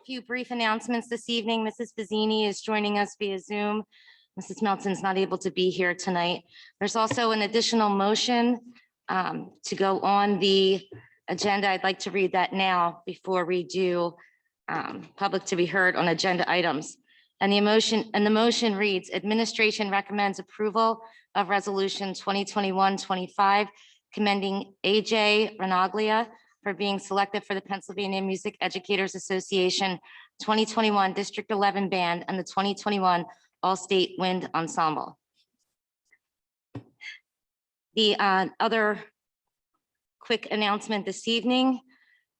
few brief announcements this evening. Mrs. Fazzini is joining us via Zoom. Mrs. Melton's not able to be here tonight. There's also an additional motion to go on the agenda. I'd like to read that now before we do public to be heard on agenda items. And the motion reads, administration recommends approval of resolution 2021-25, commending AJ Ronalio for being selected for the Pennsylvania Music Educators Association 2021 District 11 Band and the 2021 All-State Wind Ensemble. The other quick announcement this evening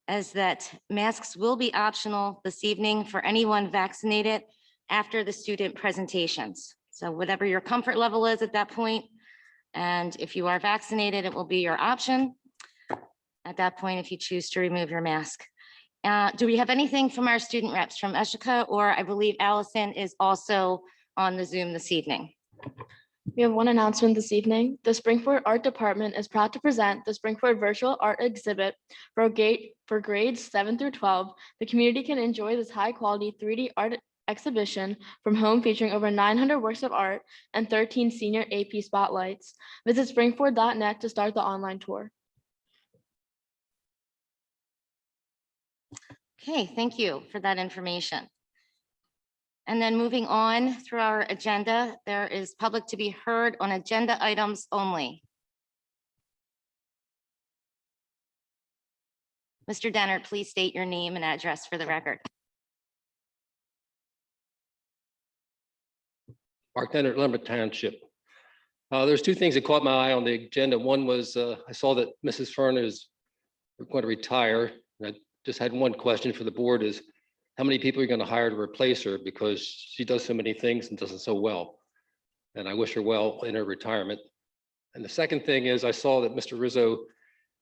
is that masks will be optional this evening for anyone vaccinated after the student presentations. So whatever your comfort level is at that point, and if you are vaccinated, it will be your option at that point if you choose to remove your mask. Do we have anything from our student reps from Eshica, or I believe Allison is also on the Zoom this evening? We have one announcement this evening. The Springford Art Department is proud to present the Springford Virtual Art Exhibit for grades 7 through 12. The community can enjoy this high-quality 3D art exhibition from home, featuring over 900 works of art and 13 senior AP spotlights. Visit springford.net to start the online tour. Okay, thank you for that information. And then moving on through our agenda, there is public to be heard on agenda items only. Mr. Dennert, please state your name and address for the record. Mark Dennert, Lumber Township. There's two things that caught my eye on the agenda. One was I saw that Mrs. Fern is going to retire. I just had one question for the board: is how many people are you going to hire to replace her, because she does so many things and does it so well. And I wish her well in her retirement. And the second thing is I saw that Mr. Rizzo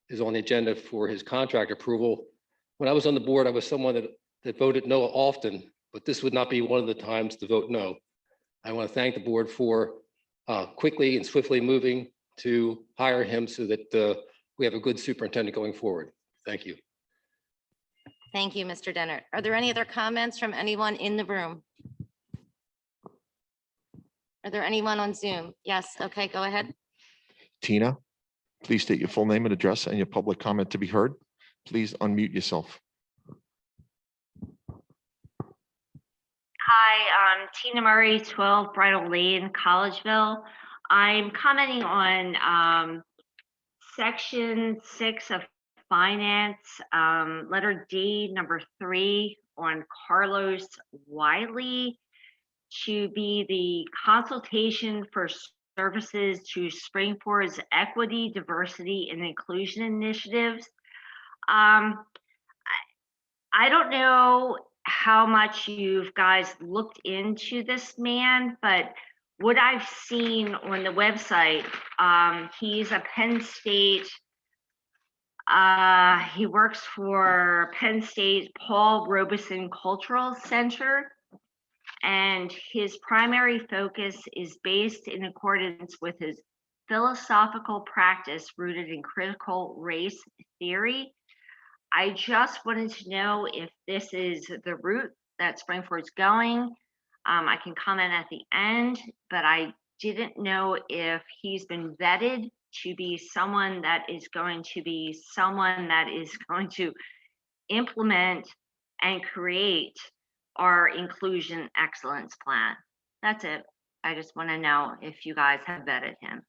is on the agenda for his contract approval. When I was on the board, I was someone that voted no often, but this would not be one of the times to vote no. I want to thank the board for quickly and swiftly moving to hire him so that we have a good superintendent going forward. Thank you. Thank you, Mr. Dennert. Are there any other comments from anyone in the room? Are there anyone on Zoom? Yes, okay, go ahead. Tina, please state your full name and address and your public comment to be heard. Please unmute yourself. Hi, I'm Tina Murray, 12 Bridal Lane, Collegeville. I'm commenting on section 6 of Finance, letter D, number 3, on Carlos Wiley to be the consultation for services to Springford's equity, diversity, and inclusion initiatives. I don't know how much you guys looked into this man, but what I've seen on the website, he's a Penn State. He works for Penn State Paul Robeson Cultural Center, and his primary focus is based in accordance with his philosophical practice rooted in critical race theory. I just wanted to know if this is the route that Springford's going. I can comment at the end, but I didn't know if he's been vetted to be someone that is going to implement and create our inclusion excellence plan. That's it. I just want to know if you guys have vetted him.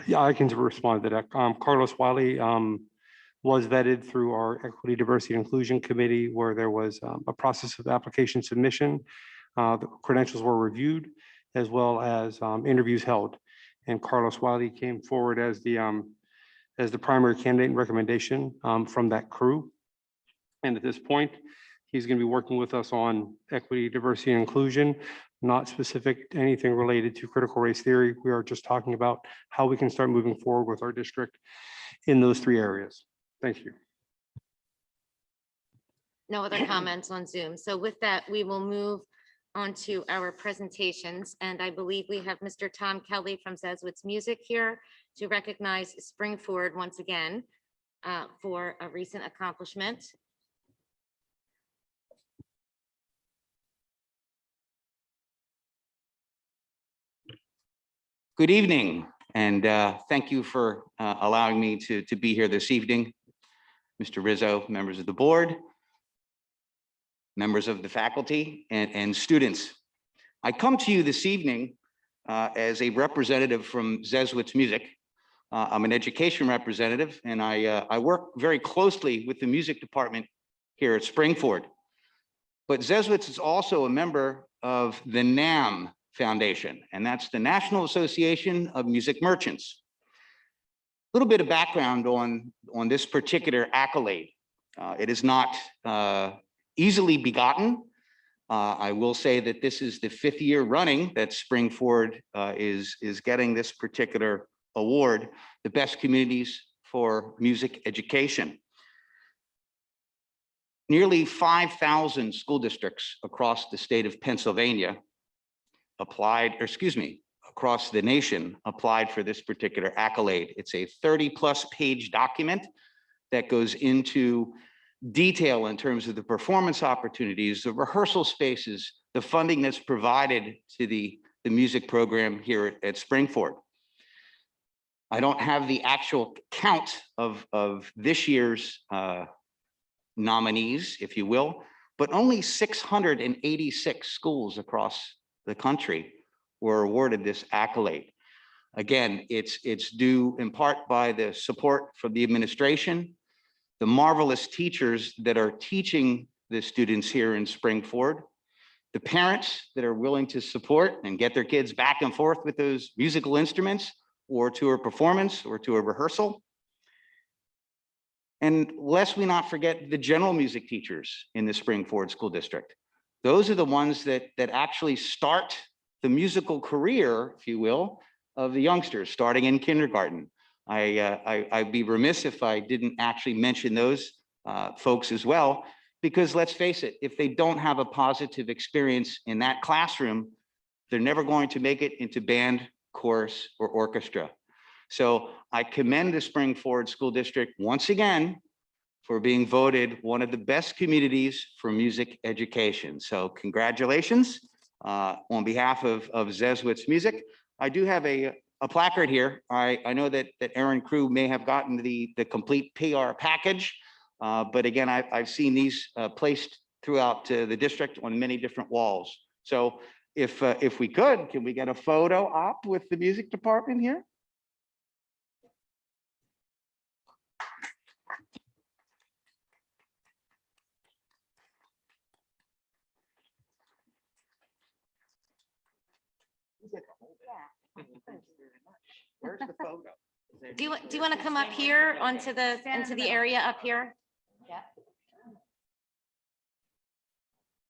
Yeah, I can respond to that. Carlos Wiley was vetted through our Equity, Diversity, and Inclusion Committee, where there was a process of application submission. The credentials were reviewed, as well as interviews held. And Carlos Wiley came forward as the primary candidate and recommendation from that crew. And at this point, he's going to be working with us on equity, diversity, and inclusion, not specific to anything related to critical race theory. We are just talking about how we can start moving forward with our district in those 3 areas. Thank you. No other comments on Zoom. So with that, we will move on to our presentations. And I believe we have Mr. Tom Kelly from Zeswitz Music here to recognize Springford once again for a recent accomplishment. Good evening, and thank you for allowing me to be here this evening. Mr. Rizzo, members of the board, members of the faculty, and students. I come to you this evening as a representative from Zeswitz Music. I'm an education representative, and I work very closely with the music department here at Springford. But Zeswitz is also a member of the NAM Foundation, and that's the National Association of Music Merchants. A little bit of background on this particular accolade. It is not easily begotten. I will say that this is the 5th year running that Springford is getting this particular award, the best communities for music education. Nearly 5,000 school districts across the state of Pennsylvania across the nation applied for this particular accolade. It's a 30+ page document that goes into detail in terms of the performance opportunities, the rehearsal spaces, the funding that's provided to the music program here at Springford. I don't have the actual count of this year's nominees, if you will, but only 686 schools across the country were awarded this accolade. Again, it's due in part by the support from the administration, the marvelous teachers that are teaching the students here in Springford, the parents that are willing to support and get their kids back and forth with those musical instruments or to a performance or to a rehearsal. And lest we not forget the general music teachers in the Springford School District. Those are the ones that actually start the musical career, if you will, of the youngsters starting in kindergarten. I'd be remiss if I didn't actually mention those folks as well, because let's face it, if they don't have a positive experience in that classroom, they're never going to make it into band, chorus, or orchestra. So I commend the Springford School District once again for being voted one of the best communities for music education. So congratulations on behalf of Zeswitz Music. I do have a placard here. I know that Aaron Crew may have gotten the complete PR package, but again, I've seen these placed throughout the district on many different walls. So if we could, can we get a photo op with the music department here? Where's the photo? Do you want to come up here into the area up here? Yeah.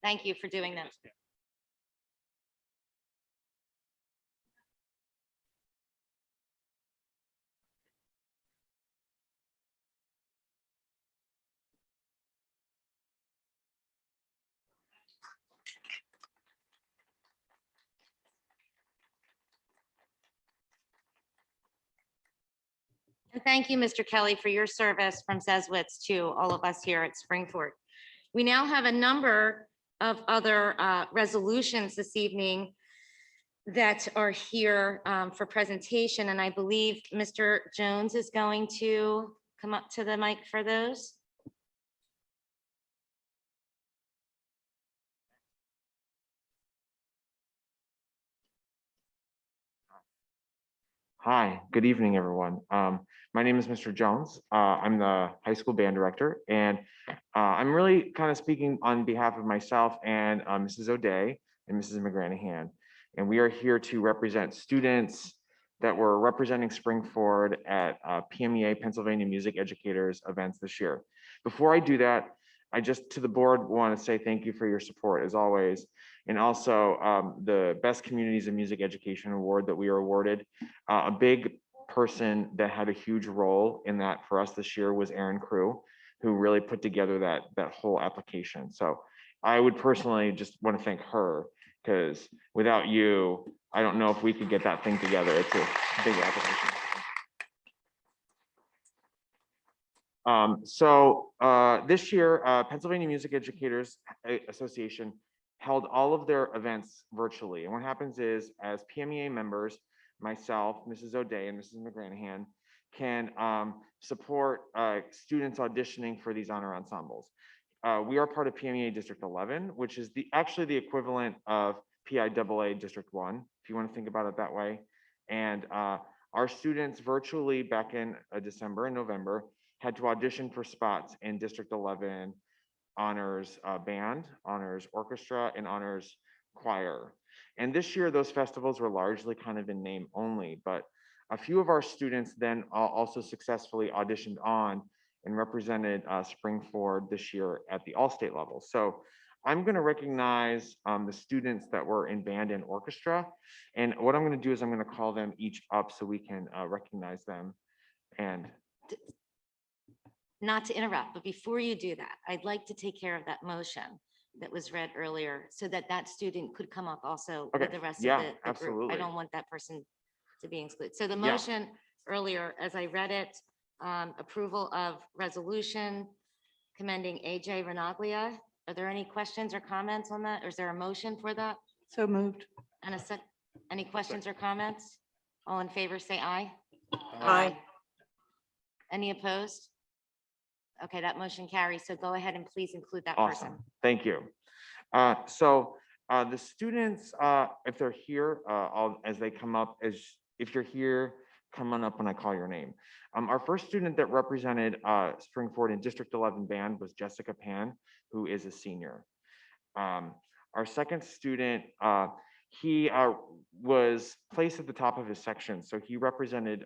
Thank you for doing that. And thank you, Mr. Kelly, for your service from Zeswitz to all of us here at Springford. We now have a number of other resolutions this evening that are here for presentation, and I believe Mr. Jones is going to come up to the mic for those. Hi, good evening, everyone. My name is Mr. Jones. I'm the high school band director, and I'm really kind of speaking on behalf of myself and Mrs. O'Day and Mrs. McGranahan. And we are here to represent students that were representing Springford at PMEA Pennsylvania Music Educators events this year. Before I do that, I just, to the board, want to say thank you for your support as always. And also the Best Communities in Music Education Award that we are awarded. A big person that had a huge role in that for us this year was Erin Crew, who really put together that whole application. So I would personally just want to thank her, because without you, I don't know if we could get that thing together. It's a big application. This year, Pennsylvania Music Educators Association held all of their events virtually. And what happens is, as PMEA members, myself, Mrs. O'Day, and Mrs. McGranahan can support students auditioning for these honor ensembles. We are part of PMEA District 11, which is actually the equivalent of PIAA District 1, if you want to think about it that way. And our students virtually back in December and November had to audition for spots in District 11 honors band, honors orchestra, and honors choir. And this year, those festivals were largely kind of in name only, but a few of our students then also successfully auditioned on and represented Springford this year at the all-state level. So I'm going to recognize the students that were in band and orchestra. And what I'm going to do is I'm going to call them each up so we can recognize them. And Not to interrupt, but before you do that, I'd like to take care of that motion that was read earlier so that that student could come up also with Okay, the rest yeah, of the group. I absolutely. don't want that person to be excluded. So the Yeah. motion earlier, as I read it, approval of resolution commending AJ Ronalio. Are there any questions or comments on that? Or is there a motion for that? So moved. And any questions or comments? All in favor, say aye. Aye. Any opposed? Okay, that motion carries. So go ahead and please include that person. Awesome, thank you. The students, if they're here, as they come up, if you're here, come on up when I call your name. Our first student that represented Springford in District 11 band was Jessica Pan, who is a senior. Our second student, he was placed at the top of his section, so he represented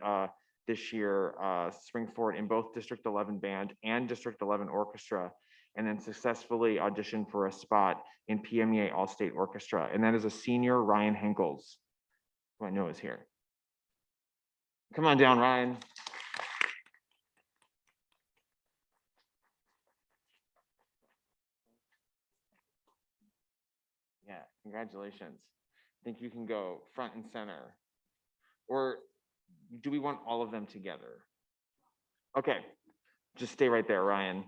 this year Springford in both District 11 band and District 11 orchestra, and then successfully auditioned for a spot in PMEA All-State Orchestra. And that is a senior, Ryan Henkels, who I know is here. Come on down, Ryan. Yeah, congratulations. I think you can go front and center. Or do we want all of them together? Okay, just stay right there, Ryan.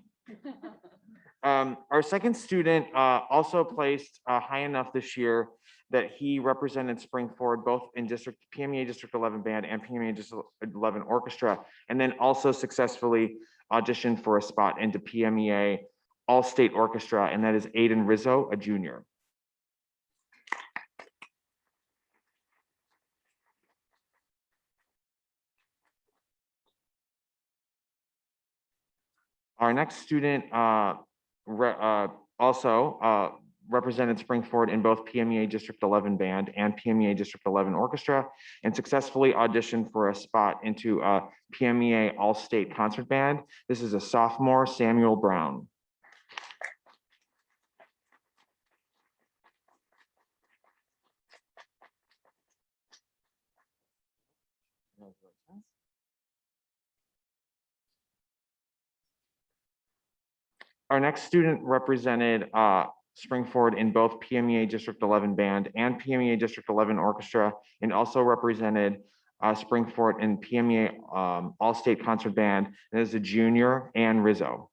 Our second student also placed high enough this year that he represented Springford both in PMEA District 11 band and PMEA District 11 orchestra, and then also successfully auditioned for a spot into PMEA All-State Orchestra, and that is Aiden Rizzo, a junior. Our next student also represented Springford in both PMEA District 11 band and PMEA District 11 orchestra, and successfully auditioned for a spot into PMEA All-State Concert Band. This is a sophomore, Samuel Brown. Our next student represented Springford in both PMEA District 11 band and PMEA District 11 orchestra, and also represented Springford in PMEA All-State Concert Band, and is a junior, Ann Rizzo.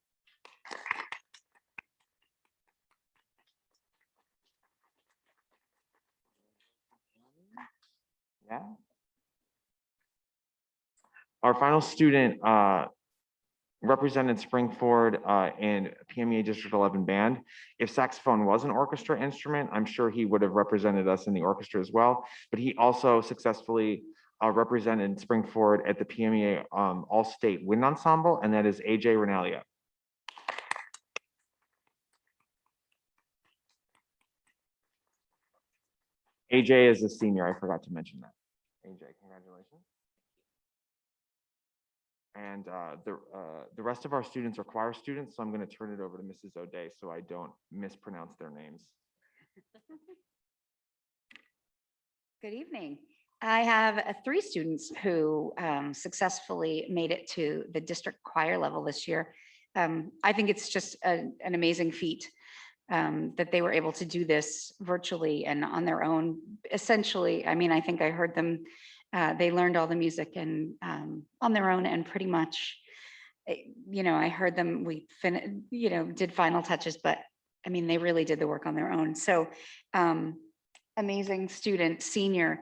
Yeah. Our final student represented Springford in PMEA District 11 band. If saxophone was an orchestra instrument, I'm sure he would have represented us in the orchestra as well, but he also successfully represented Springford at the PMEA All-State Wind Ensemble, and that is AJ Ronalio. AJ is a senior, I forgot to mention that. AJ, congratulations. And the rest of our students are choir students, so I'm going to turn it over to Mrs. O'Day so I don't mispronounce their names. Good evening. I have 3 students who successfully made it to the district choir level this year. I think it's just an amazing feat that they were able to do this virtually and on their own. Essentially, I mean, I think I heard them, they learned all the music and on their own, and pretty much, I heard them, did final touches, but I mean, they really did the work on their own. So amazing student, senior.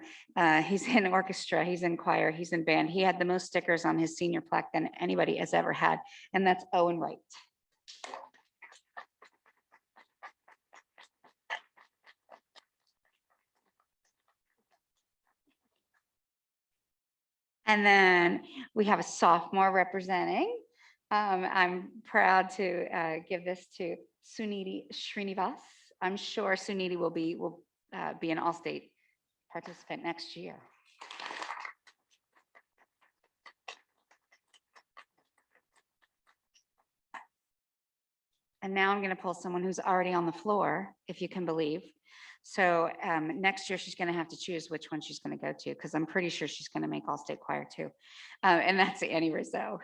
He's in orchestra, he's in choir, he's in band. He had the most stickers on his senior plaque than anybody has ever had, and that's Owen Wright. And then we have a sophomore representing. I'm proud to give this to Suniti Srinivas. I'm sure Suniti will be an all-state participant next year. And now I'm going to pull someone who's already on the floor, if you can believe. So next year, she's going to have to choose which one she's going to go to, because I'm pretty sure she's going to make all-state choir too. And that's Annie Rizzo.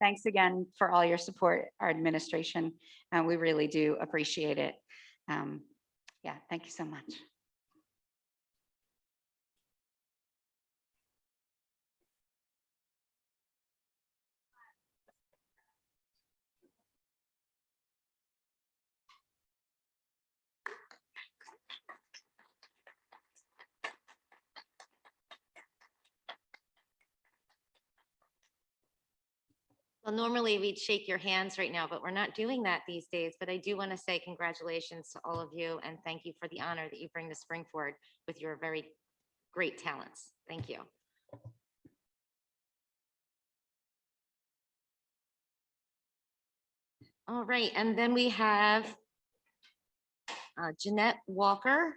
Thanks again for all your support, our administration. We really do appreciate it. Yeah, thank you so much. Well, normally we'd shake your hands right now, but we're not doing that these days. But I do want to say congratulations to all of you and thank you for the honor that you bring to Springford with your very great talents. Thank you. All right, and then we have Jeanette Walker,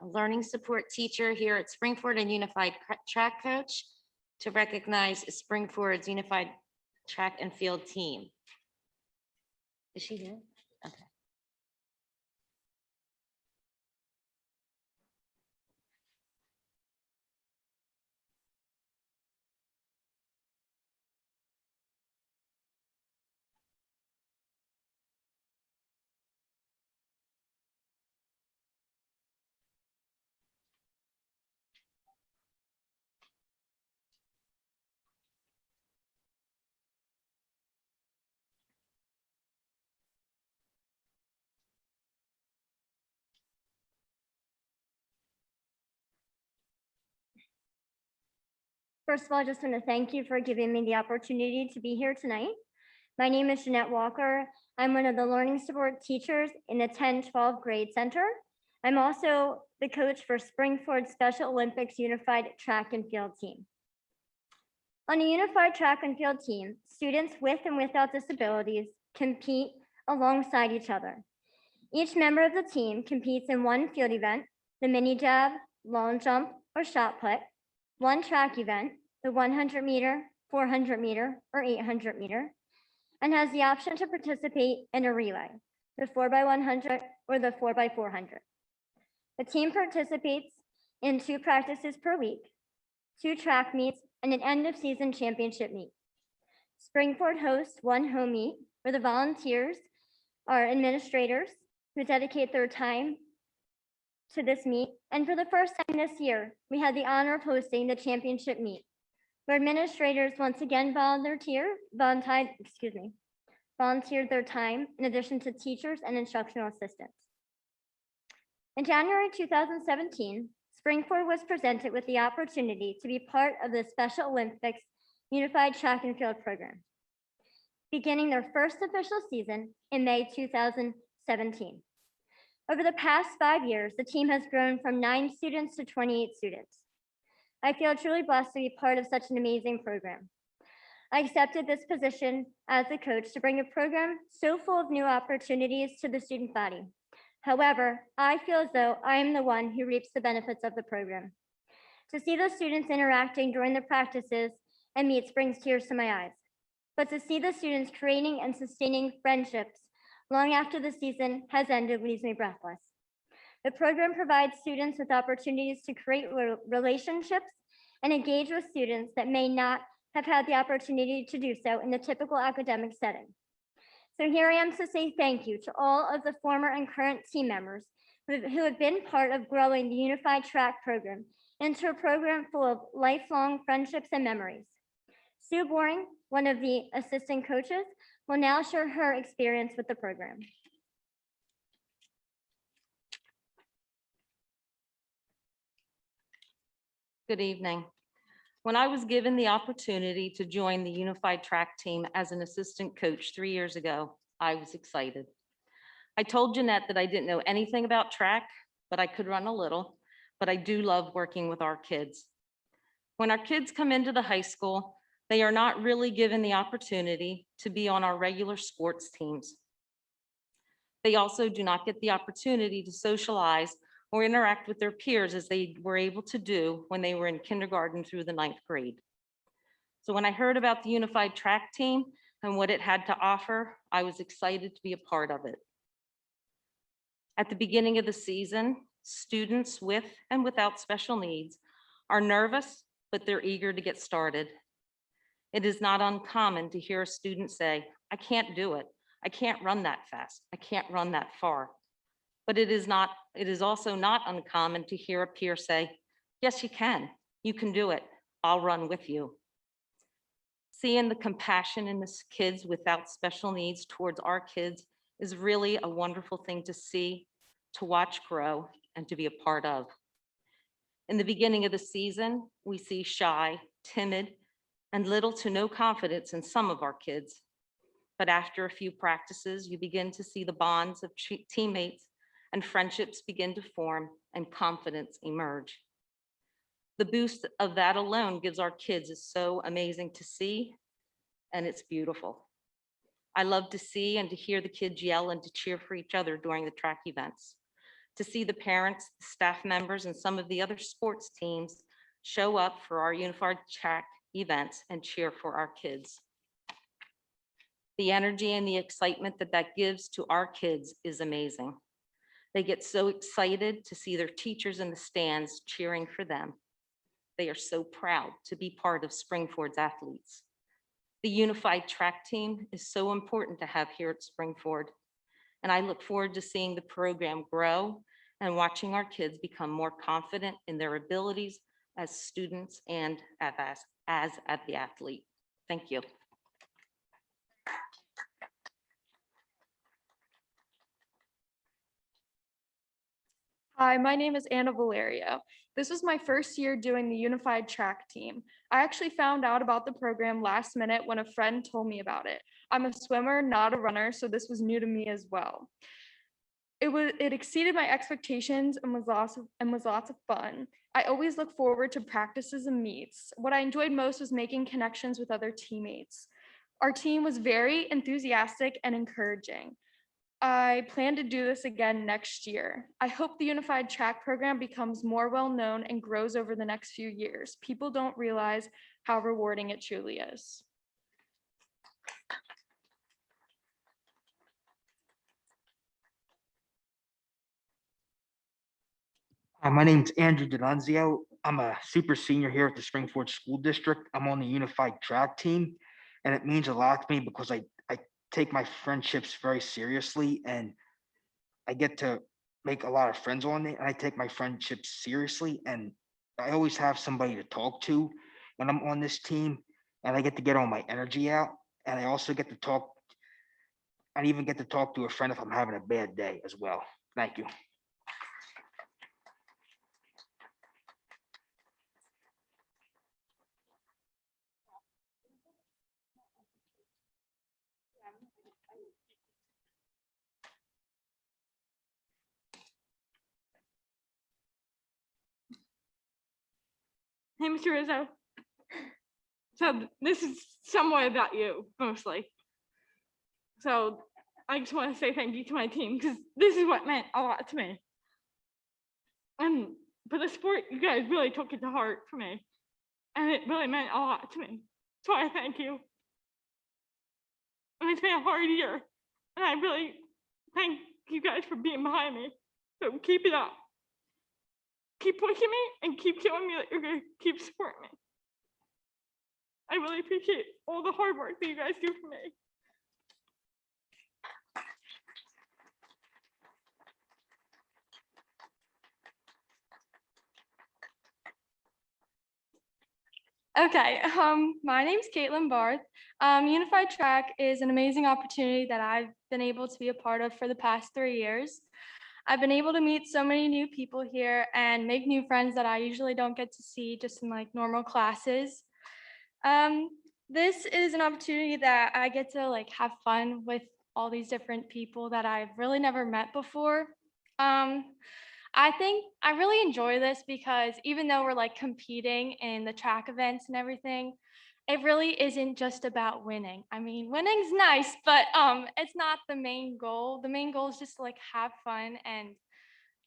a learning support teacher here at Springford and Unified Track Coach, to recognize Springford's Unified Track and Field team. Is she here? Okay. First of all, I just want to thank you for giving me the opportunity to be here tonight. My name is Jeanette Walker. I'm one of the learning support teachers in the 10-12 grade center. I'm also the coach for Springford Special Olympics Unified Track and Field team. On a unified track and field team, students with and without disabilities compete alongside each other. Each member of the team competes in one field event, the mini jab, long jump, or shot put, one track event, the 100 meter, 400 meter, or 800 meter, and has the option to participate in a relay, the 4x100 or the 4x400. The team participates in 2 practices per week, 2 track meets, and an end of season championship meet. Springford hosts 1 home meet where the volunteers are administrators who dedicate their time to this meet. And for the first time this year, we had the honor of hosting the championship meet, where administrators once again volunteered their time in addition to teachers and instructional assistants. In January 2017, Springford was presented with the opportunity to be part of the Special Olympics Unified Track and Field program, beginning their first official season in May 2017. Over the past 5 years, the team has grown from 9 students to 28 students. I feel truly blessed to be part of such an amazing program. I accepted this position as a coach to bring a program so full of new opportunities to the student body, However, I feel as though I am the one who reaps the benefits of the program. To see those students interacting during the practices and meets brings tears to my eyes. But to see the students creating and sustaining friendships long after the season has ended leaves me breathless. The program provides students with opportunities to create relationships and engage with students that may not have had the opportunity to do so in the typical academic setting. So here I am to say thank you to all of the former and current team members who have been part of growing the Unified Track program into a program full of lifelong friendships and memories. Sue Boring, one of the assistant coaches, will now share her experience with the program. Good evening. When I was given the opportunity to join the Unified Track team as an assistant coach 3 years ago, I was excited. I told Jeanette that I didn't know anything about track, but I could run a little, but I do love working with our kids. When our kids come into the high school, they are not really given the opportunity to be on our regular sports teams. They also do not get the opportunity to socialize or interact with their peers as they were able to do when they were in kindergarten through the 9th grade. So when I heard about the Unified Track team and what it had to offer, I was excited to be a part of it. At the beginning of the season, students with and without special needs are nervous, but they're eager to get started. It is not uncommon to hear a student say, "I can't do it. I can't run that fast. I can't run that far." But it is also not uncommon to hear a peer say, "Yes, you can. You can do it. I'll run with you." Seeing the compassion in the kids without special needs towards our kids is really a wonderful thing to see, to watch grow, and to be a part of. In the beginning of the season, we see shy, timid, and little to no confidence in some of our kids. But after a few practices, you begin to see the bonds of teammates and friendships begin to form and confidence emerge. The boost of that alone gives our kids is so amazing to see, and it's beautiful. I love to see and to hear the kids yell and to cheer for each other during the track events. To see the parents, the staff members, and some of the other sports teams show up for our Unified Track events and cheer for our kids. The energy and the excitement that gives to our kids is amazing. They get so excited to see their teachers in the stands cheering for them. They are so proud to be part of Springford's athletes. The Unified Track team is so important to have here at Springford, and I look forward to seeing the program grow and watching our kids become more confident in their abilities as students and as the athlete. Thank you. Hi, my name is Anna Valerio. This was my first year doing the Unified Track team. I actually found out about the program last minute when a friend told me about it. I'm a swimmer, not a runner, so this was new to me as well. It exceeded my expectations and was lots of fun. I always look forward to practices and meets. What I enjoyed most was making connections with other teammates. Our team was very enthusiastic and encouraging. I plan to do this again next year. I hope the Unified Track program becomes more well-known and grows over the next few years. People don't realize how rewarding it truly is. My name's Andrew D'Annunzio. I'm a super senior here at the Springford School District. I'm on the Unified Track team, and it means a lot to me because I take my friendships very seriously, and I get to make a lot of friends on it, and I take my friendships seriously, and I always have somebody to talk to when I'm on this team, and I get to get all my energy out, and I also get to talk, I even get to talk to a friend if I'm having a bad day as well. Thank you. Hey, Mr. Rizzo. So this is somewhat about you, mostly. So I just want to say thank you to my team because this is what meant a lot to me. And for the sport, you guys really took it to heart for me. And it really meant a lot to me. So I thank you. And it's been a hard year. And I really thank you guys for being behind me. So keep it up. Keep pushing me and keep showing me that you're going to keep supporting me. I really appreciate all the hard work that you guys do for me. Okay, my name's Caitlin Barth. Unified Track is an amazing opportunity that I've been able to be a part of for the past 3 years. I've been able to meet so many new people here and make new friends that I usually don't get to see just in like normal classes. This is an opportunity that I get to like have fun with all these different people that I've really never met before. I think I really enjoy this because even though we're like competing in the track events and everything, it really isn't just about winning. I mean, winning's nice, but it's not the main goal. The main goal is just to like have fun and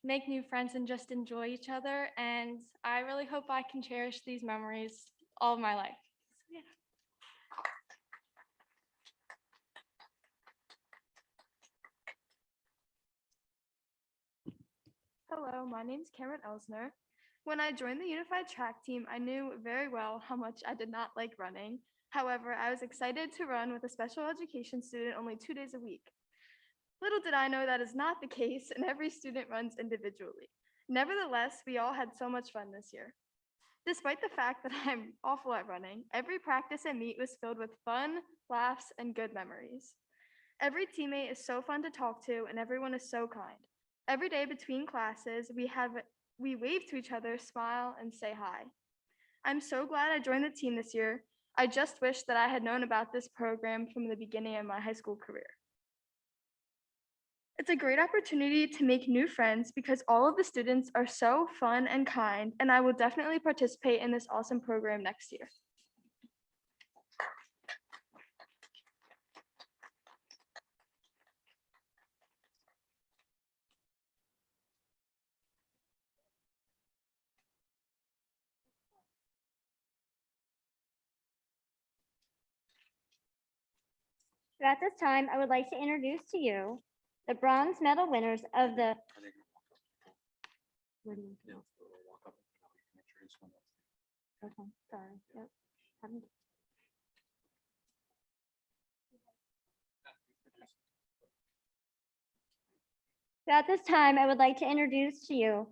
make new friends and just enjoy each other. And I really hope I can cherish these memories all of my life. So, yeah. Hello, my name's Cameron Elsner. When I joined the Unified Track team, I knew very well how much I did not like running. However, I was excited to run with a special education student only 2 days a week. Little did I know that is not the case, and every student runs individually. Nevertheless, we all had so much fun this year. Despite the fact that I'm awful at running, every practice and meet was filled with fun, laughs, and good memories. Every teammate is so fun to talk to, and everyone is so kind. Every day between classes, we wave to each other, smile, and say hi. I'm so glad I joined the team this year. I just wish that I had known about this program from the beginning of my high school career. It's a great opportunity to make new friends because all of the students are so fun and kind, and I will definitely participate in this awesome program next year. So at this time, I would like to introduce to you the bronze medal winners of the Okay, sorry. Yep. So at this time, I would like to introduce to you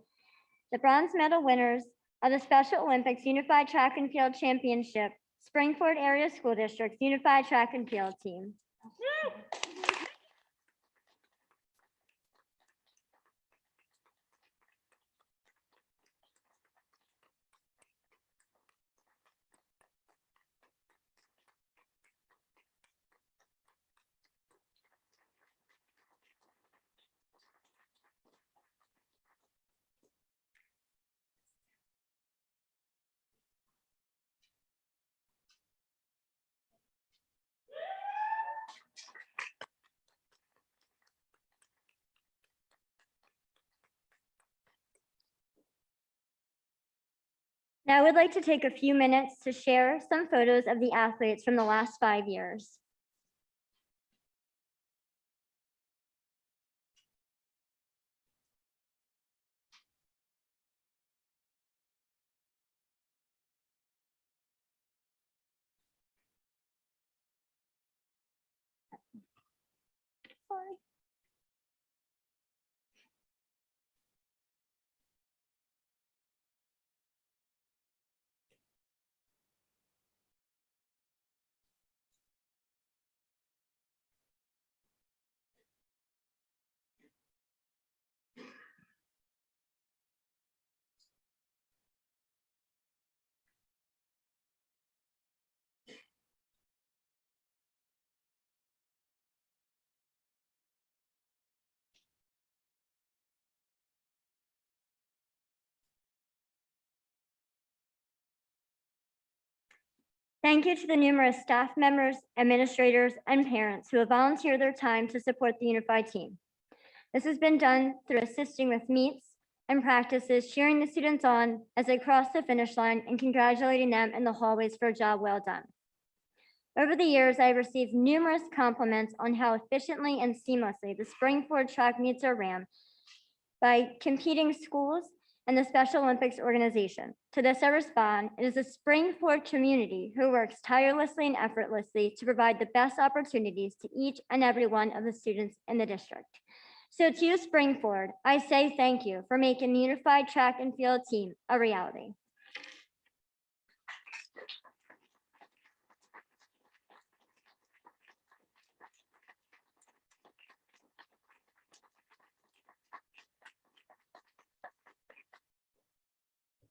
the bronze medal winners of the Special Olympics Unified Track and Field Championship, Springford Area School District's Unified Track and Field team. Now I would like to take a few minutes to share some photos of the athletes from the last 5 years. Sorry. Thank you to the numerous staff members, administrators, and parents who have volunteered their time to support the unified team. This has been done through assisting with meets and practices, cheering the students on as they cross the finish line, and congratulating them in the hallways for a job well done. Over the years, I have received numerous compliments on how efficiently and seamlessly the Springford track meets are ran by competing schools and the Special Olympics organization. To this I respond, it is the Springford community who works tirelessly and effortlessly to provide the best opportunities to each and every one of the students in the district. So to you, Springford, I say thank you for making the unified track and field team a reality.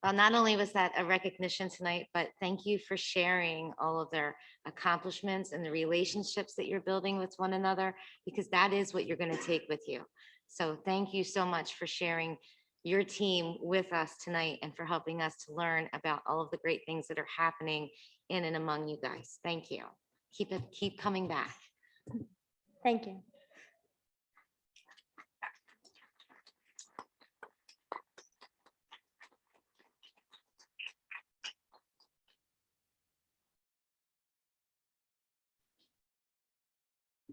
Well, not only was that a recognition tonight, but thank you for sharing all of their accomplishments and the relationships that you're building with one another, because that is what you're going to take with you. So thank you so much for sharing your team with us tonight and for helping us to learn about all of the great things that are happening in and among you guys. Thank you. Keep coming back. Thank you.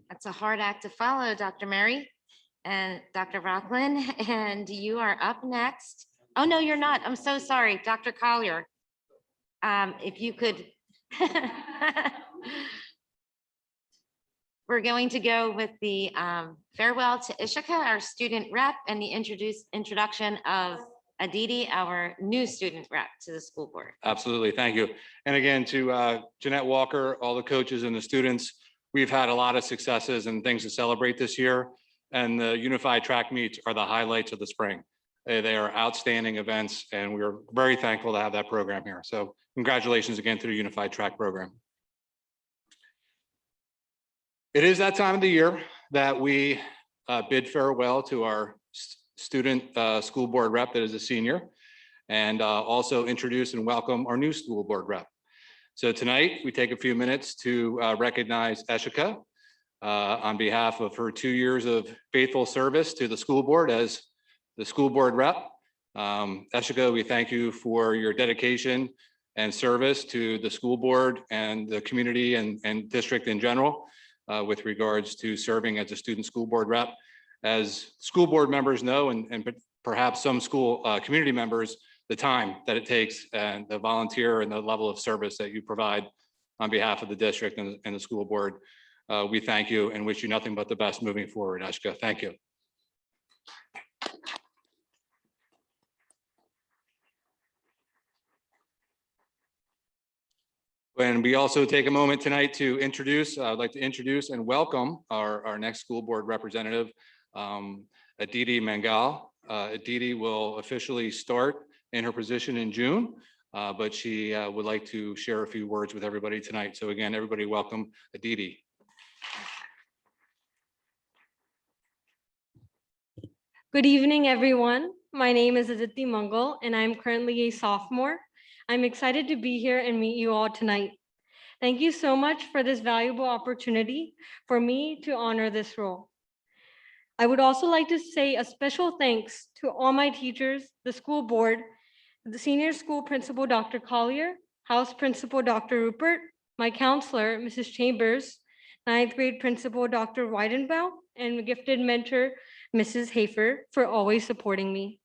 That's a hard act to follow, Dr. Mary and Dr. Rockland, and you are up next. Oh, no, you're not. I'm so sorry, Dr. Collier. If you could. We're going to go with the farewell to Ishika, our student rep, and the introduction of Aditi, our new student rep to the school board. Absolutely, thank you. And again, to Jeanette Walker, all the coaches and the students, we've had a lot of successes and things to celebrate this year. And the unified track meets are the highlights of the spring. They are outstanding events, and we are very thankful to have that program here. So congratulations again to the unified track program. It is that time of the year that we bid farewell to our student school board rep that is a senior, and also introduce and welcome our new school board rep. So tonight we take a few minutes to recognize Eshika on behalf of her 2 years of faithful service to the school board as the school board rep. Eshika, we thank you for your dedication and service to the school board and the community and district in general with regards to serving as a student school board rep. As school board members know, and perhaps some school community members, the time that it takes and the volunteer and the level of service that you provide on behalf of the district and the school board. We thank you and wish you nothing but the best moving forward, Eshika. Thank you. And we also take a moment tonight to introduce, I'd like to introduce and welcome our next school board representative, Aditi Mangal. Aditi will officially start in her position in June, but she would like to share a few words with everybody tonight. So again, everybody welcome Aditi. Good evening, everyone. My name is Aditi Mangal, and I'm currently a sophomore. I'm excited to be here and meet you all tonight. Thank you so much for this valuable opportunity for me to honor this role. I would also like to say a special thanks to all my teachers, the school board, the senior school principal, Dr. Collier, house principal, Dr. Rupert, my counselor, Mrs. Chambers, 9th grade principal, Dr. Weidenbaum, and gifted mentor, Mrs. Hafer, for always supporting me.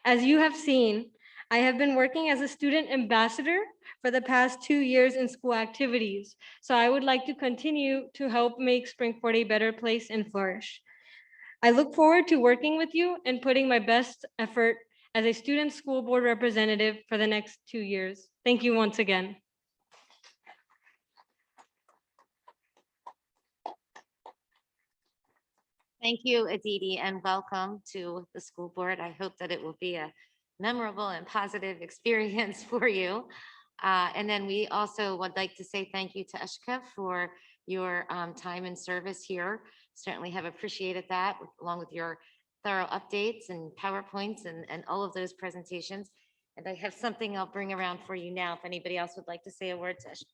As you have seen, I have been working as a student ambassador for the past 2 years in school activities. So I would like to continue to help make Springford a better place and flourish. I look forward to working with you and putting my best effort as a student school board representative for the next 2 years. Thank you once again. Thank you, Aditi, and welcome to the school board. I hope that it will be a memorable and positive experience for you. And then we also would like to say thank you to Eshika for your time and service here. Certainly have appreciated that, along with your thorough updates and PowerPoints and all of those presentations. And I have something I'll bring around for you now if anybody else would like to say a word to Eshika.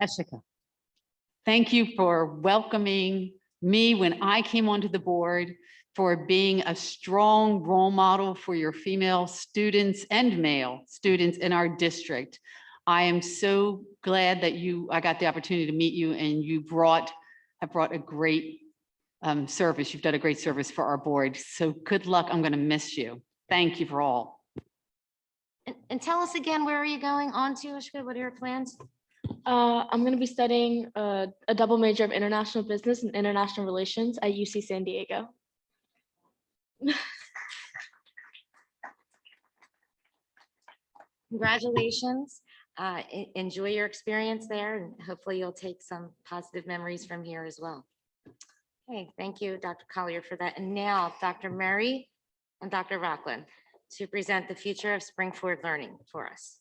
Eshika, thank you for welcoming me when I came onto the board, for being a strong role model for your female students and male students in our district. I am so glad that I got the opportunity to meet you, and you have brought a great service. You've done a great service for our board. So good luck. I'm going to miss you. Thank you for all. And tell us again, where are you going on to, Ashka? What are your plans? I'm going to be studying a double major of international business and international relations at UC San Diego. Congratulations. Enjoy your experience there, and hopefully you'll take some positive memories from here as well. Okay, thank you, Dr. Collier, for that. And now Dr. Murray and Dr. Rockland to present the future of Springford learning for us.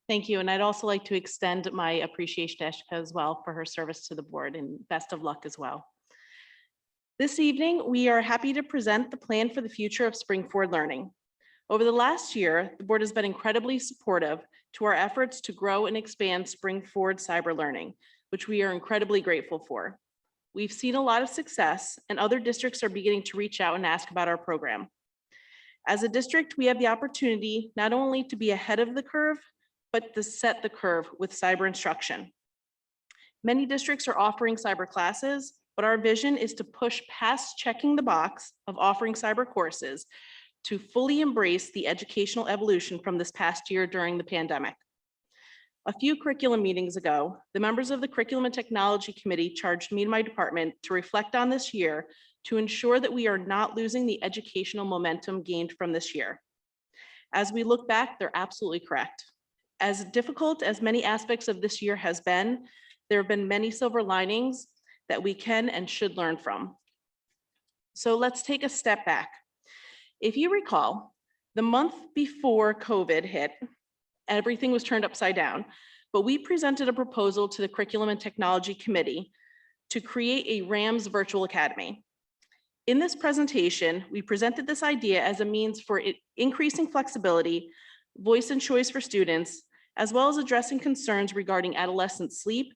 Thank you. And I'd also like to extend my appreciation to Eshika as well for her service to the board, and best of luck as well. This evening, we are happy to present the plan for the future of Springford learning. Over the last year, the board has been incredibly supportive to our efforts to grow and expand Springford cyber learning, which we are incredibly grateful for. We've seen a lot of success, and other districts are beginning to reach out and ask about our program. As a district, we have the opportunity not only to be ahead of the curve, but to set the curve with cyber instruction. Many districts are offering cyber classes, but our vision is to push past checking the box of offering cyber courses to fully embrace the educational evolution from this past year during the pandemic. A few curriculum meetings ago, the members of the Curriculum and Technology Committee charged me and my department to reflect on this year to ensure that we are not losing the educational momentum gained from this year. As we look back, they're absolutely correct. As difficult as many aspects of this year has been, there have been many silver linings that we can and should learn from. So let's take a step back. If you recall, the month before COVID hit, everything was turned upside down, but we presented a proposal to the Curriculum and Technology Committee to create a RAMS virtual academy. In this presentation, we presented this idea as a means for increasing flexibility, voice and choice for students, as well as addressing concerns regarding adolescent sleep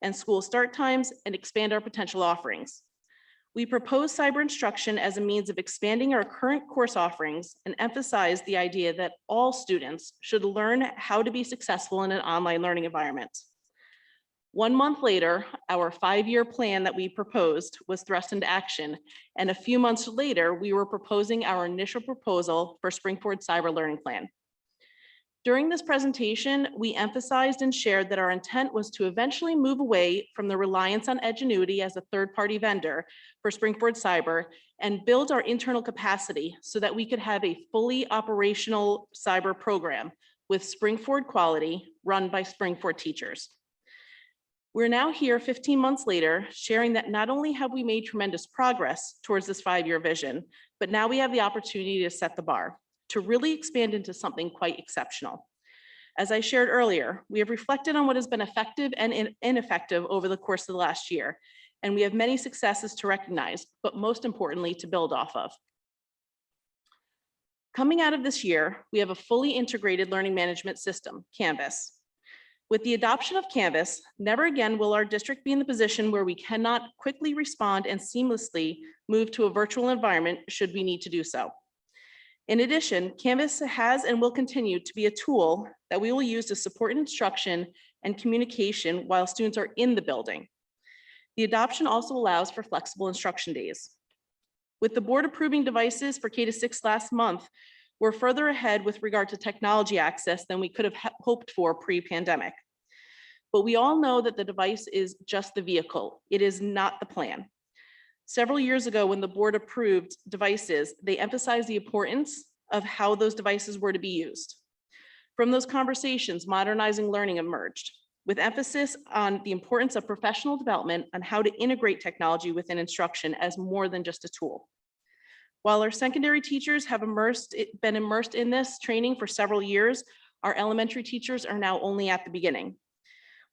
and school start times, and expand our potential offerings. We propose cyber instruction as a means of expanding our current course offerings and emphasize the idea that all students should learn how to be successful in an online learning environment. 1 month later, our 5-year plan that we proposed was thrust into action, and a few months later, we were proposing our initial proposal for Springford Cyber Learning Plan. During this presentation, we emphasized and shared that our intent was to eventually move away from the reliance on Edgenuity as a third-party vendor for Springford Cyber and build our internal capacity so that we could have a fully operational cyber program with Springford quality run by Springford teachers. We're now here 15 months later, sharing that not only have we made tremendous progress towards this 5-year vision, but now we have the opportunity to set the bar, to really expand into something quite exceptional. As I shared earlier, we have reflected on what has been effective and ineffective over the course of the last year, and we have many successes to recognize, but most importantly, to build off of. Coming out of this year, we have a fully integrated learning management system, Canvas. With the adoption of Canvas, never again will our district be in the position where we cannot quickly respond and seamlessly move to a virtual environment should we need to do so. In addition, Canvas has and will continue to be a tool that we will use to support instruction and communication while students are in the building. The adoption also allows for flexible instruction days. With the board approving devices for K-6 last month, we're further ahead with regard to technology access than we could have hoped for pre-pandemic. But we all know that the device is just the vehicle. It is not the plan. Several years ago, when the board approved devices, they emphasized the importance of how those devices were to be used. From those conversations, modernizing learning emerged, with emphasis on the importance of professional development on how to integrate technology within instruction as more than just a tool. While our secondary teachers have been immersed in this training for several years, our elementary teachers are now only at the beginning.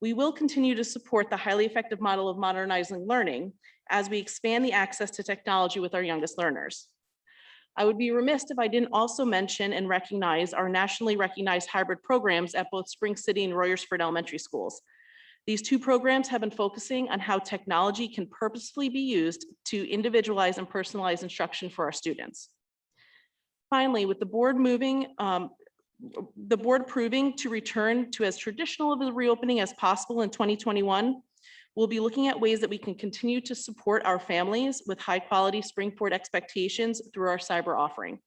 We will continue to support the highly effective model of modernizing learning as we expand the access to technology with our youngest learners. I would be remiss if I didn't also mention and recognize our nationally recognized hybrid programs at both Spring City and Royersford Elementary Schools. These two programs have been focusing on how technology can purposefully be used to individualize and personalize instruction for our students. Finally, with the board proving to return to as traditional of a reopening as possible in 2021, we'll be looking at ways that we can continue to support our families with high quality Springford expectations through our cyber offering.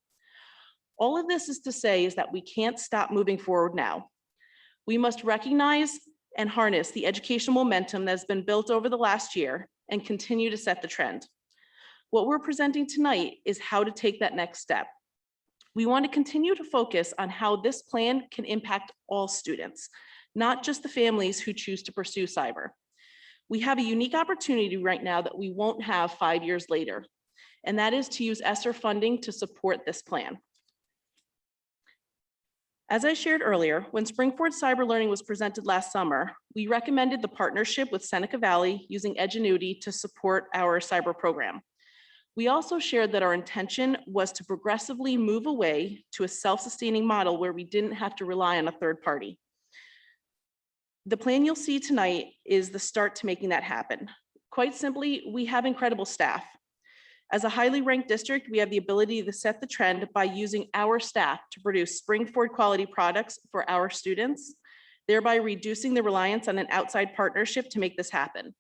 All of this is to say is that we can't stop moving forward now. We must recognize and harness the educational momentum that has been built over the last year and continue to set the trend. What we're presenting tonight is how to take that next step. We want to continue to focus on how this plan can impact all students, not just the families who choose to pursue cyber. We have a unique opportunity right now that we won't have 5 years later, and that is to use ESSER funding to support this plan. As I shared earlier, when Springford Cyber Learning was presented last summer, we recommended the partnership with Seneca Valley using Edgenuity to support our cyber program. We also shared that our intention was to progressively move away to a self-sustaining model where we didn't have to rely on a third party. The plan you'll see tonight is the start to making that happen. Quite simply, we have incredible staff. As a highly ranked district, we have the ability to set the trend by using our staff to produce Springford quality products for our students, thereby reducing the reliance on an outside partnership to make this happen.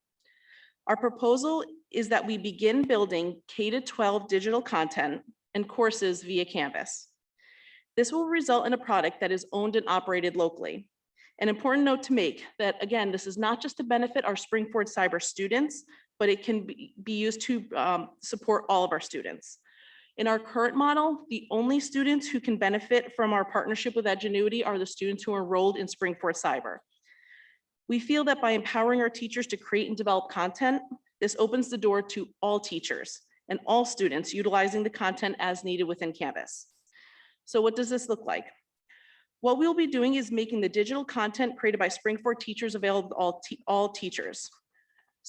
Our proposal is that we begin building K-12 digital content and courses via Canvas. This will result in a product that is owned and operated locally. An important note to make that, again, this is not just to benefit our Springford cyber students, but it can be used to support all of our students. In our current model, the only students who can benefit from our partnership with Edgenuity are the students who are enrolled in Springford Cyber. We feel that by empowering our teachers to create and develop content, this opens the door to all teachers and all students utilizing the content as needed within Canvas. So what does this look like? What we'll be doing is making the digital content created by Springford teachers available to all teachers.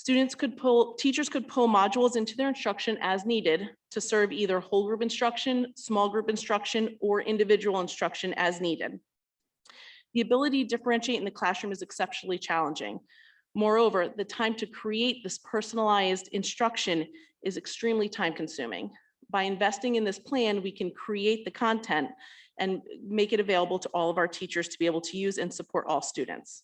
Teachers could pull modules into their instruction as needed to serve either whole group instruction, small group instruction, or individual instruction as needed. The ability to differentiate in the classroom is exceptionally challenging. Moreover, the time to create this personalized instruction is extremely time consuming. By investing in this plan, we can create the content and make it available to all of our teachers to be able to use and support all students.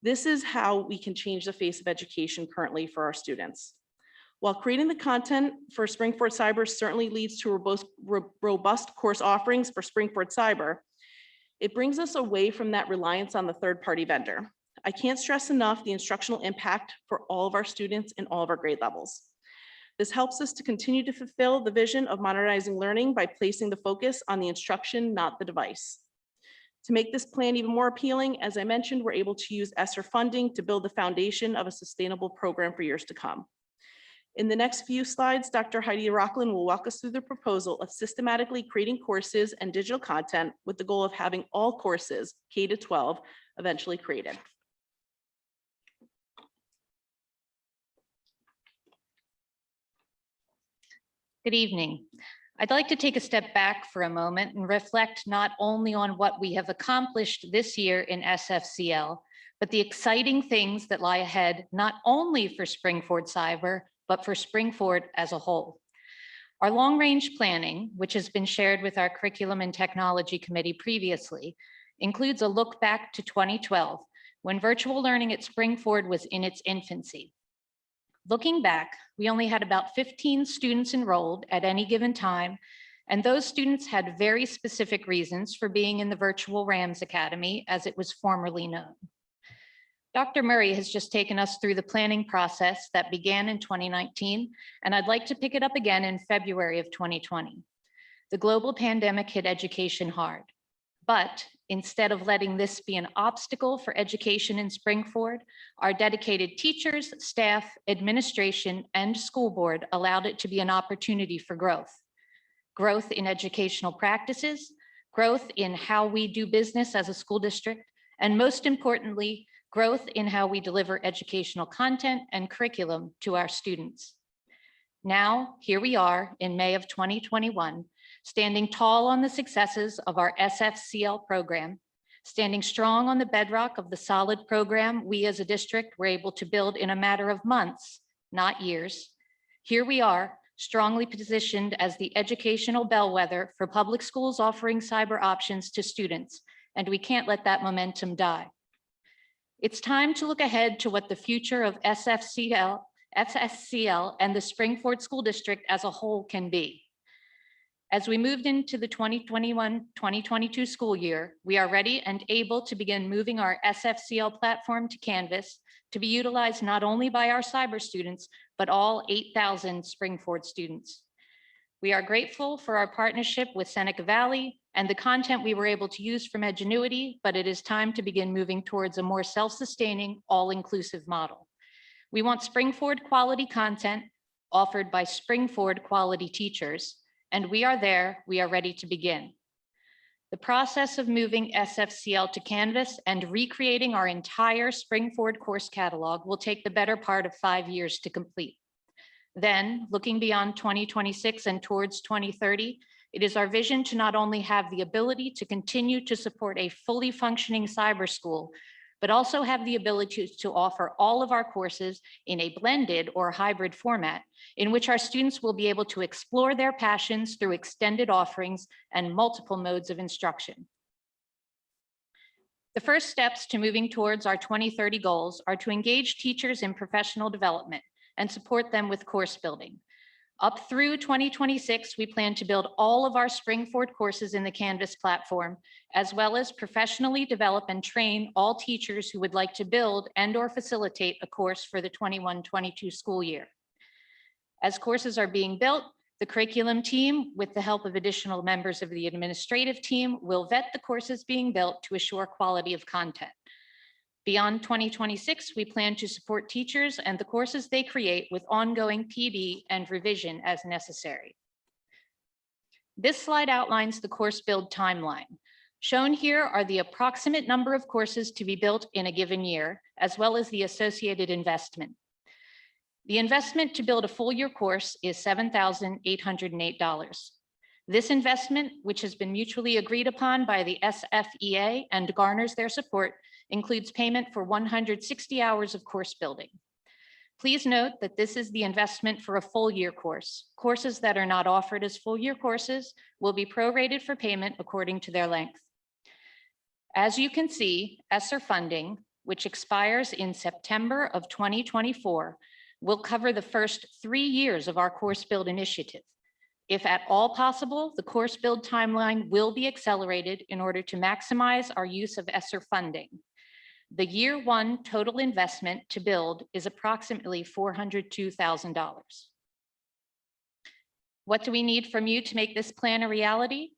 This is how we can change the face of education currently for our students. While creating the content for Springford Cyber certainly leads to robust course offerings for Springford Cyber, it brings us away from that reliance on the third-party vendor. I can't stress enough the instructional impact for all of our students in all of our grade levels. This helps us to continue to fulfill the vision of modernizing learning by placing the focus on the instruction, not the device. To make this plan even more appealing, as I mentioned, we're able to use ESSER funding to build the foundation of a sustainable program for years to come. In the next few slides, Dr. Heidi Rocklin will walk us through the proposal of systematically creating courses and digital content with the goal of having all courses, K-12, eventually created. Good evening. I'd like to take a step back for a moment and reflect not only on what we have accomplished this year in SFCL, but the exciting things that lie ahead, not only for Springford Cyber, but for Springford as a whole. Our long-range planning, which has been shared with our Curriculum and Technology Committee previously, includes a look back to 2012, when virtual learning at Springford was in its infancy. Looking back, we only had about 15 students enrolled at any given time, and those students had very specific reasons for being in the virtual Rams Academy, as it was formerly known. Dr. Murray has just taken us through the planning process that began in 2019, and I'd like to pick it up again in February of 2020. The global pandemic hit education hard, but instead of letting this be an obstacle for education in Springford, our dedicated teachers, staff, administration, and school board allowed it to be an opportunity for growth. Growth in educational practices, growth in how we do business as a school district, and most importantly, growth in how we deliver educational content and curriculum to our students. Now, here we are in May of 2021, standing tall on the successes of our SFCL program, standing strong on the bedrock of the solid program we as a district were able to build in a matter of months, not years. Here we are, strongly positioned as the educational bellwether for public schools offering cyber options to students, and we can't let that momentum die. It's time to look ahead to what the future of SFCL and the Springford School District as a whole can be. As we moved into the 2021-2022 school year, we are ready and able to begin moving our SFCL platform to Canvas to be utilized not only by our cyber students, but all 8,000 Springford students. We are grateful for our partnership with Seneca Valley and the content we were able to use from Edgenuity, but it is time to begin moving towards a more self-sustaining, all-inclusive model. We want Springford quality content offered by Springford quality teachers, and we are there, we are ready to begin. The process of moving SFCL to Canvas and recreating our entire Springford course catalog will take the better part of 5 years to complete. Then, looking beyond 2026 and towards 2030, it is our vision to not only have the ability to continue to support a fully functioning cyber school, but also have the ability to offer all of our courses in a blended or hybrid format in which our students will be able to explore their passions through extended offerings and multiple modes of instruction. The first steps to moving towards our 2030 goals are to engage teachers in professional development and support them with course building. Up through 2026, we plan to build all of our Springford courses in the Canvas platform, as well as professionally develop and train all teachers who would like to build and/or facilitate a course for the 21-22 school year. As courses are being built, the curriculum team, with the help of additional members of the administrative team, will vet the courses being built to assure quality of content. Beyond 2026, we plan to support teachers and the courses they create with ongoing PD and revision as necessary. This slide outlines the course build timeline. Shown here are the approximate number of courses to be built in a given year, as well as the associated investment. The investment to build a full year course is $7,808. This investment, which has been mutually agreed upon by the SFEA and garners their support, includes payment for 160 hours of course building. Please note that this is the investment for a full year course. Courses that are not offered as full year courses will be prorated for payment according to their length. As you can see, ESSER funding, which expires in September of 2024, will cover the first 3 years of our course build initiative. If at all possible, the course build timeline will be accelerated in order to maximize our use of ESSER funding. The year one total investment to build is approximately $402,000. What do we need from you to make this plan a reality?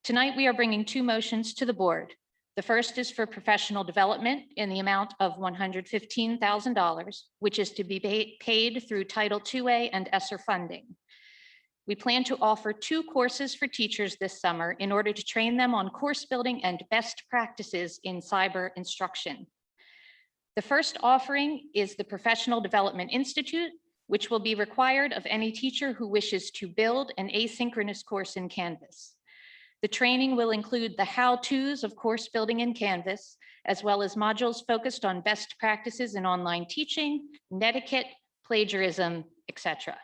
Tonight, we are bringing 2 motions to the board. The first is for professional development in the amount of $115,000, which is to be paid through Title IIA and ESSER funding. We plan to offer 2 courses for teachers this summer in order to train them on course building and best practices in cyber instruction. The first offering is the Professional Development Institute, which will be required of any teacher who wishes to build an asynchronous course in Canvas. The training will include the how-tos of course building in Canvas, as well as modules focused on best practices in online teaching, netiquette, plagiarism, etc.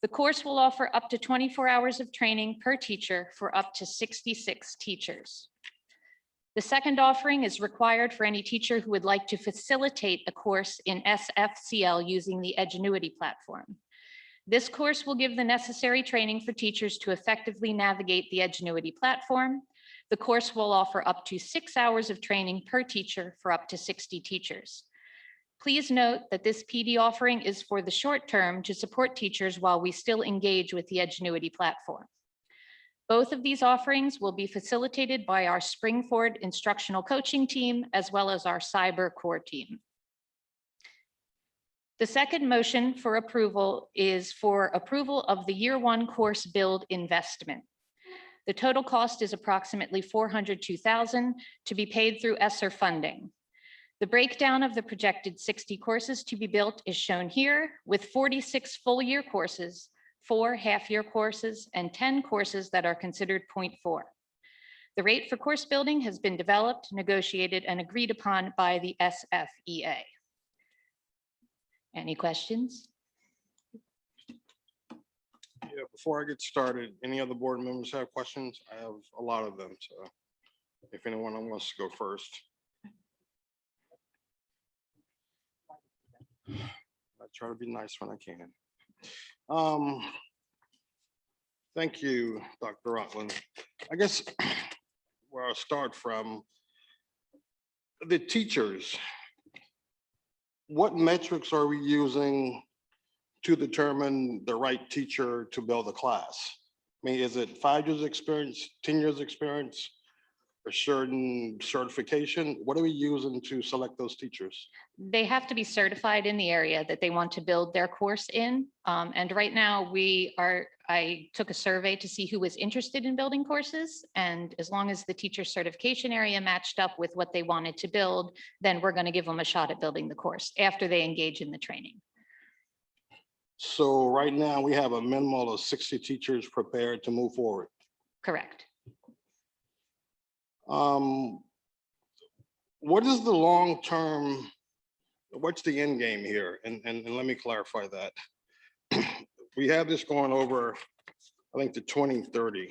The course will offer up to 24 hours of training per teacher for up to 66 teachers. The second offering is required for any teacher who would like to facilitate a course in SFCL using the Edgenuity platform. This course will give the necessary training for teachers to effectively navigate the Edgenuity platform. The course will offer up to 6 hours of training per teacher for up to 60 teachers. Please note that this PD offering is for the short term to support teachers while we still engage with the Edgenuity platform. Both of these offerings will be facilitated by our Springford instructional coaching team, as well as our cyber core team. The second motion for approval is for approval of the year one course build investment. The total cost is approximately $402,000 to be paid through ESSER funding. The breakdown of the projected 60 courses to be built is shown here, with 46 full-year courses, 4 half-year courses, and 10 courses that are considered 0.4. The rate for course building has been developed, negotiated, and agreed upon by the SFEA. Any questions? Yeah, before I get started, any other board members have questions? I have a lot of them, so if anyone wants to go first. I try to be nice when I can. Thank you, Dr. Rutland. I guess where I'll start from, the teachers. What metrics are we using to determine the right teacher to build a class? I mean, is it 5 years experience, 10 years experience, a certain certification? What are we using to select those teachers? They have to be certified in the area that they want to build their course in. And right now I took a survey to see who was interested in building courses. And as long as the teacher certification area matched up with what they wanted to build, then we're going to give them a shot at building the course after they engage in the training. So right now we have a minimum of 60 teachers prepared to move forward. Correct. What is the long-term, what's the end game here? And let me clarify that. We have this going over, I think, to 2030.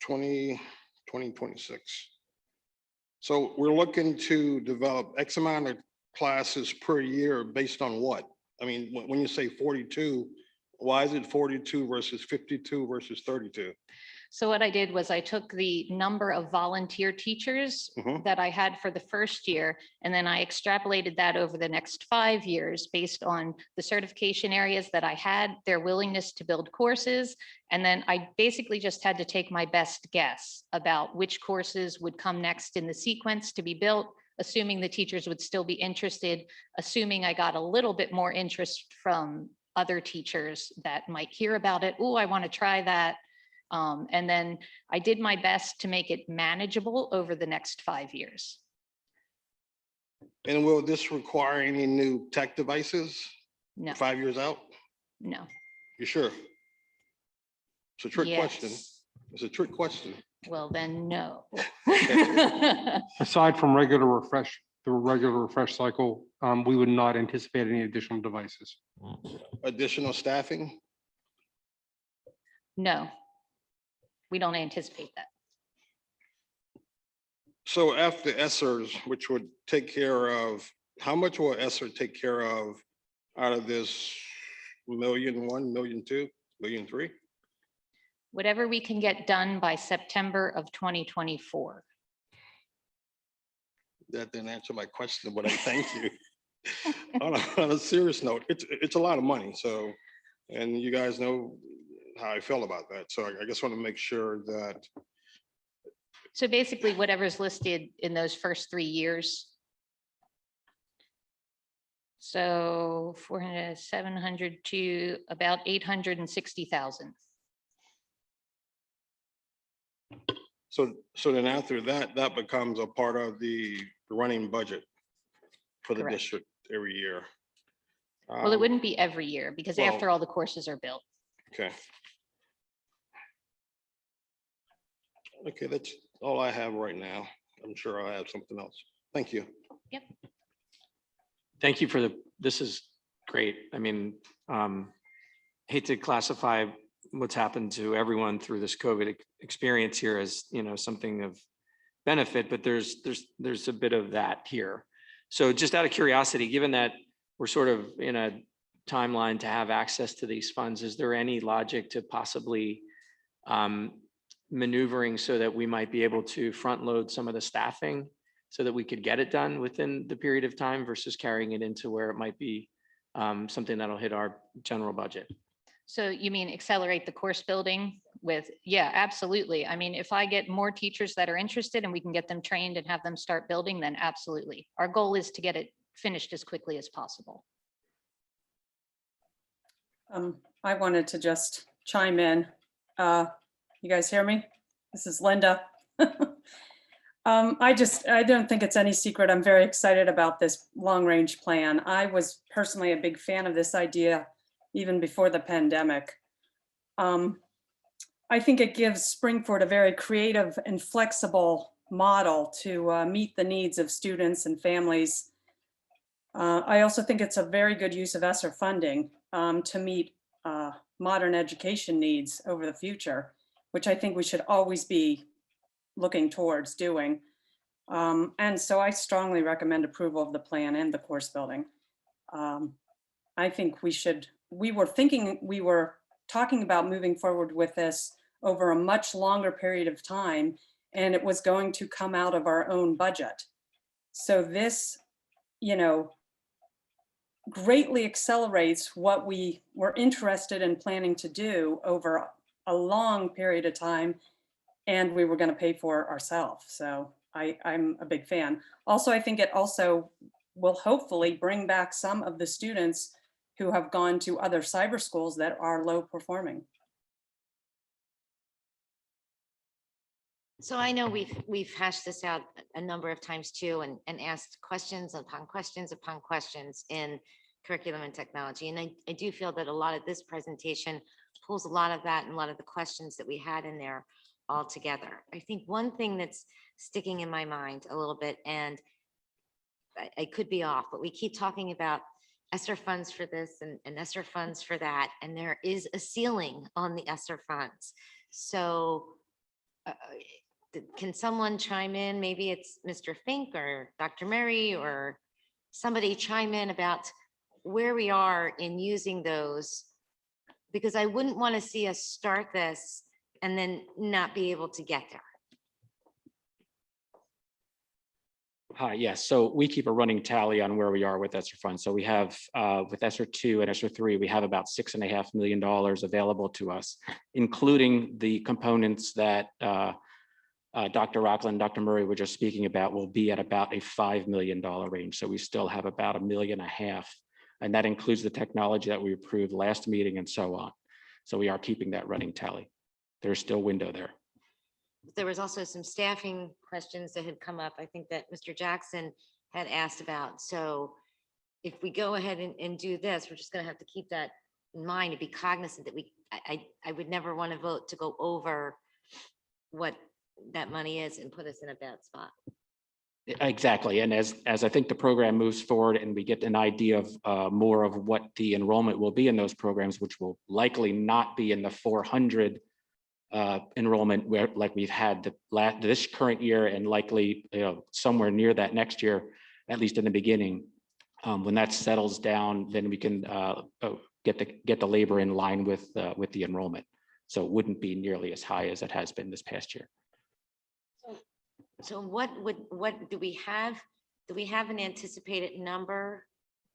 2026. So we're looking to develop X amount of classes per year based on what? I mean, when you say 42, why is it 42 versus 52 versus 32? So what I did was I took the number of volunteer teachers that I had for the first year, and then I extrapolated that over the next 5 years based on the certification areas that I had, their willingness to build courses. And then I basically just had to take my best guess about which courses would come next in the sequence to be built, assuming the teachers would still be interested, assuming I got a little bit more interest from other teachers that might hear about it. Oh, I want to try that. And then I did my best to make it manageable over the next 5 years. And will this require any new tech devices? No. 5 years out? No. You sure? It's a trick question. Yes. It's a trick question. Well, then no. Aside from the regular refresh cycle, we would not anticipate any additional devices. Additional staffing? No. We don't anticipate that. So after ESSERS, which would take care of, how much will ESSER take care of out of this $1.1 million, $1.2 million, $1.3 million? Whatever we can get done by September of 2024. That didn't answer my question, but I thank you. On a serious note, it's a lot of money. So, and you guys know how I feel about that. So I just want to make sure that. So basically whatever's listed in those first 3 years. So 400, 700 to about 860,000. So then after that, that becomes a part of the running budget for the Correct. district every year. Well, it wouldn't be every year because well- after all the courses are built. Okay. Okay, that's all I have right now. I'm sure I'll have something else. Thank you. Yep. Thank you for this is great. I mean, hate to classify what's happened to everyone through this COVID experience here as, something of benefit, but there's a bit of that here. So just out of curiosity, given that we're sort of in a timeline to have access to these funds, is there any logic to possibly maneuvering so that we might be able to front load some of the staffing so that we could get it done within the period of time versus carrying it into where it might be something that'll hit our general budget? So you mean accelerate the course building with, yeah, absolutely. I mean, if I get more teachers that are interested and we can get them trained and have them start building, then absolutely. Our goal is to get it finished as quickly as possible. I wanted to just chime in. You guys hear me? This is Linda. I don't think it's any secret. I'm very excited about this long-range plan. I was personally a big fan of this idea even before the pandemic. I think it gives Springford a very creative and flexible model to meet the needs of students and families. I also think it's a very good use of ESSER funding to meet modern education needs over the future, which I think we should always be looking towards doing. And so I strongly recommend approval of the plan and the course building. I think we were talking about moving forward with this over a much longer period of time, and it was going to come out of our own budget. So this, greatly accelerates what we were interested in planning to do over a long period of time, and we were going to pay for ourselves. So I'm a big fan. Also, I think it also will hopefully bring back some of the students who have gone to other cyber schools that are low performing. So I know we've hashed this out a number of times too, and asked questions upon questions upon questions in curriculum and technology. And I do feel that a lot of this presentation pulls a lot of that and a lot of the questions that we had in there all together. I think one thing that's sticking in my mind a little bit, and I could be off, but we keep talking about ESSER funds for this and ESSER funds for that, and there is a ceiling on the ESSER funds. So can someone chime in? Maybe it's Mr. Fink or Dr. Murray or somebody chime in about where we are in using those, because I wouldn't want to see us start this and then not be able to get there. Hi, yes. So we keep a running tally on where we are with ESSER funds. So we have with ESSER 2 and ESSER 3, we have about $6.5 million available to us, including the components that Dr. Rockland, Dr. Murray were just speaking about, will be at about a $5 million range. So we still have about $1.5 million, and that includes the technology that we approved last meeting and so on. So we are keeping that running tally. There's still window there. There was also some staffing questions that had come up, I think that Mr. Jackson had asked about. So if we go ahead and do this, we're just going to have to keep that in mind and be cognizant that I would never want to vote to go over what that money is and put us in a bad spot. Exactly. And as I think the program moves forward and we get an idea of more of what the enrollment will be in those programs, which will likely not be in the 400 enrollment where like we've had this current year, and likely somewhere near that next year, at least in the beginning. When that settles down, then we can get the labor in line with the enrollment. So it wouldn't be nearly as high as it has been this past year. So what do we have? Do we have an anticipated number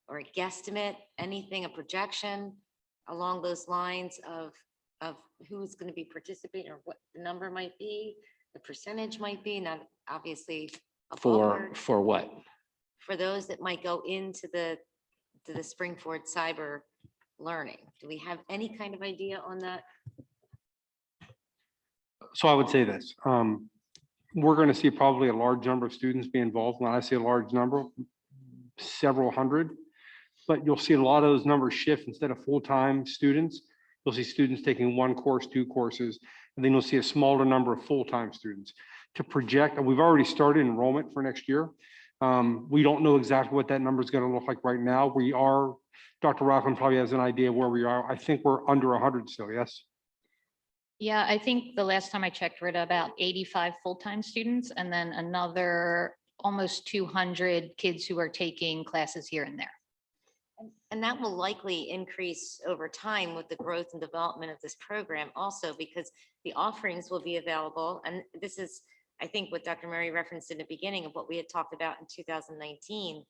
or a guesstimate, anything, a projection along those lines of who's going to be participating, or what the number might be, the percentage might be, not obviously a ballpark, For what? for those that might go into the Springford cyber learning? Do we have any kind of idea on that? So I would say this, we're going to see probably a large number of students be involved. When I say a large number, several hundred, but you'll see a lot of those numbers shift. Instead of full-time students, you'll see students taking one course, two courses, and then you'll see a smaller number of full-time students. To project, and we've already started enrollment for next year. We don't know exactly what that number is going to look like right now. Dr. Rockland probably has an idea where we are. I think we're under 100 still, yes? Yeah, I think the last time I checked, we're at about 85 full-time students, and then another almost 200 kids who are taking classes here and there. And that will likely increase over time with the growth and development of this program also, because the offerings will be available. And this is, I think, what Dr. Murray referenced in the beginning of what we had talked about in 2019,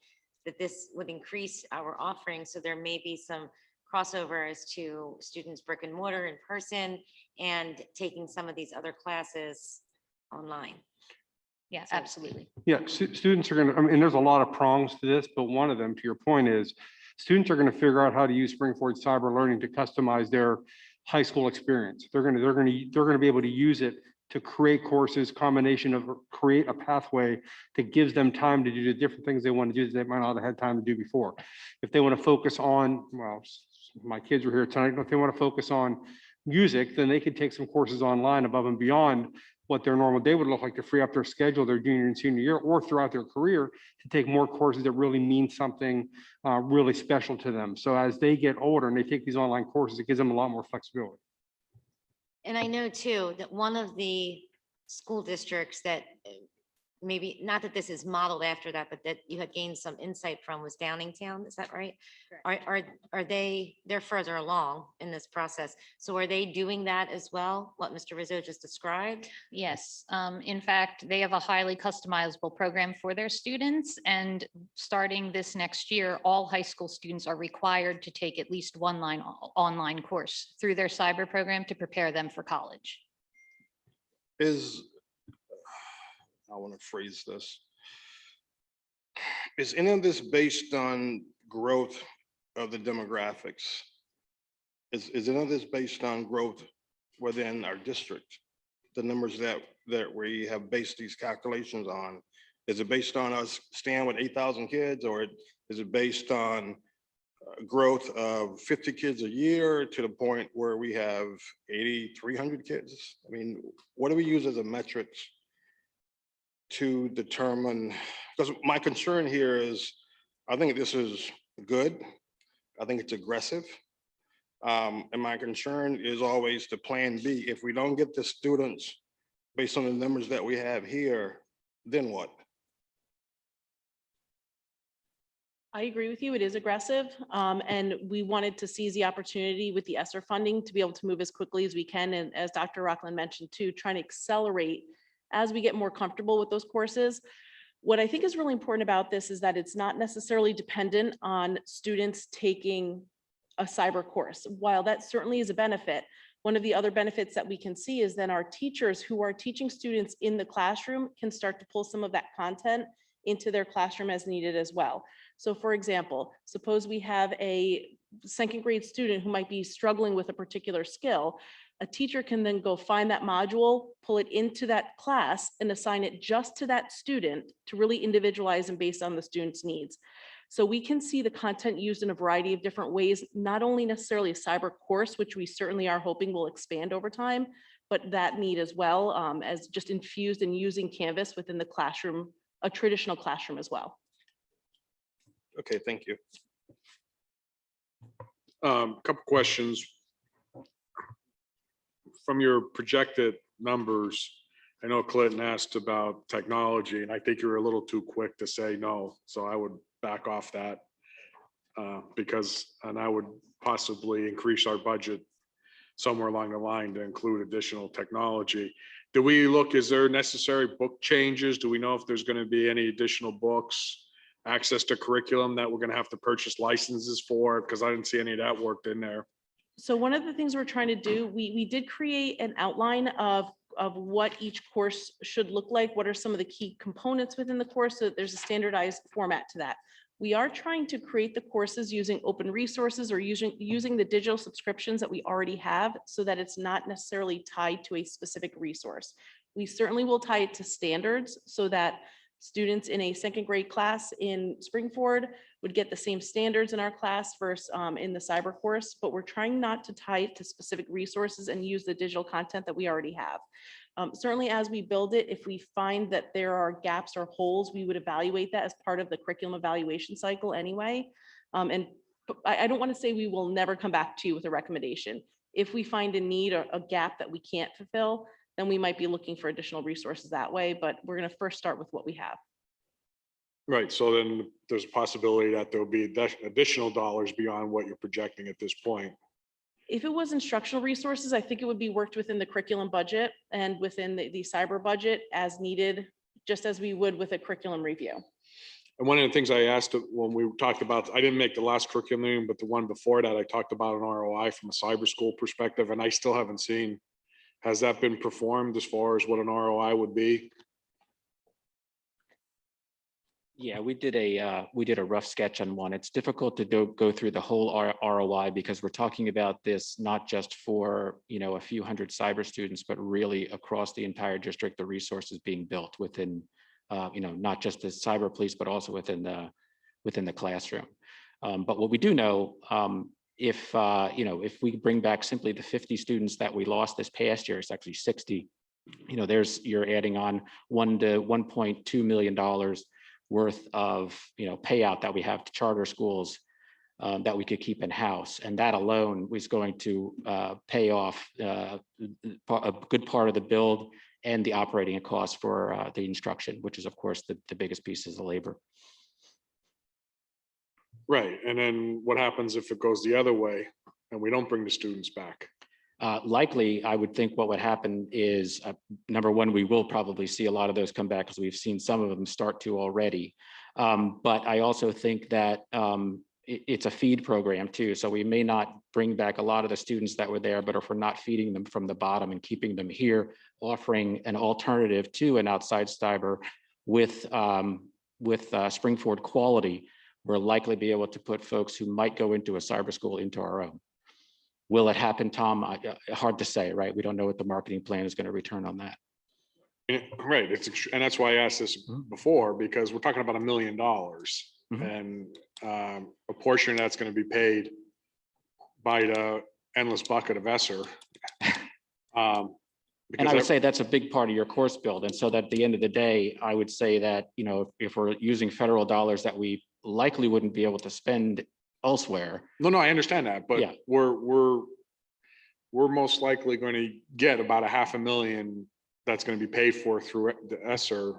that this would increase our offerings. So there may be some crossover as to students brick and mortar in person and taking some of these other classes online. Yeah, absolutely. Yeah, students are going to, I mean, there's a lot of prongs to this, but one of them, to your point, is students are going to figure out how to use Springford Cyber Learning to customize their high school experience. They're going to be able to use it to create courses, combination of create a pathway that gives them time to do the different things they want to do that they might not have had time to do before. If they want to focus on, well, my kids were here tonight, if they want to focus on music, then they could take some courses online above and beyond what their normal day would look like to free up their schedule their junior and senior year or throughout their career to take more courses that really mean something really special to them. So as they get older and they take these online courses, it gives them a lot more flexibility. And I know too, that one of the school districts that maybe, not that this is modeled after that, but that you had gained some insight from was Downingtown, is that right? Are they're further along in this process. So are they doing that as well? What Mr. Rizzo just described? Yes, in fact, they have a highly customizable program for their students, and starting this next year, all high school students are required to take at least one online course through their cyber program to prepare them for college. I want to phrase this. Is any of this based on growth of the demographics? Is any of this based on growth within our district? The numbers that we have based these calculations on? Is it based on us staying with 8,000 kids, or is it based on growth of 50 kids a year to the point where we have 8,300 kids? I mean, what do we use as a metrics to determine? Because my concern here is, I think this is good. I think it's aggressive. And my concern is always the plan B. If we don't get the students based on the numbers that we have here, then what? I agree with you. It is aggressive. And we wanted to seize the opportunity with the ESSER funding to be able to move as quickly as we can. And as Dr. Rockland mentioned too, trying to accelerate as we get more comfortable with those courses. What I think is really important about this is that it's not necessarily dependent on students taking a cyber course. While that certainly is a benefit, one of the other benefits that we can see is then our teachers who are teaching students in the classroom can start to pull some of that content into their classroom as needed as well. So for example, suppose we have a second grade student who might be struggling with a particular skill. A teacher can then go find that module, pull it into that class, and assign it just to that student to really individualize and based on the student's needs. So we can see the content used in a variety of different ways, not only necessarily a cyber course, which we certainly are hoping will expand over time, but that need as well, as just infused and using Canvas within the classroom, a traditional classroom as well. Okay, thank you. Couple questions. From your projected numbers, I know Clinton asked about technology, and I think you were a little too quick to say no. So I would back off that and I would possibly increase our budget somewhere along the line to include additional technology. Do we look, is there necessary book changes? Do we know if there's going to be any additional books, access to curriculum that we're going to have to purchase licenses for? Because I didn't see any of that worked in there. So one of the things we're trying to do, we did create an outline of what each course should look like. What are some of the key components within the course so that there's a standardized format to that. We are trying to create the courses using open resources or using the digital subscriptions that we already have so that it's not necessarily tied to a specific resource. We certainly will tie it to standards so that students in a second grade class in Springford would get the same standards in our class versus in the cyber course, but we're trying not to tie it to specific resources and use the digital content that we already have. Certainly as we build it, if we find that there are gaps or holes, we would evaluate that as part of the curriculum evaluation cycle anyway. And I don't want to say we will never come back to you with a recommendation. If we find a need or a gap that we can't fulfill, then we might be looking for additional resources that way, but we're going to first start with what we have. Right, so then there's a possibility that there'll be additional dollars beyond what you're projecting at this point. If it was instructional resources, I think it would be worked within the curriculum budget and within the cyber budget as needed, just as we would with a curriculum review. And one of the things I asked when we talked about, I didn't make the last curriculum meeting, but the one before that, I talked about an ROI from a cyber school perspective, and I still haven't seen, has that been performed as far as what an ROI would be? Yeah, we did a rough sketch on one. It's difficult to go through the whole ROI because we're talking about this not just for, a few hundred cyber students, but really across the entire district, the resources being built within, not just the cyber police, but also within the classroom. But what we do know, if we bring back simply the 50 students that we lost this past year, it's actually 60. You're adding on $1 to $1.2 million worth of payout that we have to charter schools that we could keep in house, and that alone was going to pay off a good part of the build and the operating costs for the instruction, which is of course the biggest piece is the labor. Right, and then what happens if it goes the other way and we don't bring the students back? Likely, I would think what would happen is, number one, we will probably see a lot of those come back because we've seen some of them start to already. But I also think that it's a feed program too. So we may not bring back a lot of the students that were there, but if we're not feeding them from the bottom and keeping them here, offering an alternative to an outside cyber with Springford quality, we're likely be able to put folks who might go into a cyber school into our own. Will it happen, Tom? Hard to say, right? We don't know what the marketing plan is going to return on that. Right, and that's why I asked this before, because we're talking about $1 million, and a portion of that's going to be paid by the endless bucket of ESSER. And I would say that's a big part of your course build. And so that at the end of the day, I would say that, if we're using federal dollars that we likely wouldn't be able to spend elsewhere. No, I understand that, but yeah, we're most likely going to get about $500,000 that's going to be paid for through the ESSER,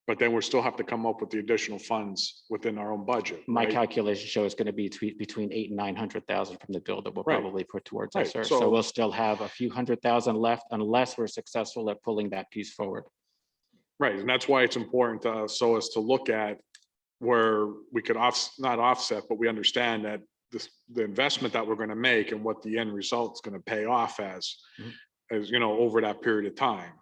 but then we still have to come up with the additional funds within our own budget. My right? calculation shows it's going to be between 800,000 and 900,000 from the bill that we'll Right. probably put towards Right. ESSER. So- So we'll still have a few $100,000 left unless we're successful at pulling that piece forward. Right, and that's why it's important to us, so as to look at where we could not offset, but we understand that the investment that we're going to make and what the end result is going to pay off as over that period of time.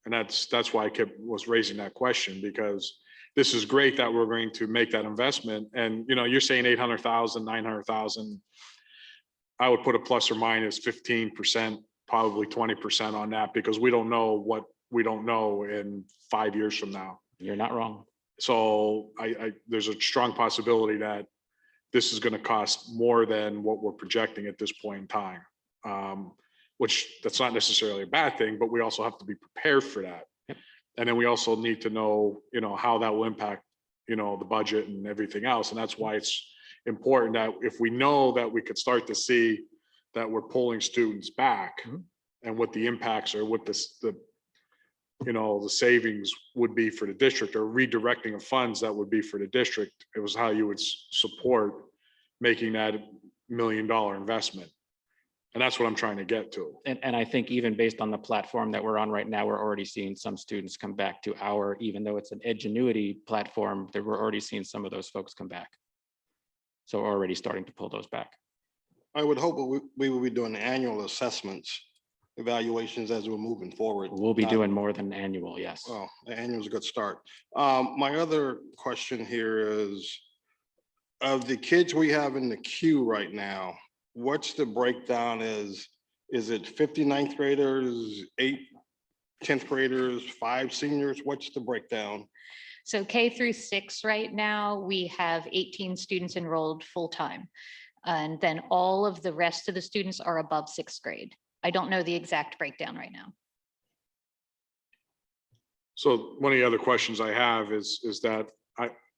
And that's why I was raising that question, because this is great that we're going to make that investment. And you're saying 800,000, 900,000. I would put a plus or minus 15%, probably 20% on that, because we don't know what we don't know in 5 years from now. You're not wrong. So there's a strong possibility that this is going to cost more than what we're projecting at this point in time, which that's not necessarily a bad thing, but we also have to be prepared for that. Yep. And then we also need to know, how that will impact, the budget and everything else. And that's why it's important that if we know that we could start to see that we're pulling students back and what the impacts are, what the savings would be for the district, or redirecting of funds that would be for the district, it was how you would support making that $1 million investment. And that's what I'm trying to get to. And I think even based on the platform that we're on right now, we're already seeing some students come back to even though it's an Edgenuity platform, that we're already seeing some of those folks come back. So we're already starting to pull those back. I would hope we will be doing annual assessments, evaluations as we're moving forward. We'll be doing more than annual, yes. Well, the annual is a good start. My other question here is, of the kids we have in the queue right now, what's the breakdown? Is it 50 ninth graders, 8 10th graders, 5 seniors? What's the breakdown? So K through 6 right now, we have 18 students enrolled full-time. And then all of the rest of the students are above 6th grade. I don't know the exact breakdown right now. So one of the other questions I have is that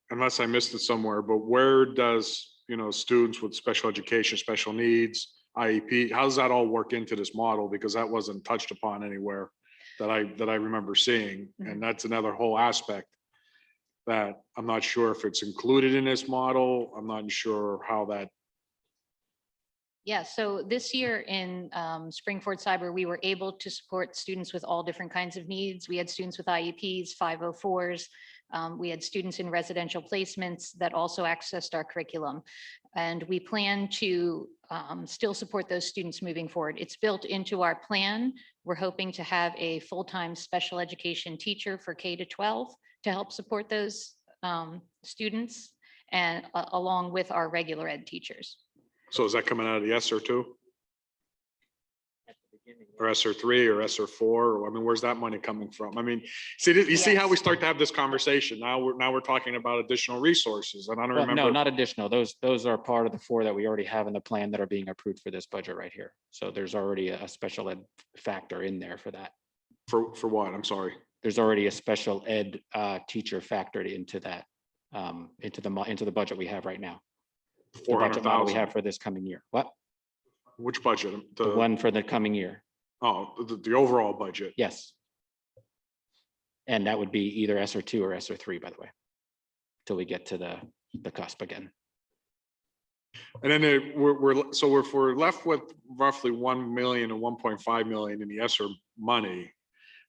unless I missed it somewhere, but where does, students with special education, special needs, IEP, how does that all work into this model? Because that wasn't touched upon anywhere that I remember seeing. And that's another whole aspect that I'm not sure if it's included in this model. I'm not sure how that. Yeah, so this year in Springford Cyber, we were able to support students with all different kinds of needs. We had students with IEPs, 504s. We had students in residential placements that also accessed our curriculum. And we plan to still support those students moving forward. It's built into our plan. We're hoping to have a full-time special education teacher for K to 12 to help support those students and along with our regular ed teachers. So is that coming out of the ESSER too? Or ESSER 3 or ESSER 4? I mean, where's that money coming from? I mean, see, you see how we start to have this conversation. Now we're talking about additional resources, and I don't Well, no, remember. not additional. Those are part of the 4 that we already have in the plan that are being approved for this budget right here. So there's already a special ed factor in there for that. For what? I'm sorry. There's already a special ed teacher factored into that, into the budget we have right now. The budget model we 400,000. have for this coming year. What? Which budget? The one for the coming year. Oh, the overall budget. Yes. And that would be either ESSER 2 or ESSER 3, by the way, till we get to the cusp again. And then if we're left with roughly 1 million and 1.5 million in the ESSER money.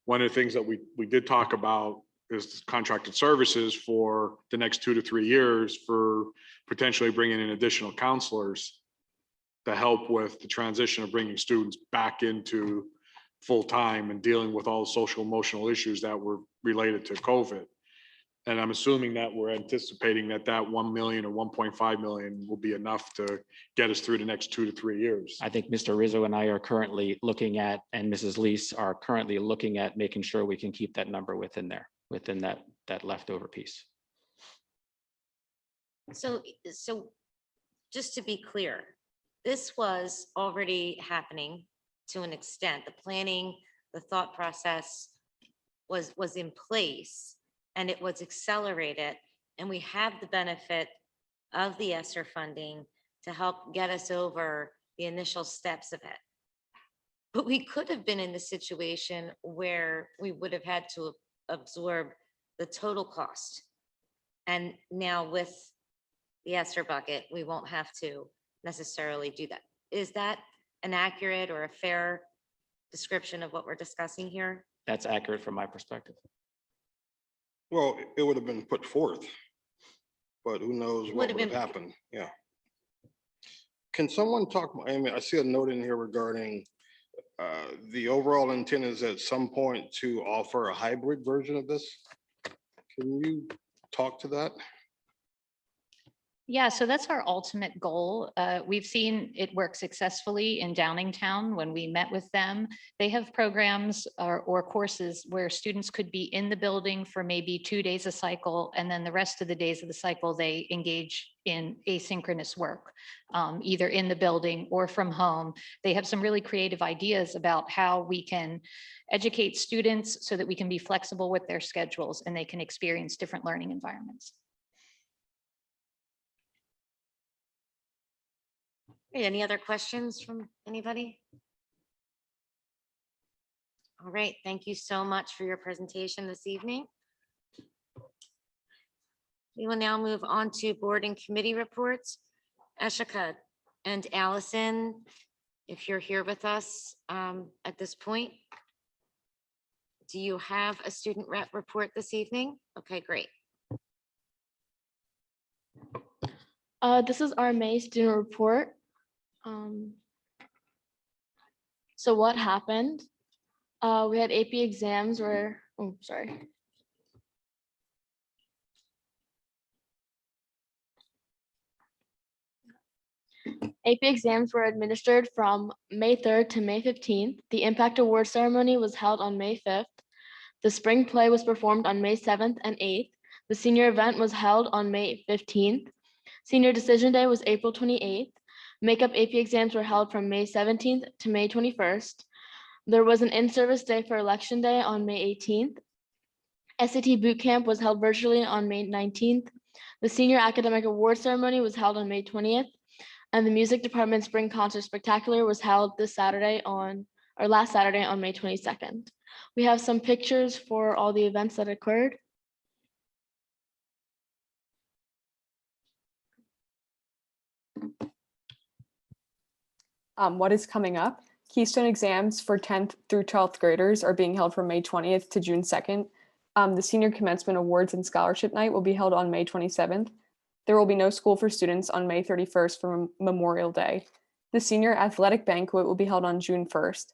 One of the things that we did talk about is contracted services for the next 2 to 3 years for potentially bringing in additional counselors to help with the transition of bringing students back into full-time and dealing with all the social emotional issues that were related to COVID. And I'm assuming that we're anticipating that 1 million or 1.5 million will be enough to get us through the next 2 to 3 years. I think Mr. Rizzo and I are currently looking at, and Mrs. Lees are currently looking at making sure we can keep that number within there, within that leftover piece. So just to be clear, this was already happening to an extent. The planning, the thought process was in place and it was accelerated. And we have the benefit of the ESSER funding to help get us over the initial steps of it. But we could have been in the situation where we would have had to absorb the total cost. And now with the ESSER bucket, we won't have to necessarily do that. Is that an accurate or a fair description of what we're discussing here? That's accurate from my perspective. Well, it would have been put forth, but who knows what Would would have have happened? Yeah. Can someone talk, I mean, I see a note in here regarding the overall intent is at some point to offer a hybrid version of this. Can you talk to that? Yeah, so that's our ultimate goal. We've seen it work successfully in Downingtown when we met with them. They have programs or courses where students could be in the building for maybe 2 days a cycle, and then the rest of the days of the cycle, they engage in asynchronous work, either in the building or from home. They have some really creative ideas about how we can educate students so that we can be flexible with their schedules and they can experience different learning environments. Okay, any other questions from anybody? All right, thank you so much for your presentation this evening. We will now move on to board and committee reports. Ashika and Allison, if you're here with us at this point, do you have a student rep report this evening? Okay, great. This is our May student report. So what happened? We had AP exams where, oh, sorry. AP exams were administered from May 3rd to May 15th. The impact award ceremony was held on May 5th. The spring play was performed on May 7th and 8th. The senior event was held on May 15th. Senior decision day was April 28th. Makeup AP exams were held from May 17th to May 21st. There was an in-service day for election day on May 18th. SAT boot camp was held virtually on May 19th. The senior academic award ceremony was held on May 20th. And the music department spring concert spectacular was held last Saturday on May 22nd. We have some pictures for all the events that occurred. What is coming up? Keystone exams for 10th through 12th graders are being held from May 20th to June 2nd. The Senior Commencement Awards and Scholarship Night will be held on May 27th. There will be no school for students on May 31st for Memorial Day. The Senior Athletic Banquet will be held on June 1st.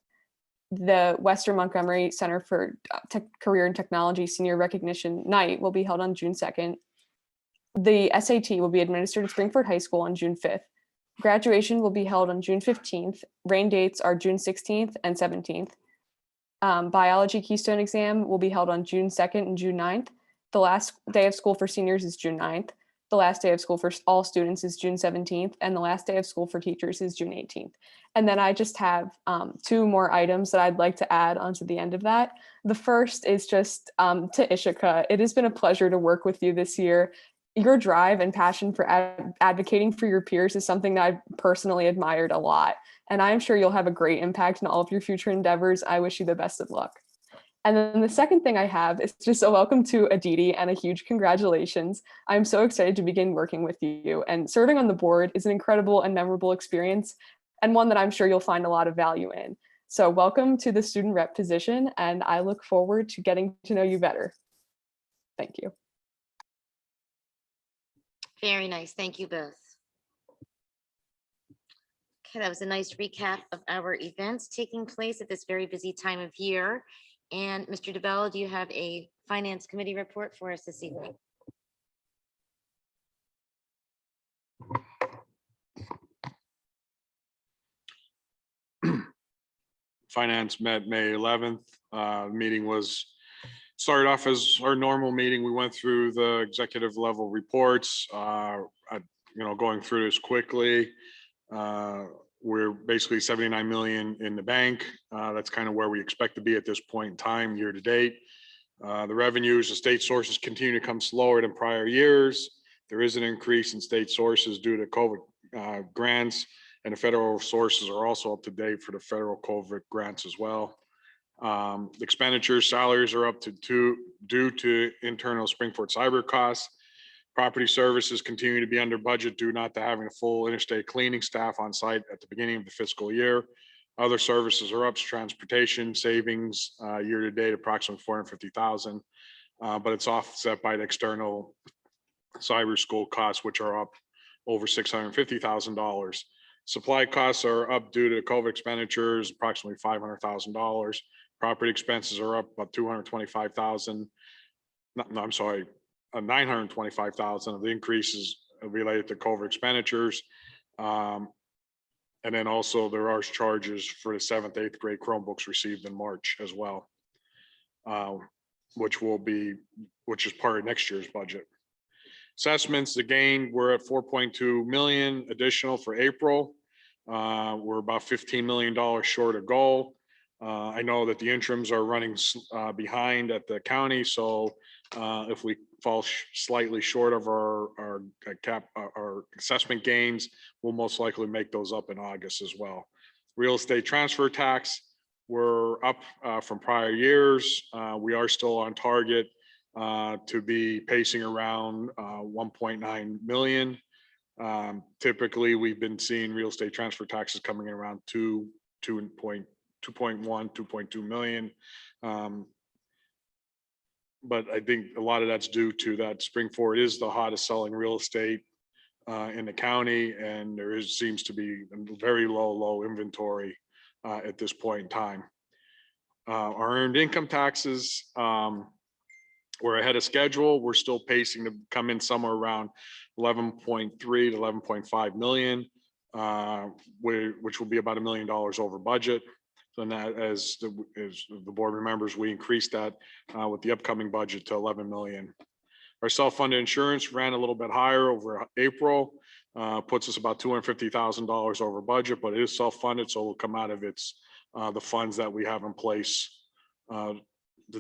The Western Montgomery Center for Career and Technology Senior Recognition Night will be held on June 2nd. The SAT will be administered at Springford High School on June 5th. Graduation will be held on June 15th. Rain dates are June 16th and 17th. Biology Keystone exam will be held on June 2nd and June 9th. The last day of school for seniors is June 9th. The last day of school for all students is June 17th, and the last day of school for teachers is June 18th. And then I just have 2 more items that I'd like to add onto the end of that. The first is just to Ishika. It has been a pleasure to work with you this year. Your drive and passion for advocating for your peers is something that I've personally admired a lot. And I'm sure you'll have a great impact in all of your future endeavors. I wish you the best of luck. And then the second thing I have is just a welcome to Aditi and a huge congratulations. I'm so excited to begin working with you, and serving on the board is an incredible and memorable experience, and one that I'm sure you'll find a lot of value in. So welcome to the student rep position, and I look forward to getting to know you better. Thank you. Very nice. Thank you both. Okay, that was a nice recap of our events taking place at this very busy time of year. And Mr. DeBella, do you have a Finance Committee report for us this evening? Finance met May 11th. Meeting started off as our normal meeting. We went through the executive level reports, going through this quickly. We're basically 79 million in the bank. That's kind of where we expect to be at this point in time, year to date. The revenues, the state sources continue to come slower than prior years. There is an increase in state sources due to COVID grants, and the federal sources are also up to date for the federal COVID grants as well. Expenditures, salaries are up due to internal Springford cyber costs. Property services continue to be under budget due not to having a full interstate cleaning staff on site at the beginning of the fiscal year. Other services are up, transportation savings year to date approximately 450,000, but it's offset by the external cyber school costs, which are up over $650,000. Supply costs are up due to COVID expenditures, approximately $500,000. Property expenses are up about 225,000. No, I'm sorry. 925,000 of the increases related to COVID expenditures. And then also there are charges for the 7th, 8th grade Chromebooks received in March as well, which is part of next year's budget. Assessments, the gain, we're at 4.2 million additional for April. We're about $15 million short of goal. I know that the interims are running behind at the county, so if we fall slightly short of our assessment gains, we'll most likely make those up in August as well. Real estate transfer tax, we're up from prior years. We are still on target to be pacing around 1.9 million. Typically, we've been seeing real estate transfer taxes coming in around 2.1, 2.2 million. But I think a lot of that's due to that Springford is the hottest selling real estate in the county, and there seems to be very low inventory at this point in time. Our earned income taxes, we're ahead of schedule. We're still pacing to come in somewhere around 11.3 to 11.5 million, which will be about $1 million over budget. And that, as the board remembers, we increased that with the upcoming budget to 11 million. Our self-funded insurance ran a little bit higher over April, puts us about $250,000 over budget, but it is self-funded, so it will come out of the funds that we have in place to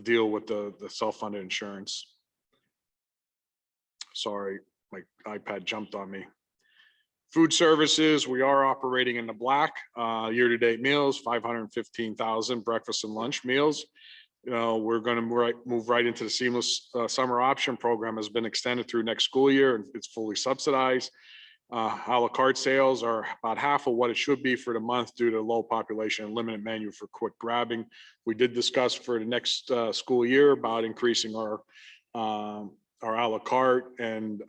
deal with the self-funded insurance. Sorry, my iPad jumped on me. Food services, we are operating in the black. Year-to-date meals, 515,000 breakfast and lunch meals. We're going to move right into the seamless summer option program has been extended through next school year, and it's fully subsidized. A la carte sales are about half of what it should be for the month due to low population and limited menu for quick grabbing. We did discuss for the next school year about increasing our a la carte and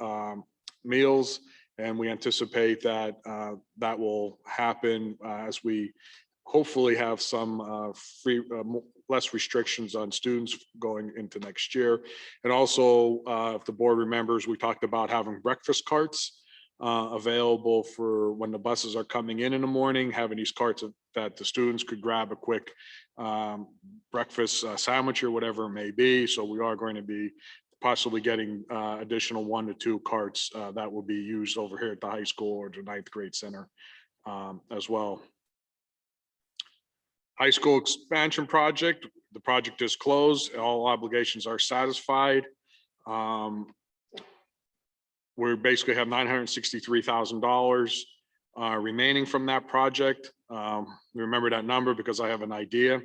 meals. And we anticipate that that will happen as we hopefully have some less restrictions on students going into next year. And also, if the board remembers, we talked about having breakfast carts available for when the buses are coming in the morning, having these carts that the students could grab a quick breakfast sandwich or whatever it may be. So we are going to be possibly getting additional 1 to 2 carts that will be used over here at the high school or the 9th grade center as well. High school expansion project, the project is closed. All obligations are satisfied. We basically have $963,000 remaining from that project. Remember that number because I have an idea.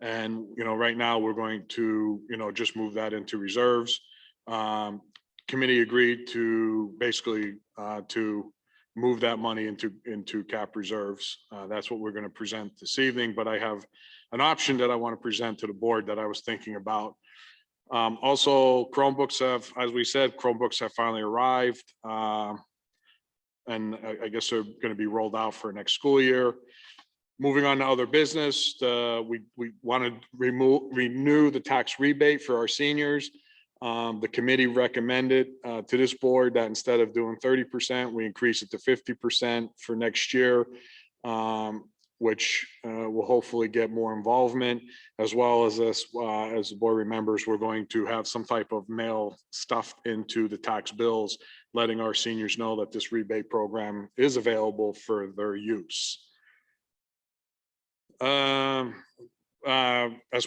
And, right now we're going to, just move that into reserves. Committee agreed to basically to move that money into cap reserves. That's what we're going to present this evening, but I have an option that I want to present to the board that I was thinking about. Also, Chromebooks have, as we said, Chromebooks have finally arrived. And I guess they're going to be rolled out for next school year. Moving on to other business, we want to renew the tax rebate for our seniors. The committee recommended to this board that instead of doing 30%, we increase it to 50% for next year, which will hopefully get more involvement, as well as this, as the board remembers, we're going to have some type of mail stuffed into the tax bills, letting our seniors know that this rebate program is available for their use. As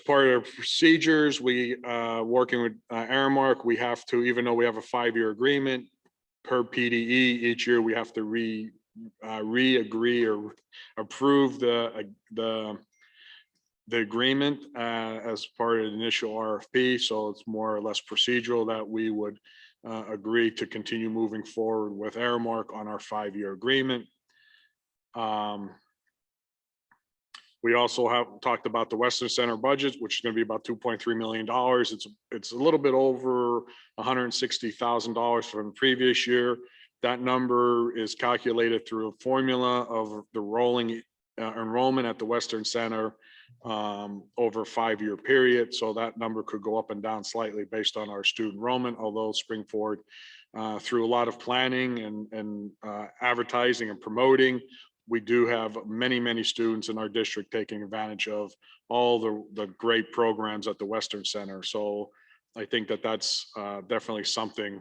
part of procedures, we working with Aramark, we have to, even though we have a 5-year agreement per PDE, each year we have to re-agree or approve the agreement as part of the initial RFP. So it's more or less procedural that we would agree to continue moving forward with Aramark on our 5-year agreement. We also have talked about the Western Center budget, which is going to be about $2.3 million. It's a little bit over $160,000 from the previous year. That number is calculated through a formula of the rolling enrollment at the Western Center over a 5-year period. So that number could go up and down slightly based on our student enrollment, although Springford, through a lot of planning and advertising and promoting, we do have many students in our district taking advantage of all the great programs at the Western Center. So I think that that's definitely something,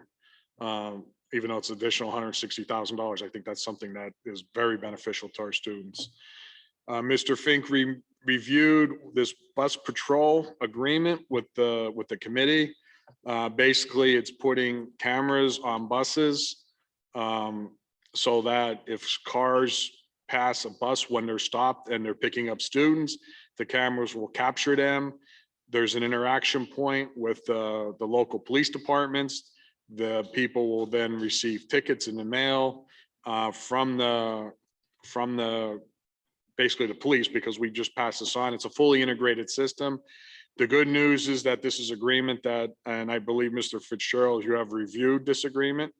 even though it's additional $160,000, I think that's something that is very beneficial to our students. Mr. Fink reviewed this bus patrol agreement with the committee. Basically, it's putting cameras on buses so that if cars pass a bus when they're stopped and they're picking up students, the cameras will capture them. There's an interaction point with the local police departments. The people will then receive tickets in the mail from basically the police, because we just passed this on. It's a fully integrated system. The good news is that this is agreement that, and I believe Mr. Fitzgerald, you have reviewed this agreement.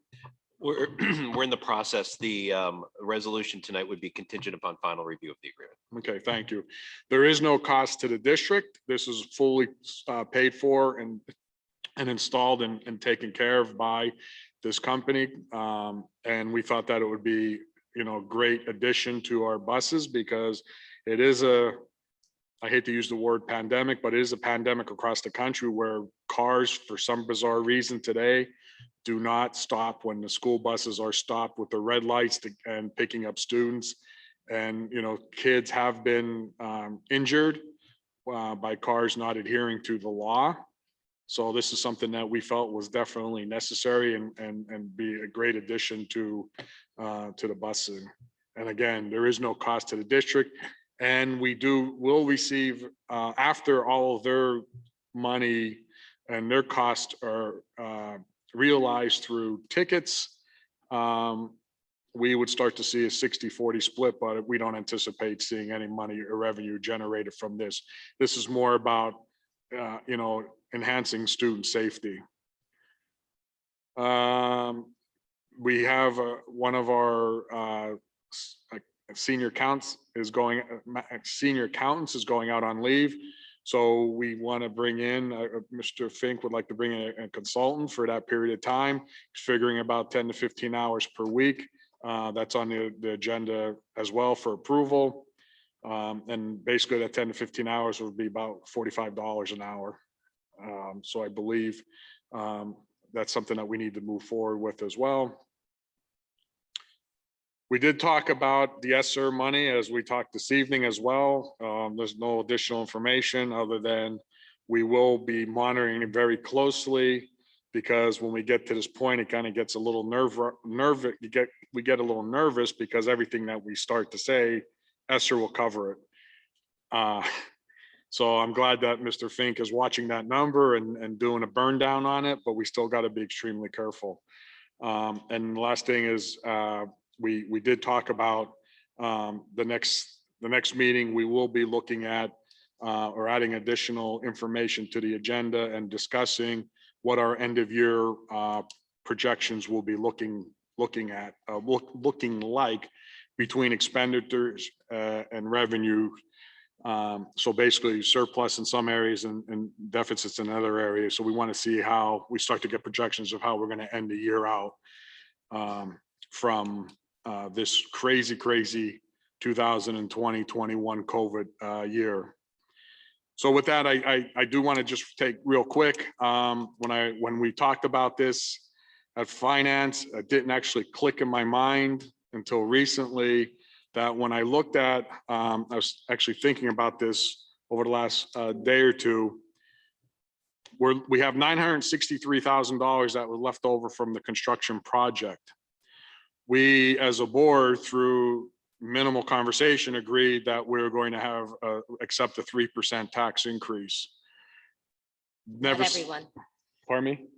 We're in the process. The resolution tonight would be contingent upon final review of the agreement. Okay, thank you. There is no cost to the district. This is fully paid for and installed and taken care of by this company. And we thought that it would be, a great addition to our buses, because it is I hate to use the word pandemic, but it is a pandemic across the country where cars, for some bizarre reason today, do not stop when the school buses are stopped with the red lights and picking up students. And, kids have been injured by cars not adhering to the law. So this is something that we felt was definitely necessary and be a great addition to the busing. And again, there is no cost to the district. And will receive after all of their money and their costs are realized through tickets, we would start to see a 60-40 split, but we don't anticipate seeing any money or revenue generated from this. This is more about, enhancing student safety. We have one of our senior accountants is going out on leave. So we want to bring in, Mr. Fink would like to bring in a consultant for that period of time. He's figuring about 10 to 15 hours per week. That's on the agenda as well for approval. And basically that 10 to 15 hours would be about $45 an hour. So I believe that's something that we need to move forward with as well. We did talk about the ESSER money as we talked this evening as well. There's no additional information other than we will be monitoring it very closely, because when we get to this point, it kind of gets a little we get a little nervous because everything that we start to say, ESSER will cover it. So I'm glad that Mr. Fink is watching that number and doing a burn down on it, but we still got to be extremely careful. And the last thing is, we did talk about the next meeting. We will be looking at or adding additional information to the agenda and discussing what our end of year projections will be looking like between expenditures and revenue. So basically surplus in some areas and deficits in other areas. So we want to see how we start to get projections of how we're going to end the year out from this crazy 2020-21 COVID year. So with that, I do want to just take real quick. When we talked about this at finance, it didn't actually click in my mind until recently that when I looked at, I was actually thinking about this over the last day or two. We have $963,000 that was left over from the construction project. We, as a board, through minimal conversation, agreed that we're going to have accept a 3% tax increase. Not everyone, Pardon me?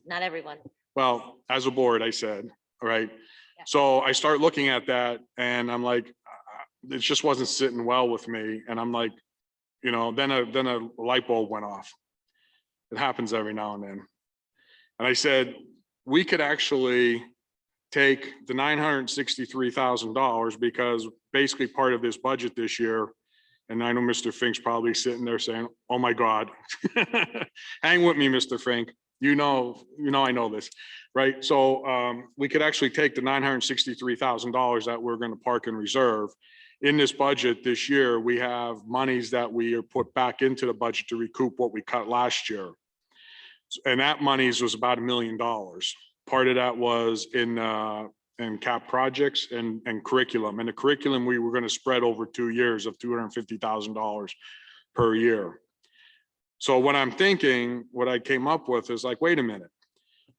not everyone. Well, as a board, I said, all right. Yeah. So I start looking at that and I'm like, it just wasn't sitting well with me. And I'm like, you know, then a light bulb went off. It happens every now and then. And I said, we could actually take the $963,000, because basically part of this budget this year, and I know Mr. Fink's probably sitting there saying, oh my God, hang with me, Mr. Fink. You know, I know this, right? So we could actually take the $963,000 that we're going to park and reserve. In this budget this year, we have monies that we are put back into the budget to recoup what we cut last year. And that monies was about $1 million. Part of that was in cap projects and curriculum. And the curriculum we were going to spread over 2 years of $250,000 per year. So what I'm thinking, what I came up with is like, wait a minute,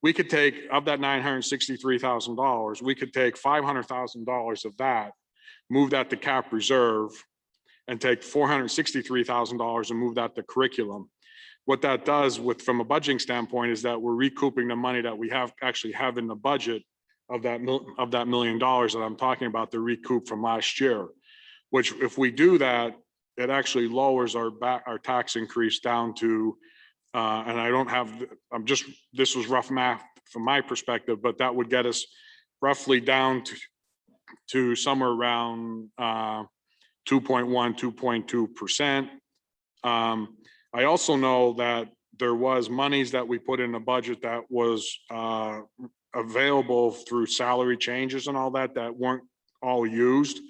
we could take of that $963,000, we could take $500,000 of that, move that to cap reserve, and take $463,000 and move that to curriculum. What that does from a budgeting standpoint is that we're recouping the money that we actually have in the budget of that $1 million that I'm talking about, the recoup from last year, which if we do that, it actually lowers our tax increase down to, and I don't have, this was rough math from my perspective, but that would get us roughly down to somewhere around 2.1, 2.2%. I also know that there was monies that we put in the budget that was available through salary changes and all that weren't all used,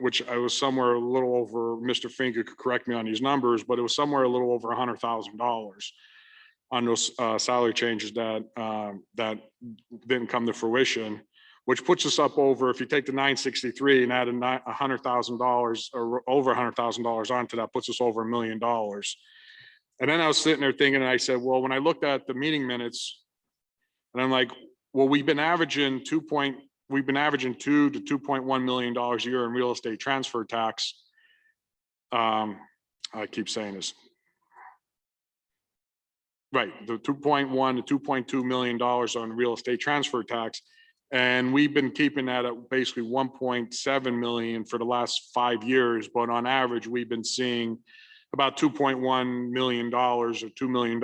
which I was somewhere a little over, Mr. Finger could correct me on these numbers, but it was somewhere a little over $100,000 on those salary changes that didn't come to fruition, which puts us up over, if you take the 963 and add $100,000 or over $100,000 onto that, puts us over $1 million. And then I was sitting there thinking, and I said, well, when I looked at the meeting minutes, and I'm like, well, we've been averaging 2 to 2.1 million dollars a year in real estate transfer tax. I keep saying this. Right, the 2.1 to 2.2 million dollars on real estate transfer tax. And we've been keeping that at basically 1.7 million for the last 5 years. But on average, we've been seeing about $2.1 million or $2 million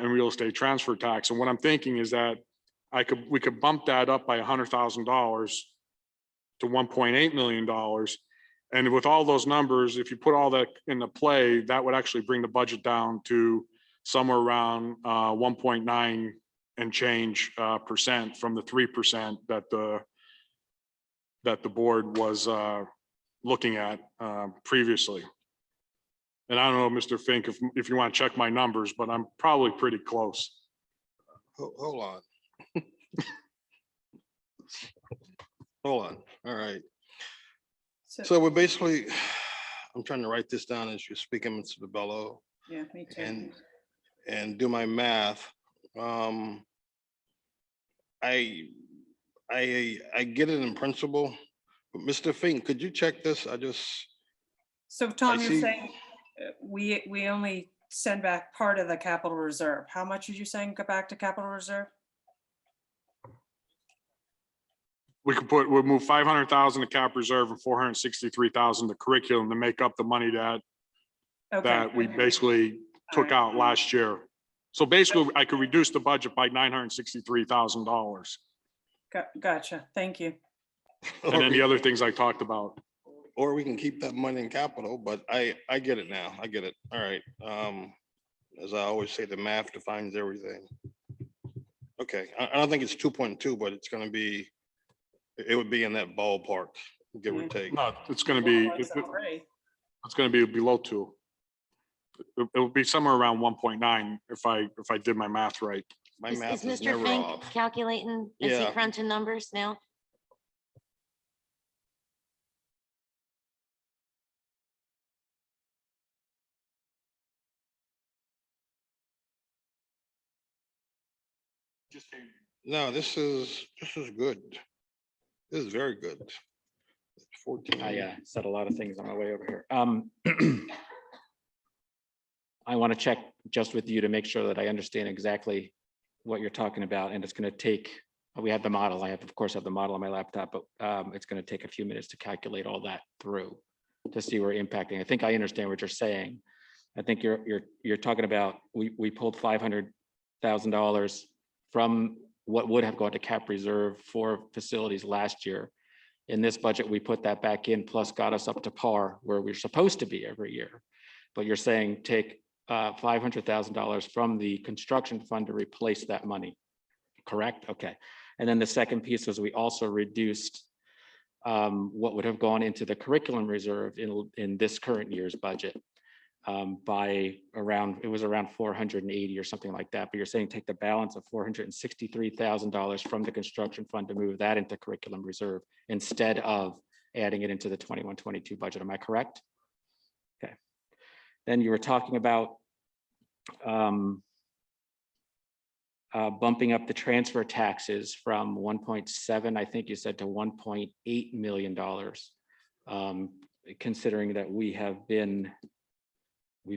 in real estate transfer tax. And what I'm thinking is that we could bump that up by $100,000 to $1.8 million. And with all those numbers, if you put all that into play, that would actually bring the budget down to somewhere around 1.9 and change percent from the 3% that the board was looking at previously. And I don't know, Mr. Fink, if you want to check my numbers, but I'm probably pretty close. Hold on. Hold on. All right. So we're basically, I'm trying to write this down as you're speaking, Mr. DeBello, Yeah, me too. and do my math. I get it in principle, but Mr. Fink, could you check this? So Tom, I you're see- saying we only send back part of the capital reserve. How much did you saying go back to capital reserve? We'll move 500,000 to cap reserve and 463,000 to curriculum to make up the money that we basically took out last year. So basically, I could reduce the budget by $963,000. Gotcha. Thank you. And then the other things I talked about. Or we can keep that money in capital, but I get it now. I get it. All right. As I always say, the math defines everything. Okay, I don't think it's 2.2, but it's gonna be, it would be in that ballpark, give or take. No, it's gonna be, Well, that's not right. it's gonna be below 2. It will be somewhere around 1.9 if I did my math right. My Is math is Mr. never Fink off. calculating, is he Yeah. crunching numbers now? No, this is good. This is very good. 14. I said a lot of things on my way over here. I want to check just with you to make sure that I understand exactly what you're talking about, and it's going to take, we have the model. I have, of course, have the model on my laptop, but it's going to take a few minutes to calculate all that through to see where impacting. I think I understand what you're saying. I think you're talking about, we pulled $500,000 from what would have gone to cap reserve for facilities last year. In this budget, we put that back in, plus got us up to par where we're supposed to be every year. But you're saying take $500,000 from the construction fund to replace that money, correct? Okay. And then the second piece was we also reduced what would have gone into the curriculum reserve in this current year's budget by around, it was around 480 or something like that. But you're saying take the balance of $463,000 from the construction fund to move that into curriculum reserve instead of adding it into the 21-22 budget. Am I correct? Okay. Then you were talking about bumping up the transfer taxes from 1.7, I think you said, to $1.8 million. Considering that we've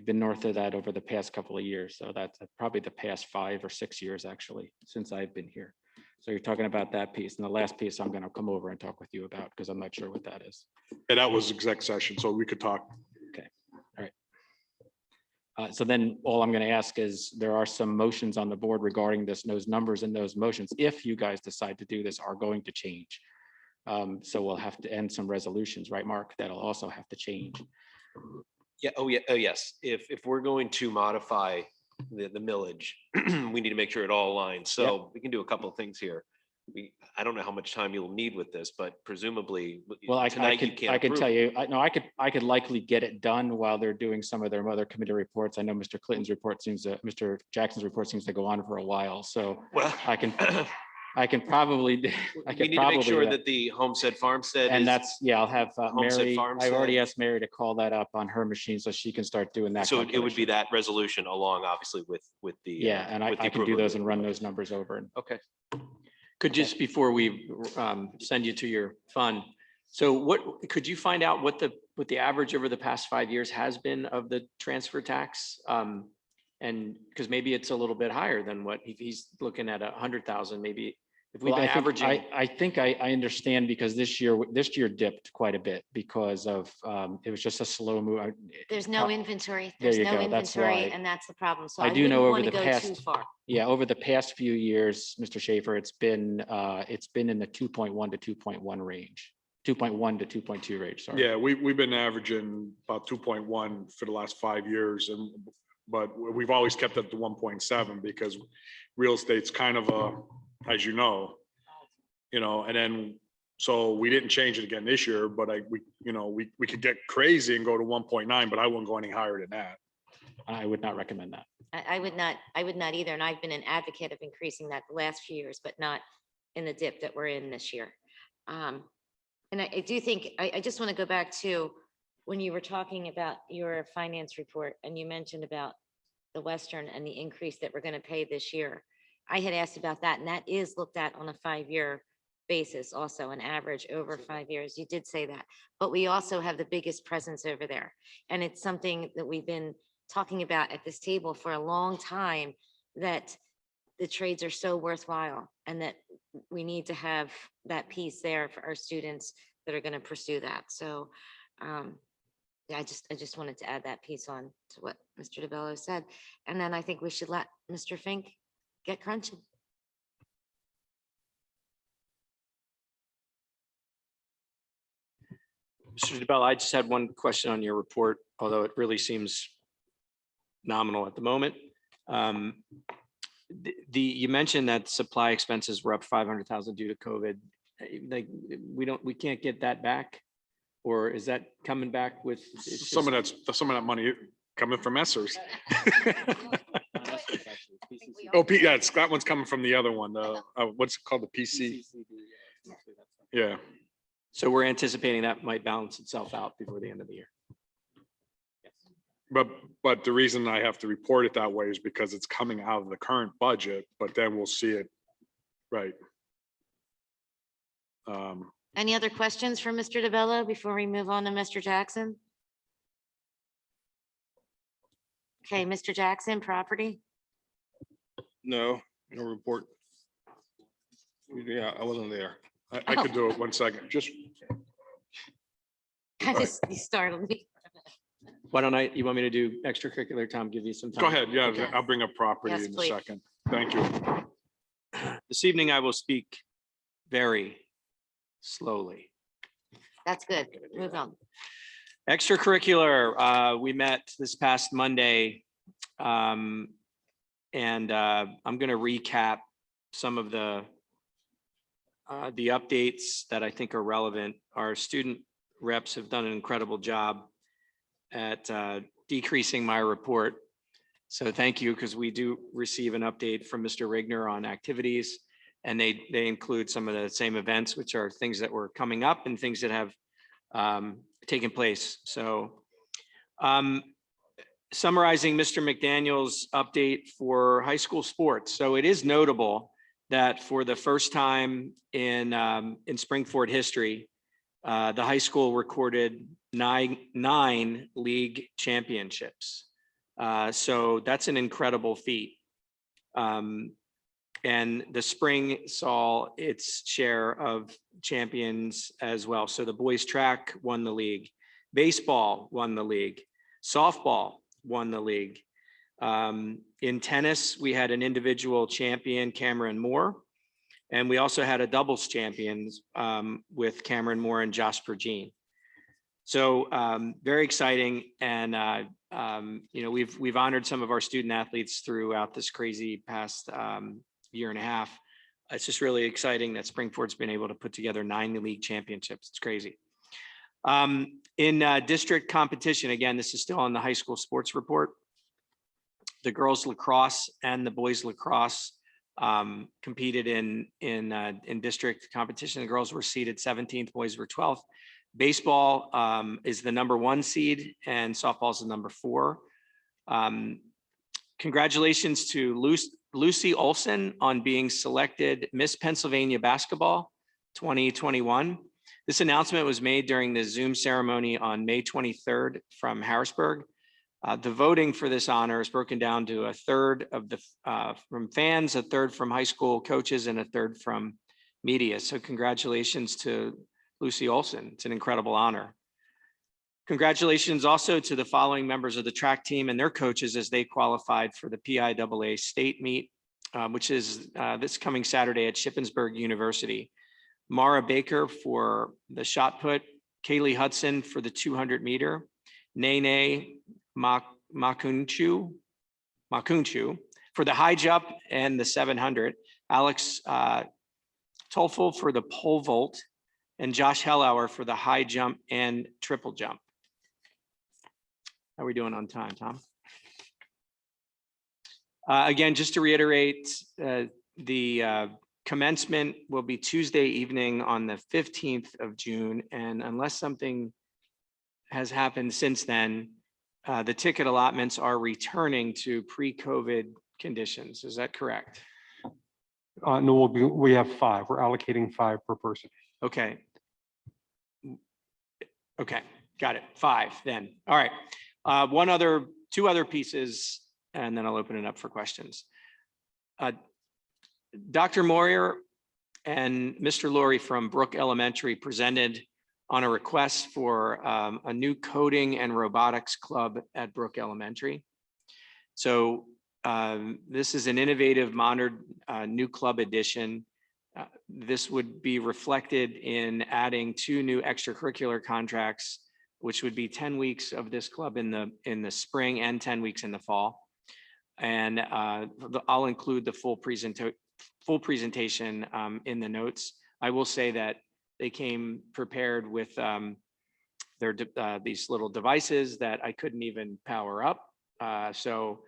been north of that over the past couple of years. So that's probably the past 5 or 6 years, actually, since I've been here. So you're talking about that piece. And the last piece I'm going to come over and talk with you about because I'm not sure what that is. Yeah, that was exec session, so we could talk. Okay, all right. So then all I'm going to ask is there are some motions on the board regarding this, those numbers and those motions, if you guys decide to do this, are going to change. So we'll have to end some resolutions, right, Mark? That'll also have to change. Yeah, oh yeah, oh yes. If we're going to modify the millage, we need to make sure it all aligns. So we can do a couple of things here. I don't know how much time you'll need with this, but presumably Well, I tonight you could can't approve tell it. you, I could likely get it done while they're doing some of their other committee reports. I know Mr. Clinton's report Mr. Jackson's report seems to go on for a while, so Well, I can probably, we need to make sure that the homestead farmstead and is, that's, yeah, I'll have Homestead Mary, I've Farmstead. already asked Mary to call that up on her machine so she can start doing that. so it would be calculation. that resolution along, obviously, with the. Yeah, and I with the can do approval. those and run those numbers over. Okay. Could Just before we send you to your fund, so what, could you find out what the average over the past 5 years has been of the transfer tax? And because maybe it's a little bit higher than what he's looking at 100,000, maybe if we've Well, been I think averaging. I think I understand because this year dipped quite a bit because of, it was just a slow move. There's no inventory. There There's you no go, that's inventory, why. and that's the problem. So I I do wouldn't know over want to the go too past, far. yeah, over the past few years, Mr. Schaefer, it's been in the 2.1 to 2.1 range, 2.1 to 2.2 range, sorry. Yeah, we've been averaging about 2.1 for the last 5 years, but we've always kept it to 1.7 because real estate's kind of as you know, and then, so we didn't change it again this year, but we could get crazy and go to 1.9, but I wouldn't go any higher than that. I would not recommend that. I would not either. And I've been an advocate of increasing that the last few years, but not in the dip that we're in this year. And I do think, I just want to go back to when you were talking about your finance report and you mentioned about the Western and the increase that we're going to pay this year. I had asked about that, and that is looked at on a 5-year basis, also an average over 5 years. You did say that, but we also have the biggest presence over there. And it's something that we've been talking about at this table for a long time, that the trades are so worthwhile and that we need to have that piece there for our students that are going to pursue that. So yeah, I just wanted to add that piece on to what Mr. DeBello said. And then I think we should let Mr. Fink get crunching. Mr. DeBello, I just had one question on your report, although it really seems nominal at the moment. You mentioned that supply expenses were up 500,000 due to COVID. Like we can't get that back, or is that coming back with Some of that money coming from Essers. Oh, yeah, that one's coming from the other one. What's it called? The PC. Yeah. So we're anticipating that might balance itself out before the end of the year. But the reason I have to report it that way is because it's coming out of the current budget, but then we'll see it, right? Any other questions for Mr. DeBello before we move on to Mr. Jackson? Okay, Mr. Jackson, property. No report. Yeah, I wasn't there. I could do it 1 second, just. You startled me. Why don't you want me to do extracurricular, Tom, give you some time? Go ahead, yeah, Okay. I'll bring up property Yes, in a please. second. Thank you. This evening, I will speak very slowly. That's good. Move on. Extracurricular, we met this past Monday, and I'm going to recap some of the updates that I think are relevant. Our student reps have done an incredible job at decreasing my report. So thank you, because we do receive an update from Mr. Rigner on activities, and they include some of the same events, which are things that were coming up and things that have taken place. So summarizing Mr. McDaniel's update for high school sports. So it is notable that for the first time in Springford history, the high school recorded nine league championships. So that's an incredible feat. And the spring saw its share of champions as well. So the boys track won the league, baseball won the league, softball won the league. In tennis, we had an individual champion, Cameron Moore, and we also had a doubles champions with Cameron Moore and Jasper Jean. So very exciting, and we've honored some of our student athletes throughout this crazy past year and a half. It's just really exciting that Springford's been able to put together 9 league championships. It's crazy. In district competition, again, this is still on the high school sports report. The girls lacrosse and the boys lacrosse competed in district competition. The girls were seeded 17th, boys were 12th. Baseball is the #1 seed, and softball is the #4. Congratulations to Lucy Olson on being selected Miss Pennsylvania Basketball 2021. This announcement was made during the Zoom ceremony on May 23rd from Harrisburg. The voting for this honor is broken down to a third from fans, a third from high school coaches, and a third from media. So congratulations to Lucy Olson. It's an incredible honor. Congratulations also to the following members of the track team and their coaches as they qualified for the PIAA state meet, which is this coming Saturday at Shippensburg University. Mara Baker for the shot put, Kaylee Hudson for the 200 meter, Nene Makunchu for the high jump and the 700, Alex Tolfel for the pole vault, and Josh Hellauer for the high jump and triple jump. How are we doing on time, Tom? Again, just to reiterate, the commencement will be Tuesday evening on the 15th of June. And unless something has happened since then, the ticket allotments are returning to pre-COVID conditions. Is that correct? No, we have 5. We're allocating 5 per person. Okay. Okay, got it. 5 then. All right. Two other pieces, and then I'll open it up for questions. Dr. Moyer and Mr. Laurie from Brook Elementary presented on a request for a new coding and robotics club at Brook Elementary. So this is an innovative, modern new club addition. This would be reflected in adding 2 new extracurricular contracts, which would be 10 weeks of this club in the spring and 10 weeks in the fall. And I'll include the full presentation in the notes. I will say that they came prepared with these little devices that I couldn't even power up. So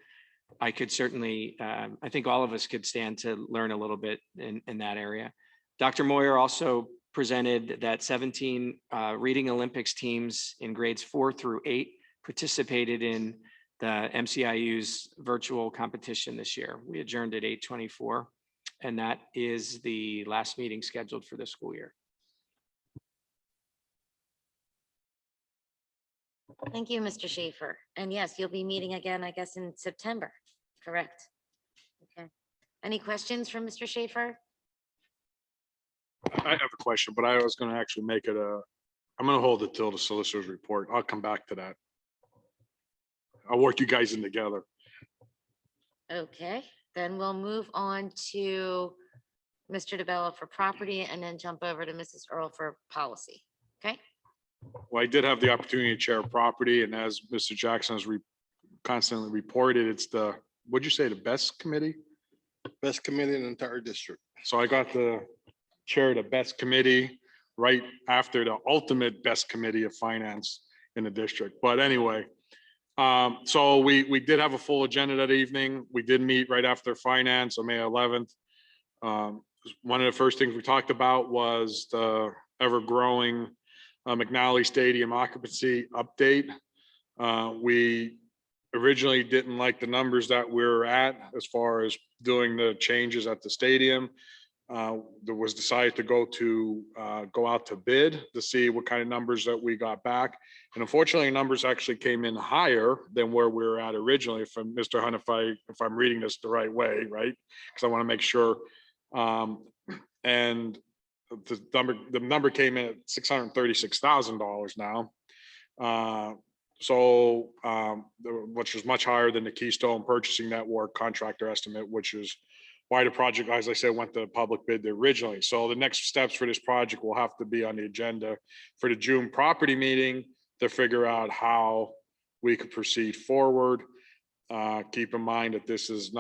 I could certainly, I think all of us could stand to learn a little bit in that area. Dr. Moyer also presented that 17 Reading Olympics teams in grades 4 through 8 participated in the MCIU's virtual competition this year. We adjourned at 8:24, and that is the last meeting scheduled for this school year. Thank you, Mr. Schaefer. And yes, you'll be meeting again, I guess, in September, correct? Okay. Any questions from Mr. Schaefer? I have a question, but I was going to actually make it I'm going to hold it till the solicitor's report. I'll come back to that. I'll work you guys in together. Okay, then we'll move on to Mr. DeBello for property and then jump over to Mrs. Earl for policy. Okay. Well, I did have the opportunity to chair property, and as Mr. Jackson has constantly reported, it's the, what'd you say, the best committee? Best committee in the entire district. So I got to chair the best committee right after the ultimate best committee of finance in the district. But anyway, so we did have a full agenda that evening. We did meet right after finance on May 11th. One of the first things we talked about was the ever-growing McNally Stadium occupancy update. We originally didn't like the numbers that we're at as far as doing the changes at the stadium. There was decided to go out to bid to see what kind of numbers that we got back. And unfortunately, numbers actually came in higher than where we were at originally. From Mr. Hunt, if I'm reading this the right way, right? Because I want to make sure. And the number came in at $636,000 now. Which is much higher than the Keystone Purchasing Network contractor estimate, which is why the project, as I said, went to public bid originally. So the next steps for this project will have to be on the agenda for the June property meeting to figure out how we could proceed forward. Keep in mind that this is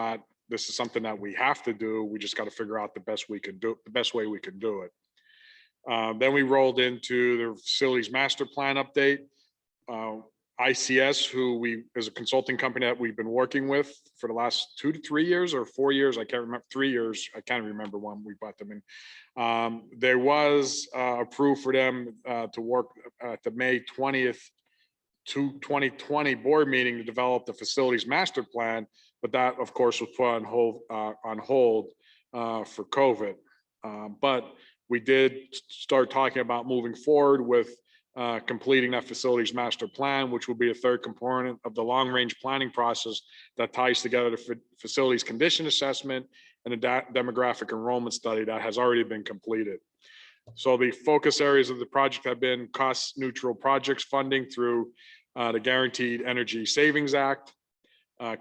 something that we have to do. We just got to figure out the best way we can do it. Then we rolled into the facilities master plan update. ICS, who is a consulting company that we've been working with for the last 2 to 3 years or 4 years. I can't remember, 3 years. I can't remember when we brought them in. There was approved for them to work at the May 20th, 2020 board meeting to develop the facilities master plan, but that of course was put on hold for COVID. But we did start talking about moving forward with completing that facilities master plan, which will be a third component of the long range planning process that ties together the facilities condition assessment and the demographic enrollment study that has already been completed. So the focus areas of the project have been cost neutral projects funding through the Guaranteed Energy Savings Act,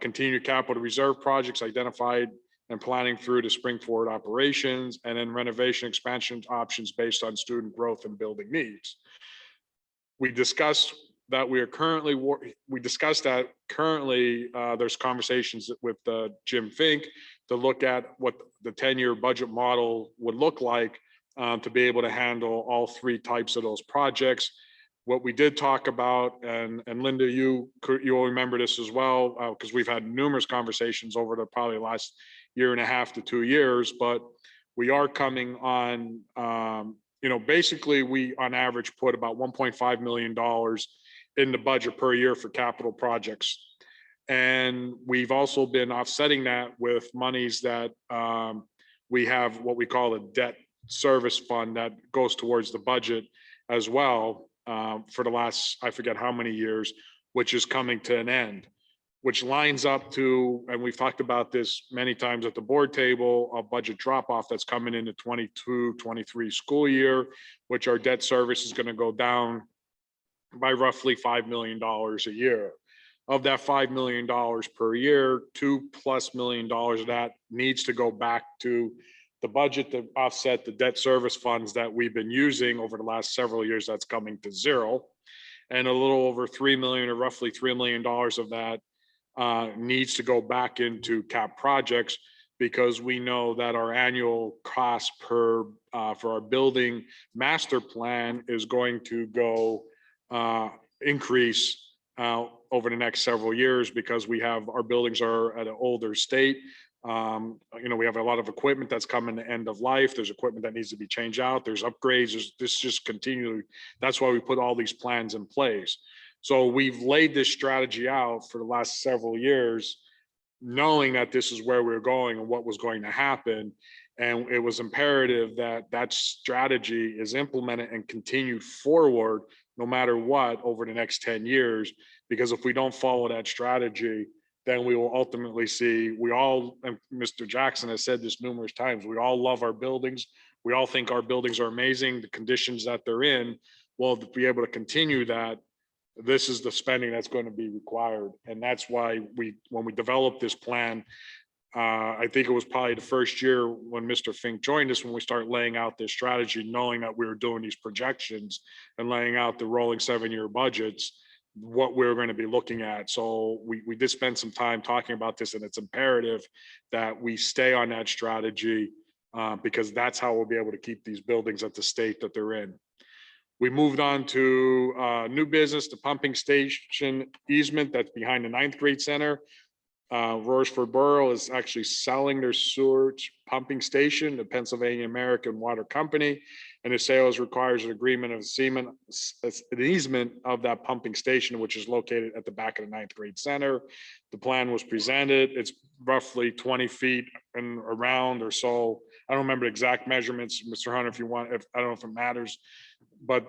continued capital reserve projects identified and planning through to Springford operations, and then renovation expansion options based on student growth and building needs. We discussed that there's conversations with Jim Fink to look at what the 10-year budget model would look like to be able to handle all three types of those projects. What we did talk about, and Linda, you will remember this as well, because we've had numerous conversations over the probably last year and a half to 2 years, but we are coming on, basically we on average put about $1.5 million in the budget per year for capital projects. And we've also been offsetting that with monies that we have what we call a debt service fund that goes towards the budget as well for the last, I forget how many years, which is coming to an end, which lines up to, and we've talked about this many times at the board table, a budget drop off that's coming in the 22-23 school year, which our debt service is going to go down by roughly $5 million a year. Of that $5 million per year, $2+ million of that needs to go back to the budget to offset the debt service funds that we've been using over the last several years. That's coming to zero. And a little over $3 million, or roughly $3 million of that needs to go back into cap projects, because we know that our annual cost per for our building master plan is going to go increase over the next several years, because our buildings are at an older state. We have a lot of equipment that's coming to end of life. There's equipment that needs to be changed out. There's upgrades. This just continually. That's why we put all these plans in place. So we've laid this strategy out for the last several years, knowing that this is where we're going and what was going to happen. And it was imperative that that strategy is implemented and continued forward no matter what over the next 10 years. Because if we don't follow that strategy, then we will ultimately see, and Mr. Jackson has said this numerous times, we all love our buildings. We all think our buildings are amazing, the conditions that they're in. Well, to be able to continue that, this is the spending that's going to be required. And that's why when we developed this plan, I think it was probably the first year when Mr. Fink joined us, when we started laying out this strategy, knowing that we were doing these projections and laying out the rolling 7-year budgets, what we're going to be looking at. So we did spend some time talking about this, and it's imperative that we stay on that strategy because that's how we'll be able to keep these buildings at the state that they're in. We moved on to new business, the pumping station easement that's behind the 9th grade center. Royersford Borough is actually selling their sewage pumping station to Pennsylvania American Water Company, and the sales requires an agreement of an easement of that pumping station, which is located at the back of the 9th grade center. The plan was presented. It's roughly 20 feet and around or so. I don't remember the exact measurements, Mr. Hunter, if you want, I don't know if it matters, but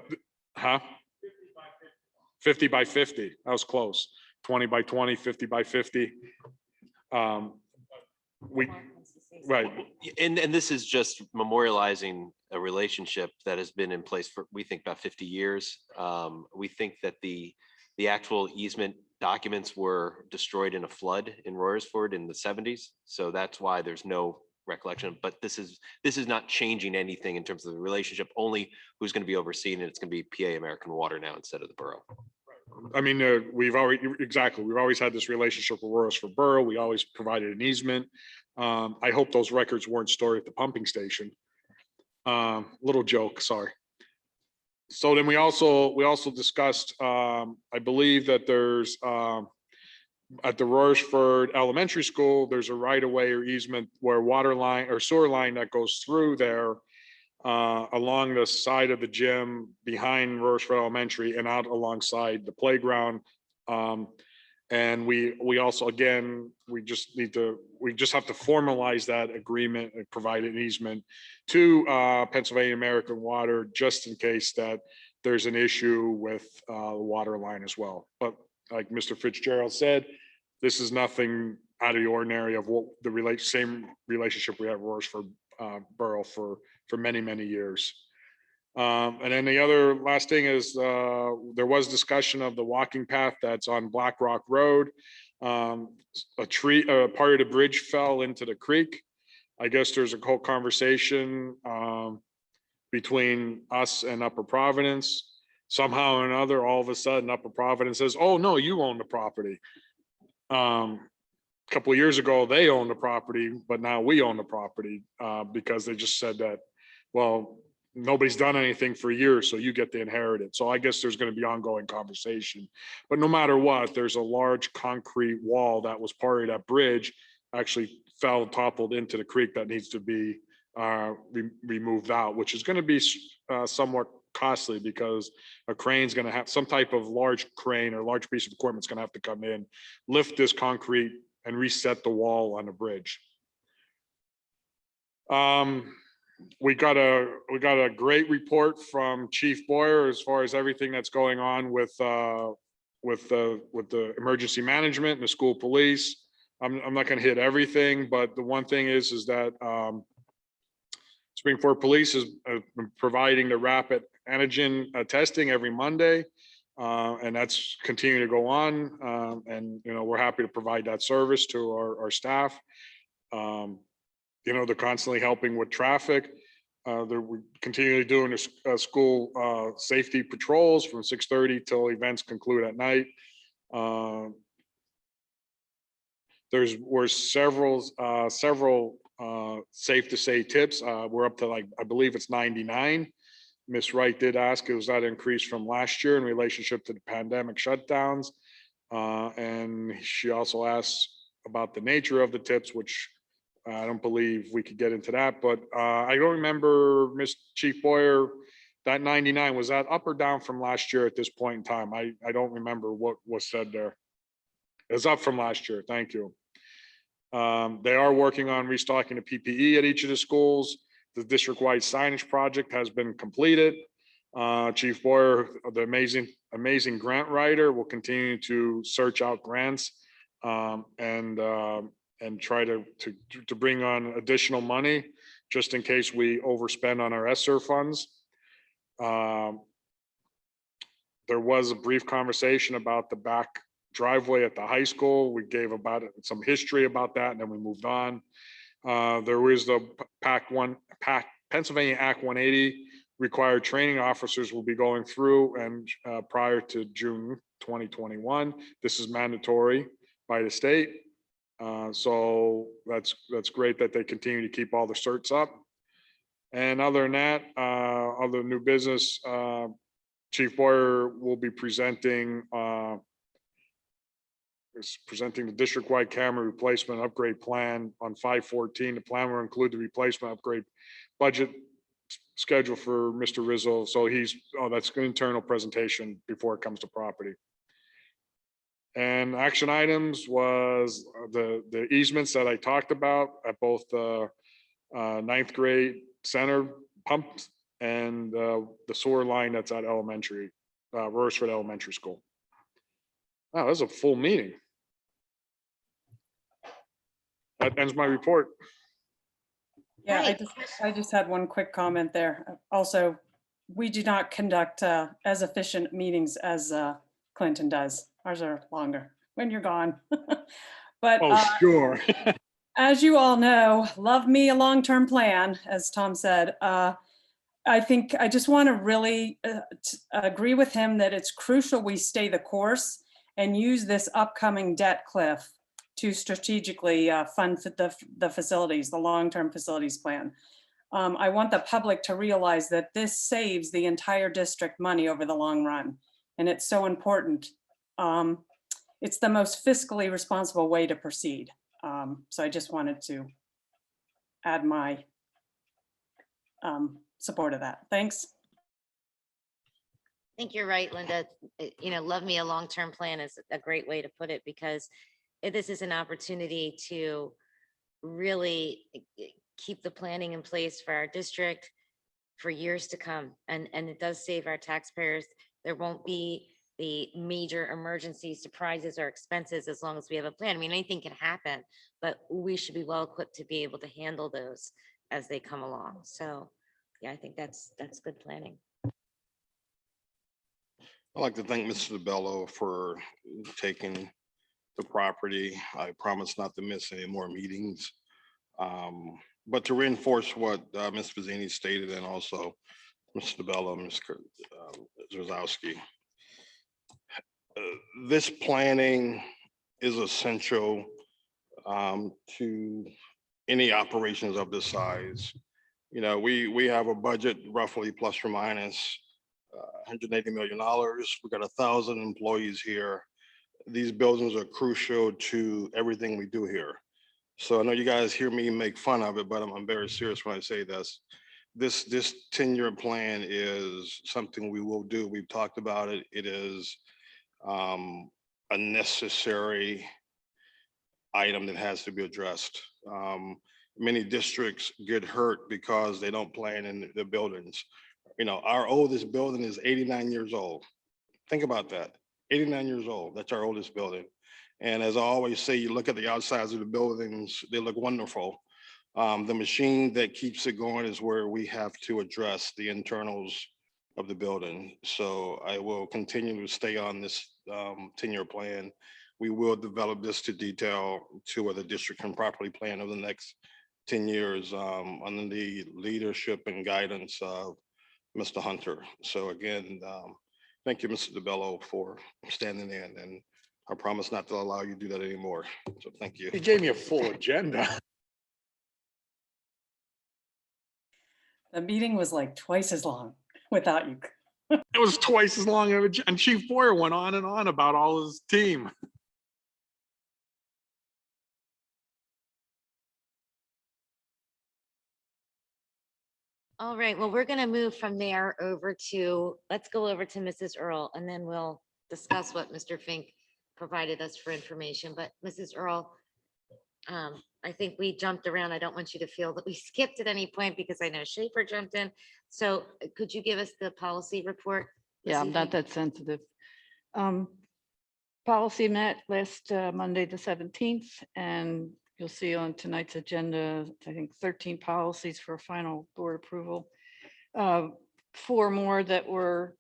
50 by 50, that was close. 20 by 20, 50 by 50. Right. And this is just memorializing a relationship that has been in place for, we think, about 50 years. We think that the actual easement documents were destroyed in a flood in Royersford in the 70s. So that's why there's no recollection, but this is not changing anything in terms of the relationship, only who's going to be overseeing it. It's going to be PA American Water now instead of the borough. I mean, we've always had this relationship with Royersford Borough. We always provided an easement. I hope those records weren't stored at the pumping station. Little joke, sorry. So then we also discussed, I believe that there's at the Royersford Elementary School, there's a right-of-way or easement where water line or sewer line that goes through there along the side of the gym behind Royersford Elementary and out alongside the playground. And we also, again, we just have to formalize that agreement and provide an easement to Pennsylvania American Water, just in case that there's an issue with the water line as well. But like Mr. Fitzgerald said, this is nothing out of the ordinary of what the same relationship we have with Royersford Borough for many, many years. And then the other last thing is there was discussion of the walking path that's on Black Rock Road. A tree, part of the bridge fell into the creek. I guess there's a whole conversation between us and Upper Providence. Somehow or another, all of a sudden, Upper Providence says, "Oh no, you own the property." A couple of years ago, they owned the property, but now we own the property because they just said that, well, nobody's done anything for years, so you get to inherit it. So I guess there's going to be ongoing conversation. But no matter what, there's a large concrete wall that was part of that bridge, actually fell, toppled into the creek that needs to be removed out, which is going to be somewhat costly because a crane's going to have some type of large crane or large piece of equipment's going to have to come in, lift this concrete and reset the wall on the bridge. We got a great report from Chief Boyer as far as everything that's going on with the emergency management and the school police. I'm not going to hit everything, but the one thing is that Springford Police is providing the rapid antigen testing every Monday, and that's continuing to go on. And we're happy to provide that service to our staff. They're constantly helping with traffic. They're continually doing school safety patrols from 6:30 till events conclude at night. Were several safe to say tips. We're up to I believe it's 99. Ms. Wright did ask, was that increase from last year in relationship to the pandemic shutdowns? And she also asked about the nature of the tips, which I don't believe we could get into that, but I don't remember, Ms. Chief Boyer, that 99, was that up or down from last year at this point in time? I don't remember what was said there. It's up from last year, thank you. They are working on restocking the PPE at each of the schools. The district-wide signage project has been completed. Chief Boyer, the amazing grant writer, will continue to search out grants and try to bring on additional money just in case we overspend on our ESSER funds. There was a brief conversation about the back driveway at the high school. We gave about some history about that, and then we moved on. There is the Pennsylvania Act 180 required training officers will be going through, and prior to June 2021, this is mandatory by the state. So that's great that they continue to keep all the certs up. And other than that, other new business, Chief Boyer will be presenting the district-wide camera replacement upgrade plan on 5/14. The plan will include the replacement upgrade budget schedule for Mr. Rizzo. So that's an internal presentation before it comes to property. And action items was the easements that I talked about at both the 9th grade center pumps and the sewer line that's at elementary, Royersford Elementary School. Wow, that's a full meeting. That ends my report. Yeah, I just had one quick comment there. Also, we do not conduct as efficient meetings as Clinton does. Ours are longer when you're gone. But sure. As you all know, love me a long-term plan, as Tom said. I think I just want to really agree with him that it's crucial we stay the course and use this upcoming debt cliff to strategically fund the facilities, the long-term facilities plan. I want the public to realize that this saves the entire district money over the long run, and it's so important. It's the most fiscally responsible way to proceed. So I just wanted to add my support of that. Thanks. I think you're right, Linda. Love me a long-term plan is a great way to put it, because this is an opportunity to really keep the planning in place for our district for years to come. And it does save our taxpayers. There won't be the major emergencies, surprises, or expenses as long as we have a plan. I mean, anything can happen, but we should be well equipped to be able to handle those as they come along. So yeah, I think that's good planning. I'd like to thank Mr. DeBello for taking the property. I promise not to miss any more meetings. But to reinforce what Ms. Fazzini stated and also Mr. DeBello, Ms. Zrozowski, this planning is essential to any operations of this size. You know, we have a budget roughly plus or minus $180 million. We got 1,000 employees here. These buildings are crucial to everything we do here. So I know you guys hear me make fun of it, but I'm very serious when I say this. This 10-year plan is something we will do. We've talked about it. It is a necessary item that has to be addressed. Many districts get hurt because they don't plan in the buildings. You know, our oldest building is 89 years old. Think about that, 89 years old. That's our oldest building. And as I always say, you look at the outsides of the buildings, they look wonderful. The machine that keeps it going is where we have to address the internals of the building. So I will continue to stay on this 10-year plan. We will develop this to detail to where the district can properly plan over the next 10 years under the leadership and guidance of Mr. Hunter. So again, thank you, Mr. DeBello, for standing in, and I promise not to allow you to do that anymore. So thank you. He gave me a full agenda. The meeting was like twice as long without you. It was twice as long, and Chief Boyer went on and on about all his team. All right, well, we're going to move from there over to, let's go over to Mrs. Earl, and then we'll discuss what Mr. Fink provided us for information. But Mrs. Earl, I think we jumped around. I don't want you to feel that we skipped at any point because I know Schaefer jumped in. So could you give us the policy report? this Yeah, I'm not evening? that sensitive. Policy met last Monday, the 17th, and you'll see on tonight's agenda, I think 13 policies for final board approval. 4 more that were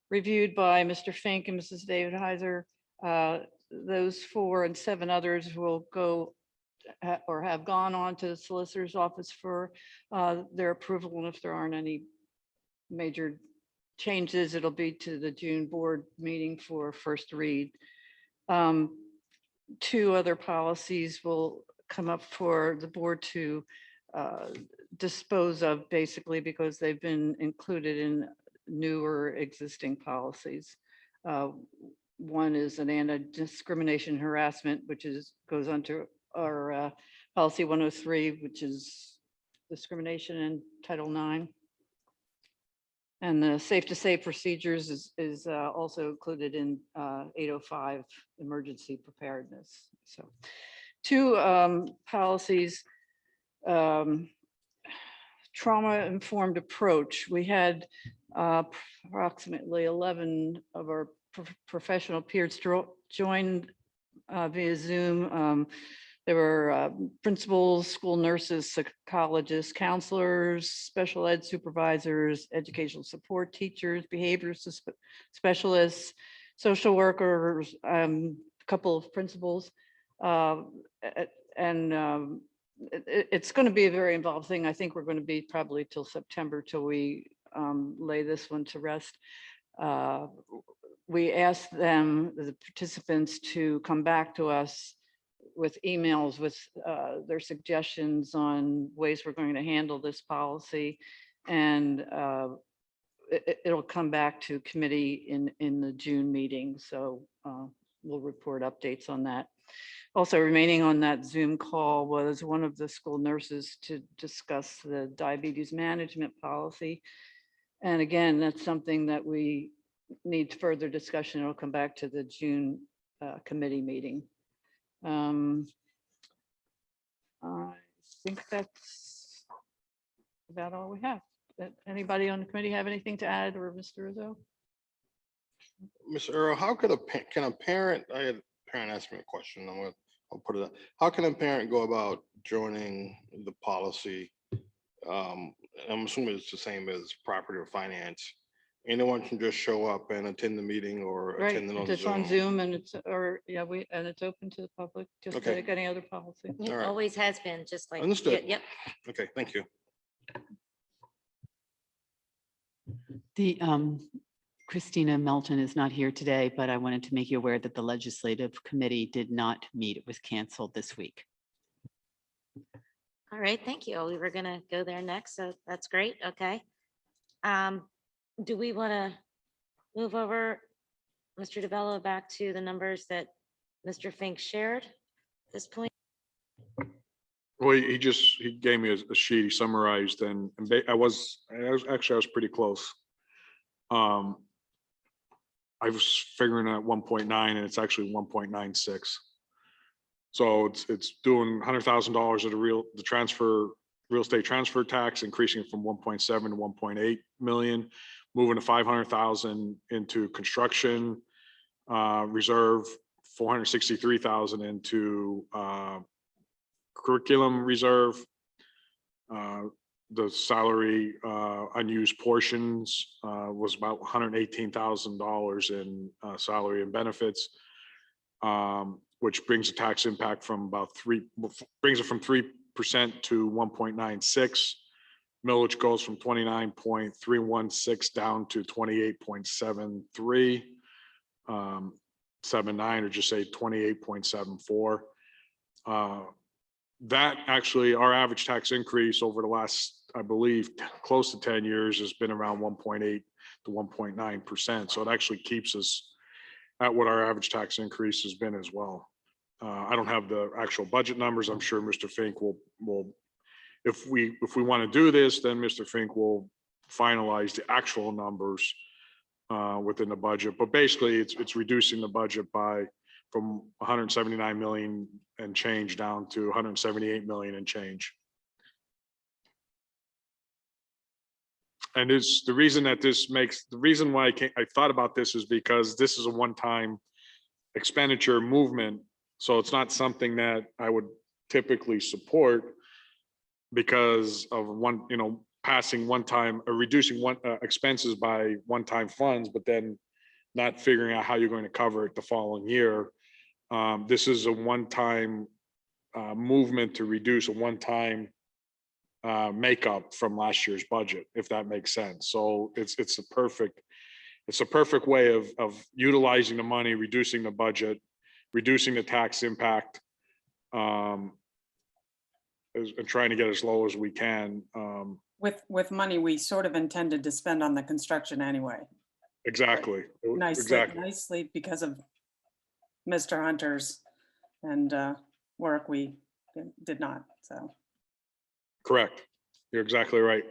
reviewed by Mr. Fink and Mrs. David Heiser. Those 4 and 7 others will go or have gone on to the solicitor's office for their approval. And if there aren't any major changes, it'll be to the June board meeting for first read. 2 other policies will come up for the board to dispose of, basically because they've been included in newer existing policies. One is an anti-discrimination harassment, which goes under our policy 103, which is discrimination in Title IX. And the safe to say procedures is also included in 805 emergency preparedness. So 2 policies, trauma-informed approach. We had approximately 11 of our professional peers join via Zoom. There were principals, school nurses, psychologists, counselors, special ed supervisors, educational support teachers, behavior specialists, social workers, a couple of principals. It's going to be a very involved thing. I think we're going to be probably till September till we lay this one to rest. We asked them, the participants, to come back to us with emails with their suggestions on ways we're going to handle this policy. And it'll come back to committee in the June meeting. So we'll report updates on that. Also remaining on that Zoom call was one of the school nurses to discuss the diabetes management policy. And again, that's something that we need further discussion. It'll come back to the June committee meeting. I think that's about all we have. Anybody on the committee have anything to add, or Mr. Rizzo? Ms. Earl, how could can a parent, I had a parent ask me a question, I'll put it up. How can a parent go about joining the policy? I'm assuming it's the same as property or finance. anyone can just show up and attend the meeting or Right, attend it on just on Zoom. Zoom and it's, or, yeah, and it's open to the public, just Okay. like any other policy. It All right. always has been, just like. Understood. Yep. Okay, thank you. The Christina Melton is not here today, but I wanted to make you aware that the legislative committee did not meet. It was canceled this week. All right, thank you. We were gonna go there next, so that's great. Okay. Do we want to move over, Mr. DeBello, back to the numbers that Mr. Fink shared at this point? Well, he gave me a sheet, he summarized, and I was pretty close. I was figuring at 1.9 and it's actually 1.96. So it's doing $100,000 of the real estate transfer tax, increasing from 1.7 to 1.8 million, moving to 500,000 into construction reserve, 463,000 into curriculum reserve. The salary unused portions was about $118,000 in salary and benefits, which brings the tax impact from brings it from 3% to 1.96. Millage goes from 29.316 down to 28.73. 79, or just say 28.74. That actually, our average tax increase over the last, I believe, close to 10 years has been around 1.8 to 1.9%. So it actually keeps us at what our average tax increase has been as well. I don't have the actual budget numbers. I'm sure Mr. Fink will if we want to do this, then Mr. Fink will finalize the actual numbers within the budget. But basically, it's reducing the budget from 179 million and change down to 178 million and change. And it's the reason that the reason why I thought about this is because this is a one-time expenditure movement. So it's not something that I would typically support because of passing one-time or reducing expenses by one-time funds, but then not figuring out how you're going to cover it the following year. This is a one-time movement to reduce a one-time makeup from last year's budget, if that makes sense. So it's a perfect way of utilizing the money, reducing the budget, reducing the tax impact, and trying to get as low as we can. With money we sort of intended to spend on the construction anyway. Exactly. Nicely because of Mr. Hunter's and work we did not, so. Correct. You're exactly right.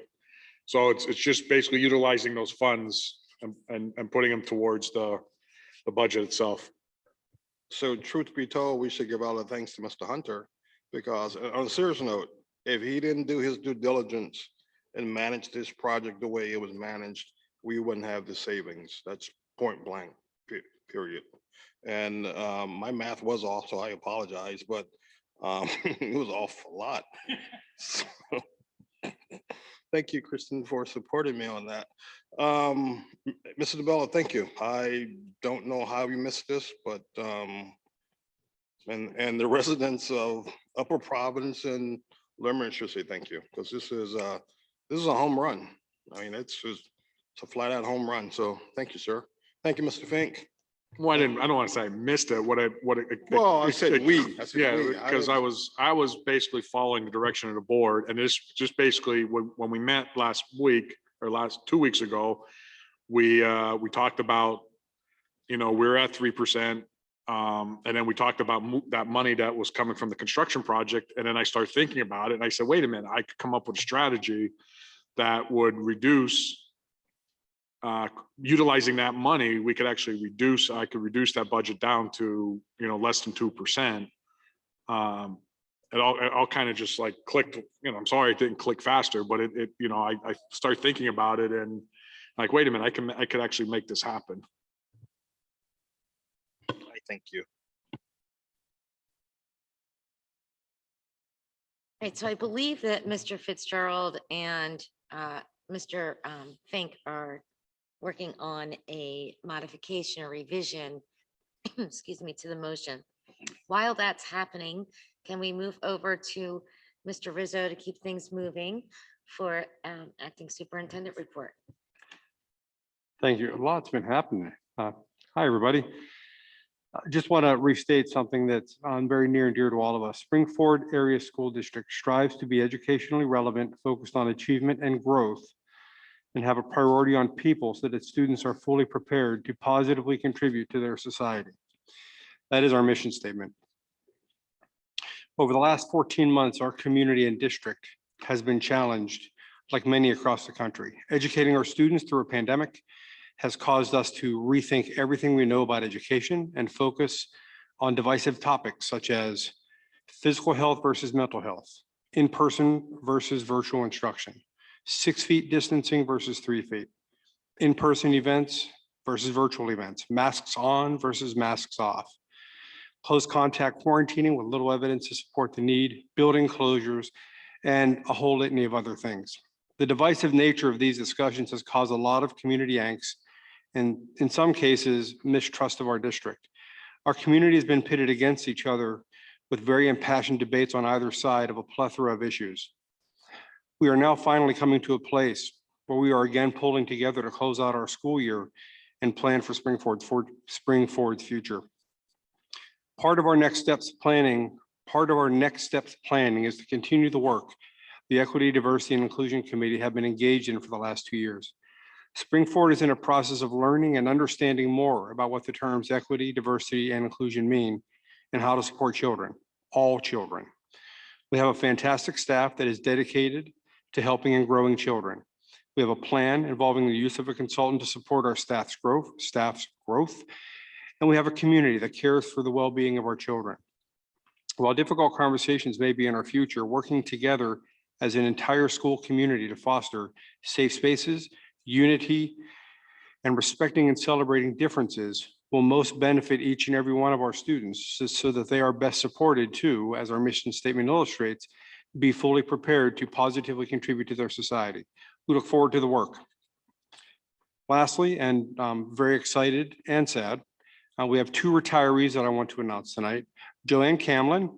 So it's just basically utilizing those funds and putting them towards the budget itself. So truth be told, we should give all the thanks to Mr. Hunter, because on a serious note, if he didn't do his due diligence and manage this project the way it was managed, we wouldn't have the savings. That's point blank, period. And my math was off, so I apologize, but it was off a lot. So, thank you, Kristen, for supporting me on that. Mr. DeBello, thank you. I don't know how we missed this, but and the residents of Upper Providence and Lerman should say thank you, because this is a home run. I mean, it's a flat out home run. So thank you, sir. Thank you, Mr. Fink. Well, I don't want to say I missed it. Well, I said we. Because I was basically following the direction of the board, and this just basically when we met last week or 2 weeks ago, we talked about, we're at 3%, and then we talked about that money that was coming from the construction project, and then I started thinking about it, and I said, wait a minute, I could come up with a strategy that would reduce. Utilizing that money, we could actually I could reduce that budget down to, less than 2%. It all kind of just like clicked, I'm sorry it didn't click faster, but I started thinking about it and like, wait a minute, I could actually make this happen. I thank you. Right, so I believe that Mr. Fitzgerald and Mr. Fink are working on a modification or revision, excuse me, to the motion. While that's happening, can we move over to Mr. Rizzo to keep things moving for acting superintendent report? Thank you. A lot's been happening. Hi, everybody. I just want to restate something that's very near and dear to all of us. Springford Area School District strives to be educationally relevant, focused on achievement and growth, and have a priority on people so that students are fully prepared to positively contribute to their society. That is our mission statement. Over the last 14 months, our community and district has been challenged, like many across the country. Educating our students through a pandemic has caused us to rethink everything we know about education and focus on divisive topics such as physical health versus mental health, in-person versus virtual instruction, 6 feet distancing versus 3 feet, in-person events versus virtual events, masks on versus masks off, close contact quarantining with little evidence to support the need, building closures, and a whole litany of other things. The divisive nature of these discussions has caused a lot of community angst and, in some cases, mistrust of our district. Our community has been pitted against each other with very impassioned debates on either side of a plethora of issues. We are now finally coming to a place where we are again pulling together to close out our school year and plan for Springford's future. Part of our next steps planning is to continue the work the Equity, Diversity, and Inclusion Committee have been engaged in for the last 2 years. Springford is in a process of learning and understanding more about what the terms equity, diversity, and inclusion mean and how to support children, all children. We have a fantastic staff that is dedicated to helping and growing children. We have a plan involving the use of a consultant to support our staff's growth, and we have a community that cares for the well-being of our children. While difficult conversations may be in our future, working together as an entire school community to foster safe spaces, unity, and respecting and celebrating differences will most benefit each and every one of our students so that they are best supported to, as our mission statement illustrates, be fully prepared to positively contribute to their society. We look forward to the work. Lastly, and very excited and sad, we have 2 retirees that I want to announce tonight. Joanne Camlin,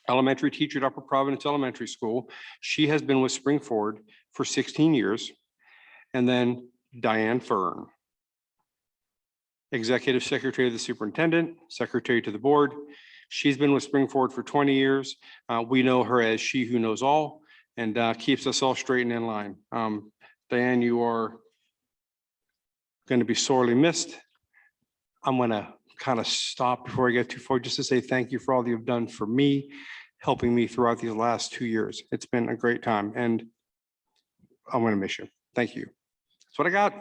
elementary teacher at Upper Providence Elementary School. She has been with Springford for 16 years. And then Diane Fern, executive secretary of the superintendent, secretary to the board. She's been with Springford for 20 years. We know her as she who knows all and keeps us all straight and in line. Diane, you are going to be sorely missed. I'm going to kind of stop before I get too far just to say thank you for all you've done for me, helping me throughout these last 2 years. It's been a great time and I'm going to miss you. Thank you. That's what I got.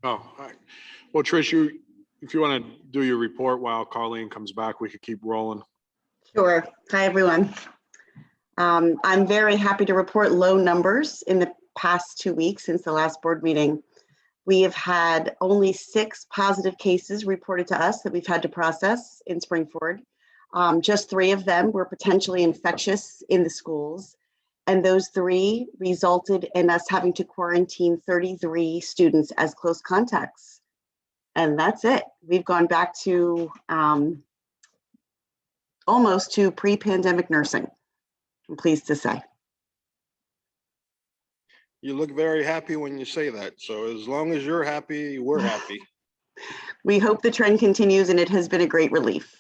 Oh, all right. Well, Trish, if you want to do your report while Carleen comes back, we could keep rolling. Sure. Hi, everyone. I'm very happy to report low numbers in the past 2 weeks since the last board meeting. We have had only 6 positive cases reported to us that we've had to process in Springford. Just 3 of them were potentially infectious in the schools. And those 3 resulted in us having to quarantine 33 students as close contacts. And that's it. We've gone back to almost to pre-pandemic nursing, I'm pleased to say. You look very happy when you say that. So as long as you're happy, we're happy. We hope the trend continues and it has been a great relief.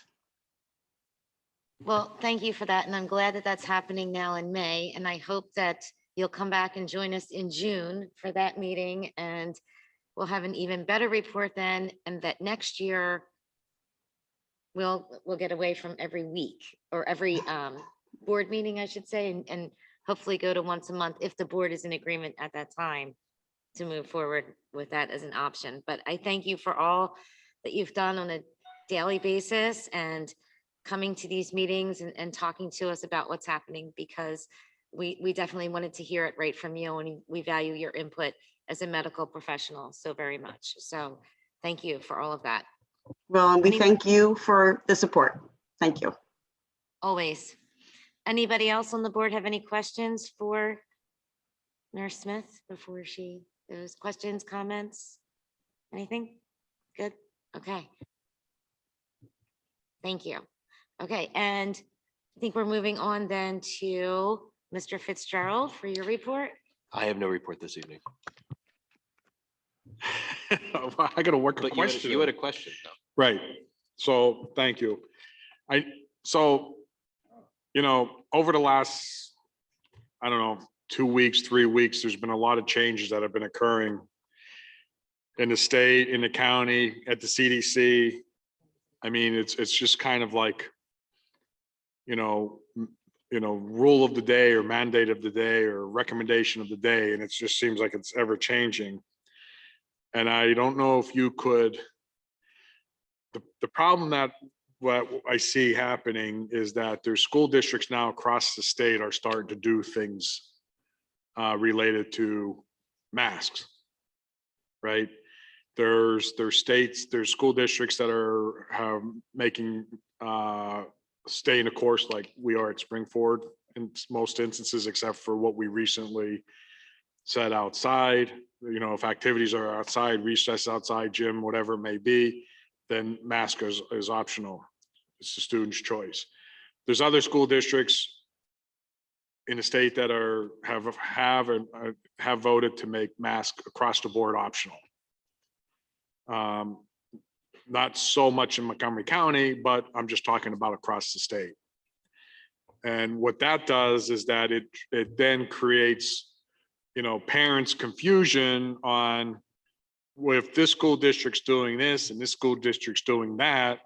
Well, thank you for that. And I'm glad that that's happening now in May. And I hope that you'll come back and join us in June for that meeting. And we'll have an even better report then. And that next year, we'll get away from every week or every board meeting, I should say, and hopefully go to once a month if the board is in agreement at that time to move forward with that as an option. But I thank you for all that you've done on a daily basis and coming to these meetings and talking to us about what's happening, because we definitely wanted to hear it right from you, and we value your input as a medical professional so very much. So thank you for all of that. Well, and we Any- thank you for the support. Thank you. Always. Anybody else on the board have any questions for Nurse Smith before she goes? Questions, comments? Anything? Good? Okay. Thank you. Okay, and I think we're moving on then to Mr. Fitzgerald for your report. I have no report this evening. I gotta work a But question. you had a question. though. Right. So thank you. Over the last, I don't know, 2 weeks, 3 weeks, there's been a lot of changes that have been occurring in the state, in the county, at the CDC. I mean, it's just kind of like, rule of the day or mandate of the day or recommendation of the day. And it just seems like it's ever changing. And I don't know if you could, the problem that what I see happening is that there's school districts now across the state are starting to do things related to masks, right? There's school districts that are making stay in the course like we are at Springford in most instances, except for what we recently said outside. If activities are outside, recess outside, gym, whatever it may be, then mask is optional. It's the student's choice. There's other school districts in the state that have voted to make mask across the board optional. Not so much in Montgomery County, but I'm just talking about across the state. And what that does is that it then creates, parents' confusion on, well, if this school district's doing this and this school district's doing that,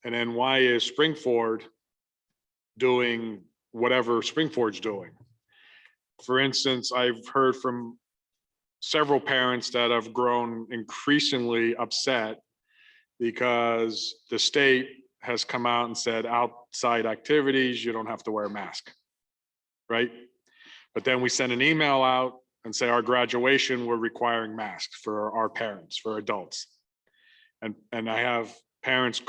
and then why is Springford doing whatever Springford's doing? For instance, I've heard from several parents that have grown increasingly upset because the state has come out and said outside activities, you don't have to wear a mask, right? But then we send an email out and say our graduation, we're requiring masks for our parents, for adults. And I have parents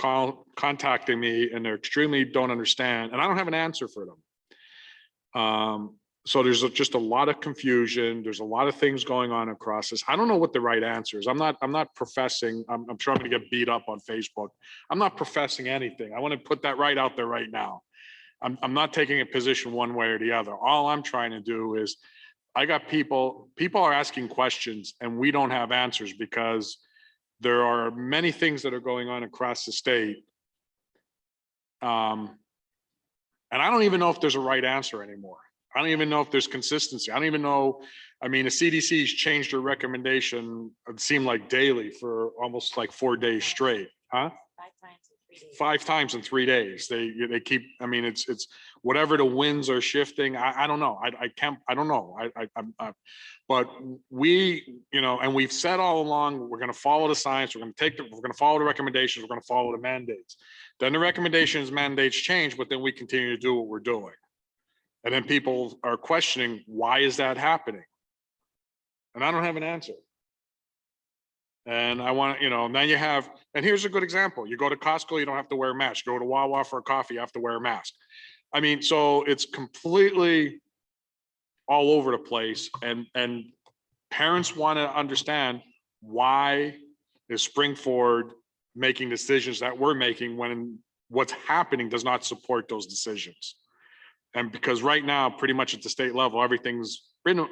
contacting me and they're extremely don't understand, and I don't have an answer for them. So there's just a lot of confusion. There's a lot of things going on across this. I don't know what the right answer is. I'm not professing. I'm sure I'm going to get beat up on Facebook. I'm not professing anything. I want to put that right out there right now. I'm not taking a position one way or the other. All I'm trying to do is, I got people are asking questions and we don't have answers because there are many things that are going on across the state. And I don't even know if there's a right answer anymore. I don't even know if there's consistency. I don't even know. I mean, the CDC's changed their recommendation, it seemed like daily for almost like 4 days straight, huh? 5 times in 3 days. They keep, I mean, it's whatever the winds are shifting. I don't know. I don't know. But we, and we've said all along, we're going to follow the science. We're going to follow the recommendations. We're going to follow the mandates. Then the recommendations, mandates change, but then we continue to do what we're doing. And then people are questioning, why is that happening? And I don't have an answer. And I want to, then you have, and here's a good example. You go to Costco, you don't have to wear a mask. You go to Wawa for a coffee, you have to wear a mask. I mean, so it's completely all over the place. And parents want to understand, why is Springford making decisions that we're making when what's happening does not support those decisions? And because right now, pretty much at the state level, everything's been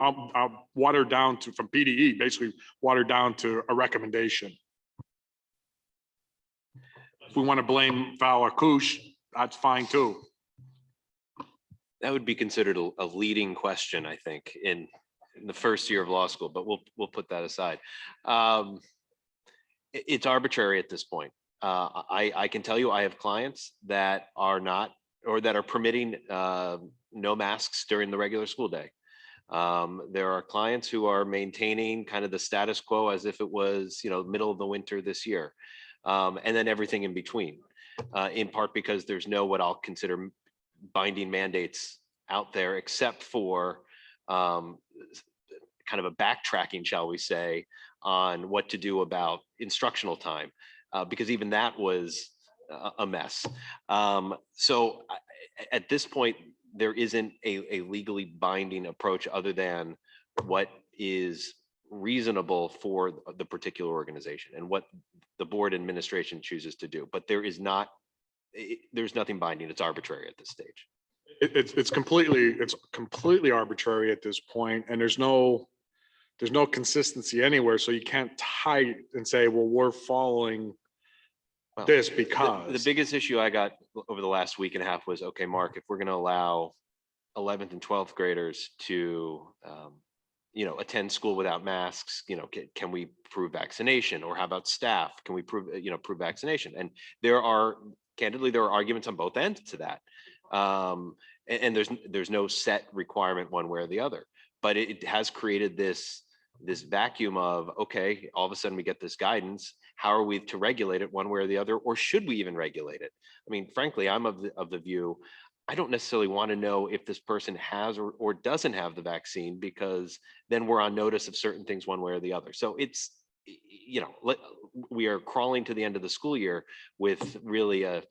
watered down to, from PDE, basically watered down to a recommendation. If we want to blame Val Akush, that's fine too. That would be considered a leading question, I think, in the first year of law school, but we'll put that aside. It's arbitrary at this point. I can tell you I have clients that are not, or that are permitting no masks during the regular school day. There are clients who are maintaining kind of the status quo as if it was, middle of the winter this year. And then everything in between, in part because there's no what I'll consider binding mandates out there except for kind of a backtracking, shall we say, on what to do about instructional time, because even that was a mess. So at this point, there isn't a legally binding approach other than what is reasonable for the particular organization and what the board administration chooses to do. But there is not, there's nothing binding. It's arbitrary at this stage. It's completely arbitrary at this point, and there's no consistency anywhere. So you can't tie it and say, well, we're following this because the biggest issue I got over the last week and a half was, okay, Mark, if we're going to allow 11th and 12th graders to attend school without masks, can we prove vaccination? Or how about staff? Can we prove vaccination? And candidly, there are arguments on both ends to that. And there's no set requirement one way or the other, but it has created this vacuum of, okay, all of a sudden we get this guidance. How are we to regulate it one way or the other? Or should we even regulate it? I mean, frankly, I'm of the view, I don't necessarily want to know if this person has or doesn't have the vaccine, because then we're on notice of certain things one way or the other. So it's, we are crawling to the end of the school year with really a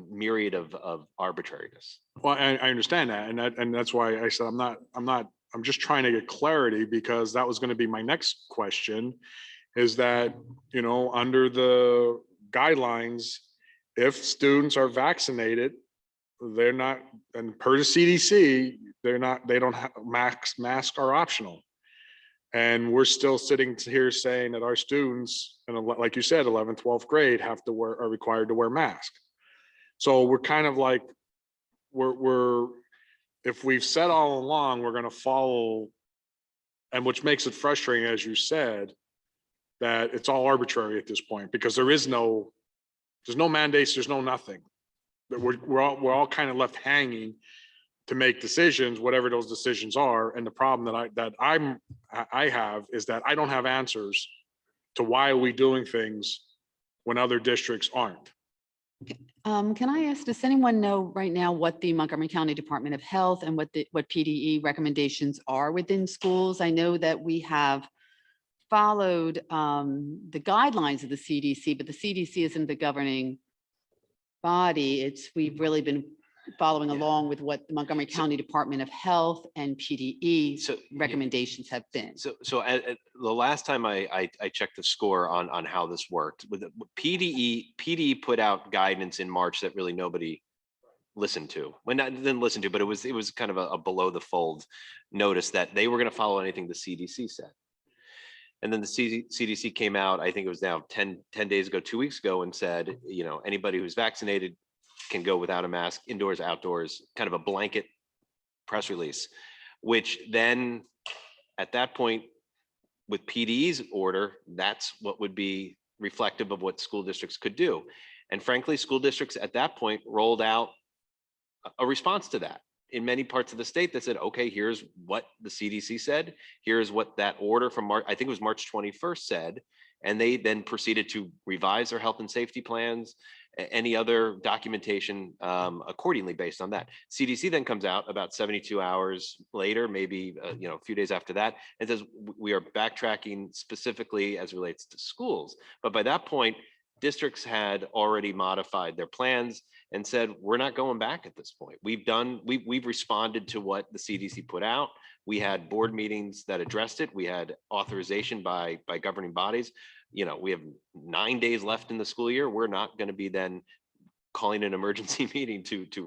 myriad of arbitrariness. Well, I understand that, and that's why I said I'm just trying to get clarity, because that was going to be my next question, is that, under the guidelines, if students are vaccinated, they're not, and per the CDC, they don't have masks are optional. And we're still sitting here saying that our students, and like you said, 11th, 12th grade are required to wear masks. So we're kind of like, if we've said all along, we're going to follow, and which makes it frustrating, as you said, that it's all arbitrary at this point, because there's no mandates, there's no nothing. We're all kind of left hanging to make decisions, whatever those decisions are. And the problem that I have is that I don't have answers to why are we doing things when other districts aren't. Can I ask, does anyone know right now what the Montgomery County Department of Health and what PDE recommendations are within schools? I know that we have followed the guidelines of the CDC, but the CDC isn't the governing body. We've really been following along with what the Montgomery County Department of Health and PDE recommendations have been. So the last time I checked the score on how this worked, with PDE put out guidance in March that really nobody listened to. Well, didn't listen to, but it was kind of a below the fold notice that they were going to follow anything the CDC said. And then the CDC came out, I think it was now 10 days ago, 2 weeks ago, and said, anybody who's vaccinated can go without a mask, indoors, outdoors, kind of a blanket press release, which then at that point with PDE's order, that's what would be reflective of what school districts could do. And frankly, school districts at that point rolled out a response to that. In many parts of the state that said, okay, here's what the CDC said, here's what that order from March, I think it was March 21st said, and they then proceeded to revise their health and safety plans, any other documentation accordingly based on that. CDC then comes out about 72 hours later, maybe a few days after that, and says we are backtracking specifically as relates to schools. But by that point, districts had already modified their plans and said, we're not going back at this point. We've responded to what the CDC put out. We had board meetings that addressed it. We had authorization by governing bodies. We have 9 days left in the school year. We're not going to be then calling an emergency meeting to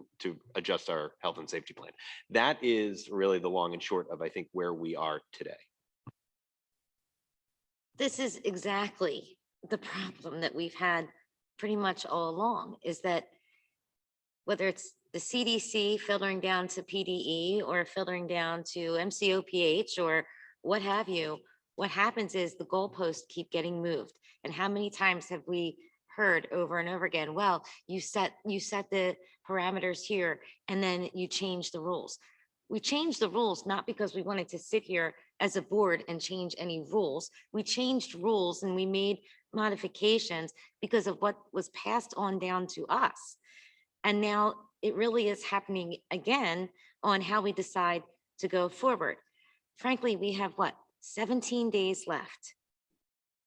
adjust our health and safety plan. That is really the long and short of, I think, where we are today. This is exactly the problem that we've had pretty much all along, is that whether it's the CDC filtering down to PDE or filtering down to MCOPH or what have you, what happens is the goalposts keep getting moved. And how many times have we heard over and over again, well, you set the parameters here and then you change the rules. We changed the rules not because we wanted to sit here as a board and change any rules. We changed rules and we made modifications because of what was passed on down to us. And now it really is happening again on how we decide to go forward. Frankly, we have what, 17 days left?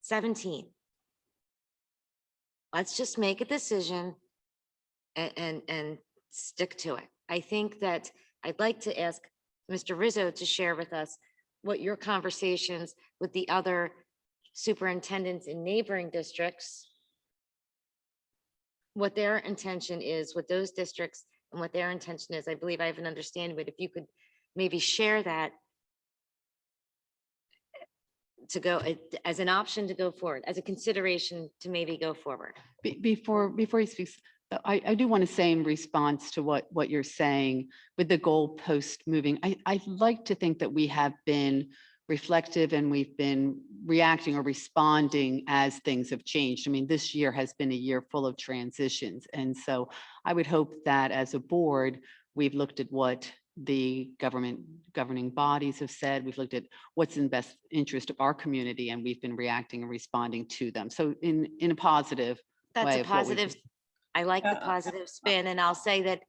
17. Let's just make a decision and stick to it. I think that I'd like to ask Mr. Rizzo to share with us what your conversations with the other superintendents in neighboring districts, what their intention is with those districts and what their intention is. I believe I have an understanding, but if you could maybe share that to go as an option to go forward, as a consideration to maybe go forward. Before he speaks, I do want to say in response to what you're saying with the goalpost moving, I'd like to think that we have been reflective and we've been reacting or responding as things have changed. I mean, this year has been a year full of transitions. And so I would hope that as a board, we've looked at what the governing bodies have said. We've looked at what's in the best interest of our community, and we've been reacting and responding to them. So in a positive That's way a of what we've- positive. I like the positive spin, and I'll say that,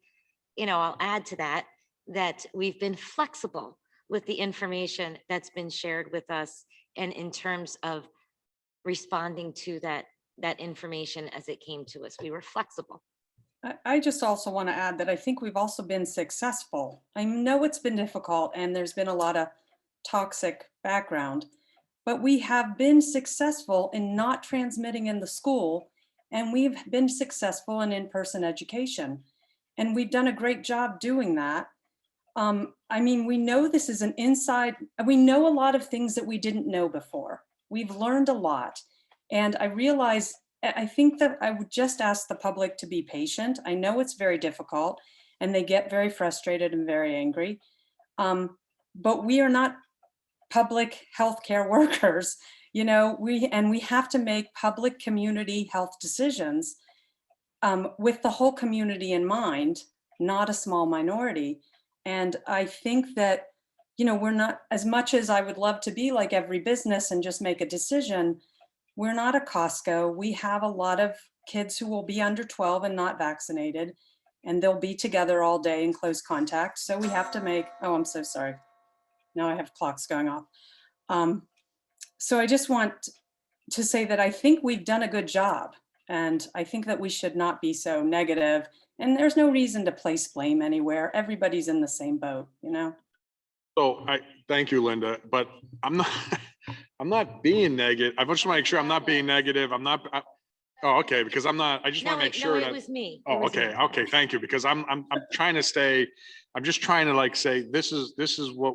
I'll add to that, that we've been flexible with the information that's been shared with us, and in terms of responding to that information as it came to us, we were flexible. I just also want to add that I think we've also been successful. I know it's been difficult and there's been a lot of toxic background, but we have been successful in not transmitting in the school, and we've been successful in in-person education. And we've done a great job doing that. I mean, we know this is we know a lot of things that we didn't know before. We've learned a lot. And I think that I would just ask the public to be patient. I know it's very difficult and they get very frustrated and very angry. But we are not public healthcare workers, we have to make public community health decisions with the whole community in mind, not a small minority. And I think that, we're not, as much as I would love to be like every business and just make a decision, we're not a Costco. We have a lot of kids who will be under 12 and not vaccinated, and they'll be together all day in close contact. So we have to make, oh, I'm so sorry. Now I have clocks going off. So I just want to say that I think we've done a good job, and I think that we should not be so negative, and there's no reason to place blame anywhere. Everybody's in the same boat, So thank you, Linda, but I'm not being negative. I just want to make sure I'm not being negative. Oh, okay, because I just want to make sure that. It was me. Oh, okay, okay, thank you, because I'm trying to stay, I'm just trying to say, this is what,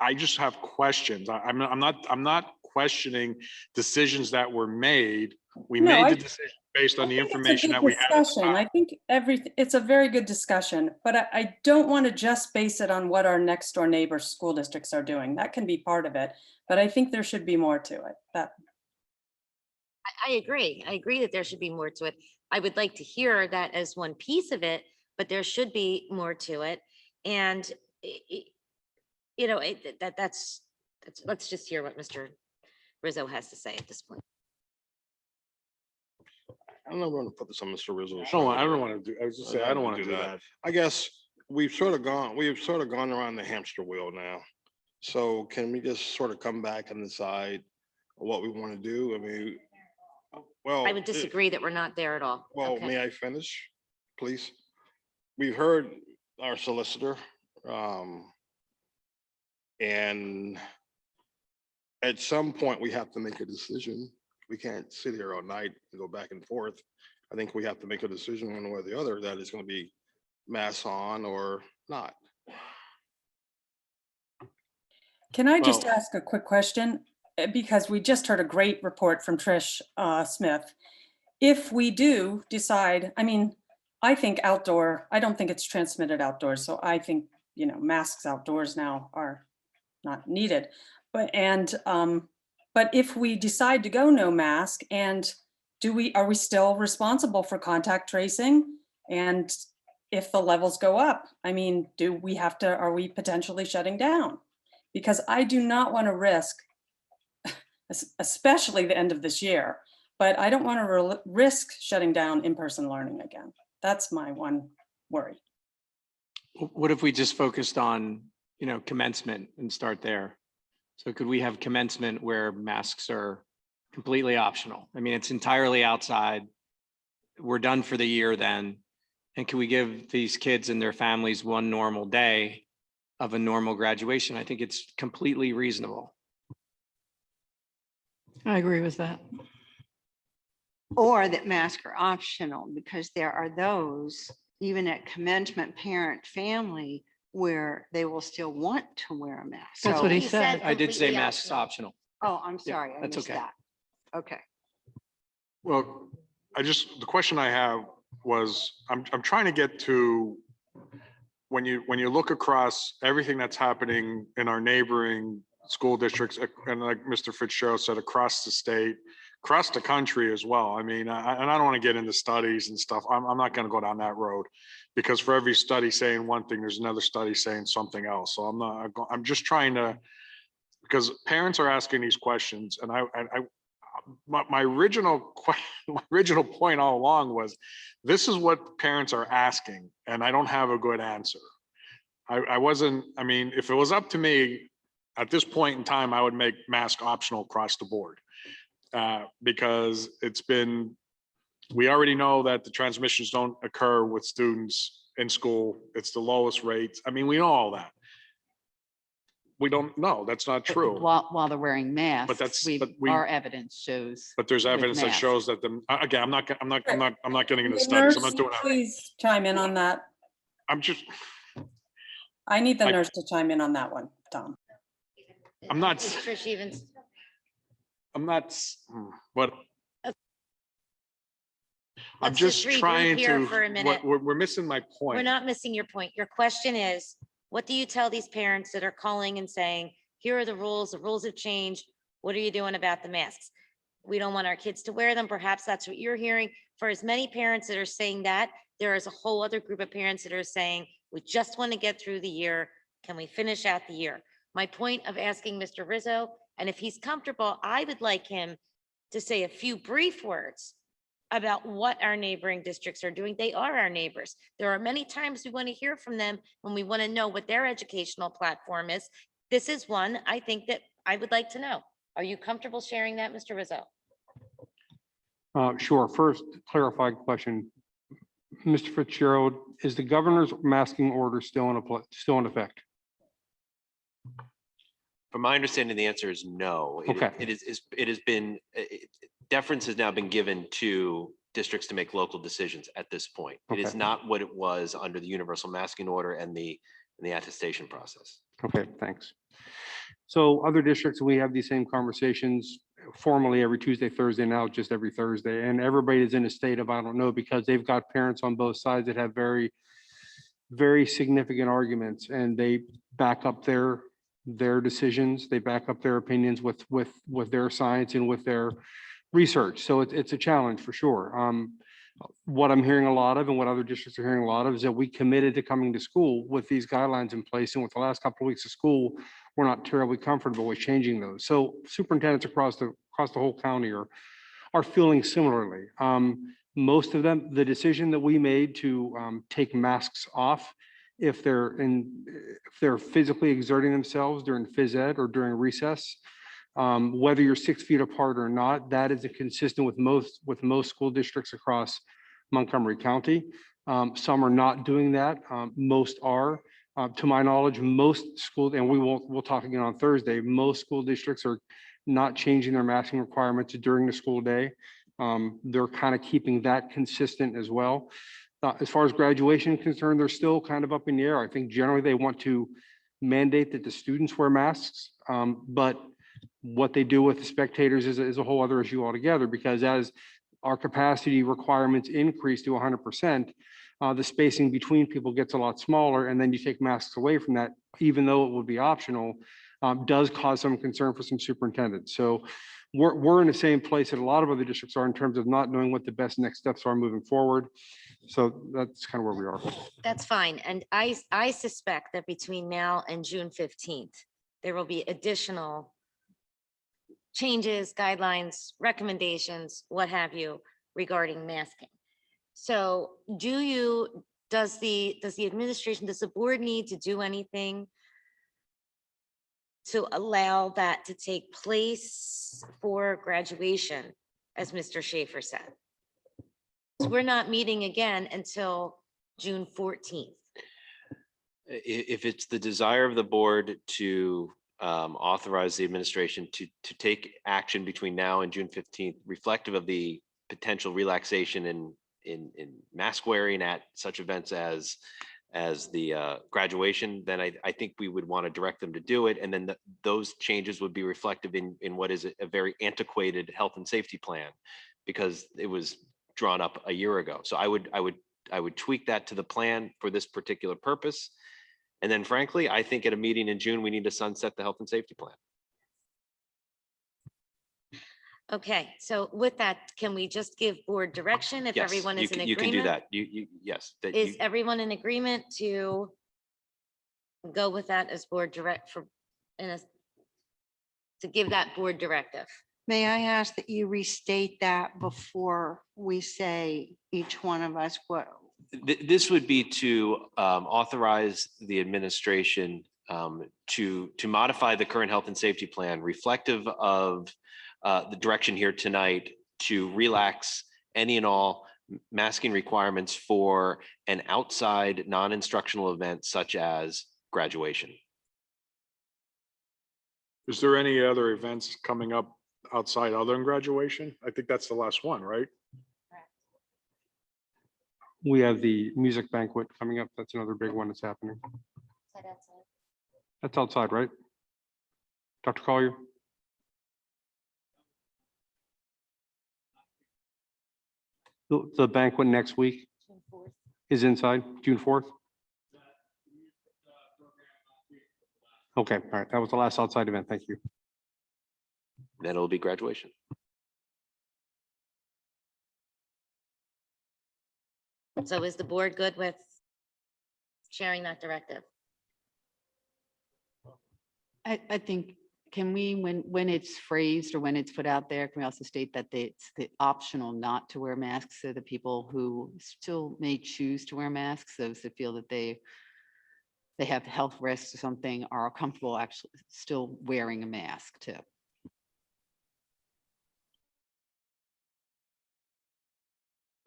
I just have questions. I'm not questioning decisions that were made. We made the decision based on the information that we had. I think it's a very good discussion, but I don't want to just base it on what our next door neighbor school districts are doing. That can be part of it, but I think there should be more to it. I agree. I agree that there should be more to it. I would like to hear that as one piece of it, but there should be more to it. And, let's just hear what Mr. Rizzo has to say at this point. I don't want to put this on Mr. Rizzo. I don't want to do, I was just saying, I don't want to do that. I guess we've sort of gone around the hamster wheel now. So can we just sort of come back and decide what we want to do? I mean, well, I would disagree that we're not there at all. Well, Okay. may I finish, please? We've heard our solicitor, and at some point we have to make a decision. We can't sit here all night and go back and forth. I think we have to make a decision one way or the other that it's going to be mask on or not. Can I just ask a quick question? Because we just heard a great report from Trish Smith. If we do decide, I think outdoor, I don't think it's transmitted outdoors. So I think, masks outdoors now are not needed. But if we decide to go no mask, and are we still responsible for contact tracing? And if the levels go up, are we potentially shutting down? Because I do not want to risk, especially the end of this year, but I don't want to risk shutting down in-person learning again. That's my one worry. What if we just focused on, commencement and start there? So could we have commencement where masks are completely optional? I mean, it's entirely outside. We're done for the year then. And can we give these kids and their families one normal day of a normal graduation? I think it's completely reasonable. I agree with that. Or that masks are optional, because there are those, even at commencement parent family, where they will still want to wear a mask. That's So- what he said. I did say completely masks optional. Oh, I'm Yeah, sorry, I that's missed okay. that. Okay. Well, the question I have was, I'm trying to get to, when you look across everything that's happening in our neighboring school districts, and like Mr. Fitzgerald said, across the state, across the country as well. I mean, and I don't want to get into studies and stuff. I'm not going to go down that road, because for every study saying one thing, there's another study saying something else. So I'm just trying to, because parents are asking these questions, and my original point all along was, this is what parents are asking, and I don't have a good answer. I mean, if it was up to me at this point in time, I would make mask optional across the board. Because we already know that the transmissions don't occur with students in school. It's the lowest rates. I mean, we know all that. We don't know, that's not true. While they're wearing masks, but our evidence shows. But there's with evidence that masks. shows that again, I'm not getting into The studies. I'm nurse, not doing that. please chime in on that. I need the nurse to chime in on that one, Tom. I'm not, Trish Evans. but I'm Let's just regroup trying here to, for a minute. we're missing my point. We're not missing your point. Your question is, what do you tell these parents that are calling and saying, here are the rules have changed. What are you doing about the masks? We don't want our kids to wear them. Perhaps that's what you're hearing. For as many parents that are saying that, there is a whole other group of parents that are saying, we just want to get through the year. Can we finish out the year? My point of asking Mr. Rizzo, and if he's comfortable, I would like him to say a few brief words about what our neighboring districts are doing. They are our neighbors. There are many times we want to hear from them when we want to know what their educational platform is. This is one I think that I would like to know. Are you comfortable sharing that, Mr. Rizzo? Sure. First, clarifying question. Mr. Fitzgerald, is the governor's masking order still in effect? From my understanding, the answer is no. Okay. It has been, deference has now been given to districts to make local decisions at this point. It is Okay. not what it was under the universal masking order and the attestation process. Okay, thanks. So other districts, we have these same conversations formally every Tuesday, Thursday, now just every Thursday. And everybody is in a state of, I don't know, because they've got parents on both sides that have very, very significant arguments, and they back up their decisions. They back up their opinions with their science and with their research. So it's a challenge for sure. What I'm hearing a lot of, and what other districts are hearing a lot of, is that we committed to coming to school with these guidelines in place, and with the last couple of weeks of school, we're not terribly comfortable with changing those. So superintendents across the whole county are feeling similarly. Most of them, the decision that we made to take masks off if they're physically exerting themselves during phys ed or during recess, whether you're 6 feet apart or not, that is consistent with most school districts across Montgomery County. Some are not doing that. Most are. To my knowledge, most schools, and we'll talk again on Thursday, most school districts are not changing their masking requirements during the school day. They're kind of keeping that consistent as well. As far as graduation is concerned, they're still kind of up in the air. I think generally they want to mandate that the students wear masks, but what they do with the spectators is a whole other issue altogether, because as our capacity requirements increase to 100%, the spacing between people gets a lot smaller, and then you take masks away from that, even though it would be optional, does cause some concern for some superintendents. So we're in the same place that a lot of other districts are in terms of not knowing what the best next steps are moving forward. So that's kind of where we are. That's fine. And I suspect that between now and June 15th, there will be additional changes, guidelines, recommendations, what have you, regarding masking. So do you does the administration, does the board need to do anything to allow that to take place for graduation, as Mr. Schaefer said? So we're not meeting again until June 14th. If it's the desire of the board to authorize the administration to take action between now and June 15th, reflective of the potential relaxation in mask wearing at such events as the graduation, then I think we would want to direct them to do it. And then those changes would be reflective in what is a very antiquated health and safety plan, because it was drawn up a year ago. So I would tweak that to the plan for this particular purpose. And then frankly, I think at a meeting in June, we need to sunset the health and safety plan. Okay, so with that, can we just give board direction if Yes, everyone is in agreement? you can do that. Yes. that Is you- everyone in agreement to go with that as board direct to give that board directive? May I ask that you restate that before we say each one of us what? This would be to authorize the administration to modify the current health and safety plan reflective of the direction here tonight to relax any and all masking requirements for an outside non-instructional event such as graduation. Is there any other events coming up outside other than graduation? I think that's the last one, right? We have the music banquet coming up. That's another big one that's happening. That's outside, right? Dr. Collier? The banquet next week is inside, June 4th? Okay, all right. That was the last outside event. Thank you. Then it'll be graduation. So is the board good with sharing that directive? I think, can we, when it's phrased or when it's put out there, can we also state that it's the optional not to wear masks, so the people who still may choose to wear masks, those that feel that they have health risks or something, are comfortable actually still wearing a mask too?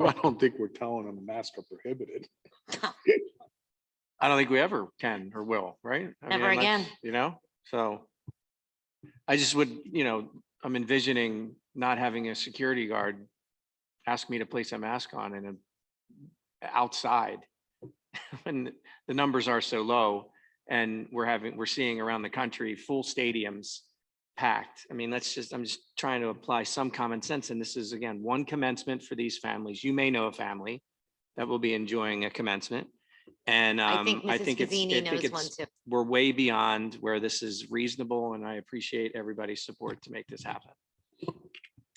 I don't think we're telling them masks are prohibited. I don't think we ever can or will, right? I mean, Never again. You know, so I just would, I'm envisioning not having a security guard ask me to place a mask on and outside when the numbers are so low and we're seeing around the country full stadiums packed. I mean, I'm just trying to apply some common sense. And this is, again, one commencement for these families. You may know a family that will be enjoying a commencement. And I think I Mrs. think Fazzini knows one too. we're way beyond where this is reasonable. And I appreciate everybody's support to make this happen.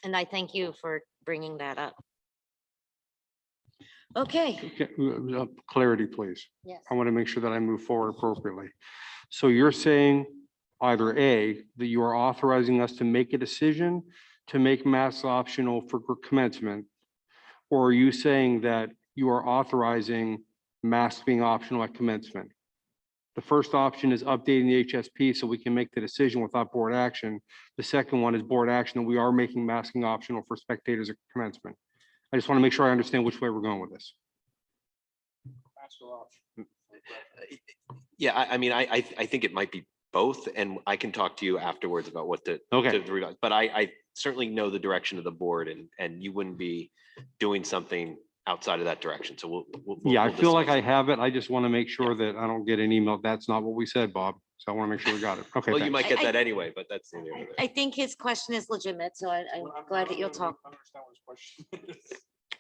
And I thank you for bringing that up. Okay. Clarity, please. Yes. I want to make sure that I move forward appropriately. So you're saying either A, that you are authorizing us to make a decision to make masks optional for commencement, or are you saying that you are authorizing masks being optional at commencement? The first option is updating the HSP so we can make the decision without board action. The second one is board action, and we are making masking optional for spectators at commencement. I just want to make sure I understand which way we're going with this. Yeah, I mean, I think it might be both, and I can talk to you afterwards about what to revise. But I certainly know the direction of the board, and you wouldn't be doing something outside of that direction. So Yeah, I we'll feel like discuss I it. have it. I just want to make sure that I don't get an email. That's not what we said, Bob. So I want to make sure we got it. Okay. Well, you thanks. might get that anyway, but that's the other thing. I think his question is legitimate, so I'm glad that you'll talk.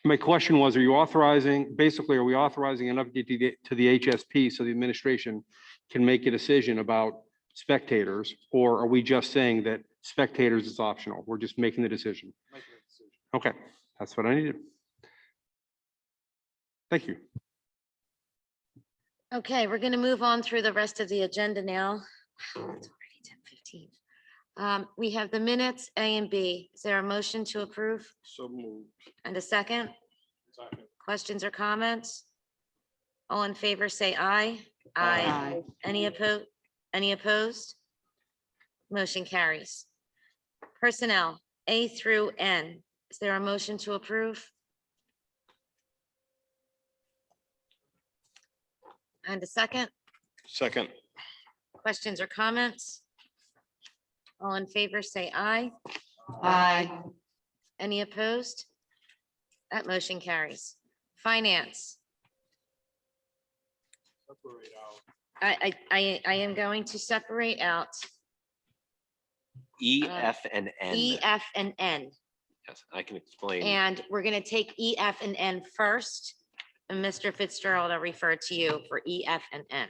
My question was, are you authorizing, basically, are we authorizing an update to the HSP so the administration can make a decision about spectators? Or are we just saying that spectators is optional? We're just making the decision. Okay, that's what I needed. Thank you. Okay, we're going to move on through the rest of the agenda now. Wow, it's already 10:15. We have the minutes A and B. Is there a motion to approve? So moved. And a second? Questions or comments? All in favor, say aye. Aye. Any opposed? Motion carries. Personnel, A through N. Is there a motion to approve? And a second? Second. Questions or comments? All in favor, say aye. Aye. Any opposed? That motion carries. Finance. I am going to separate out E, F, and N. E, F, and N. Yes, I can explain. And we're going to take E, F, and N first. And Mr. Fitzgerald, I'll refer to you for E, F, and N.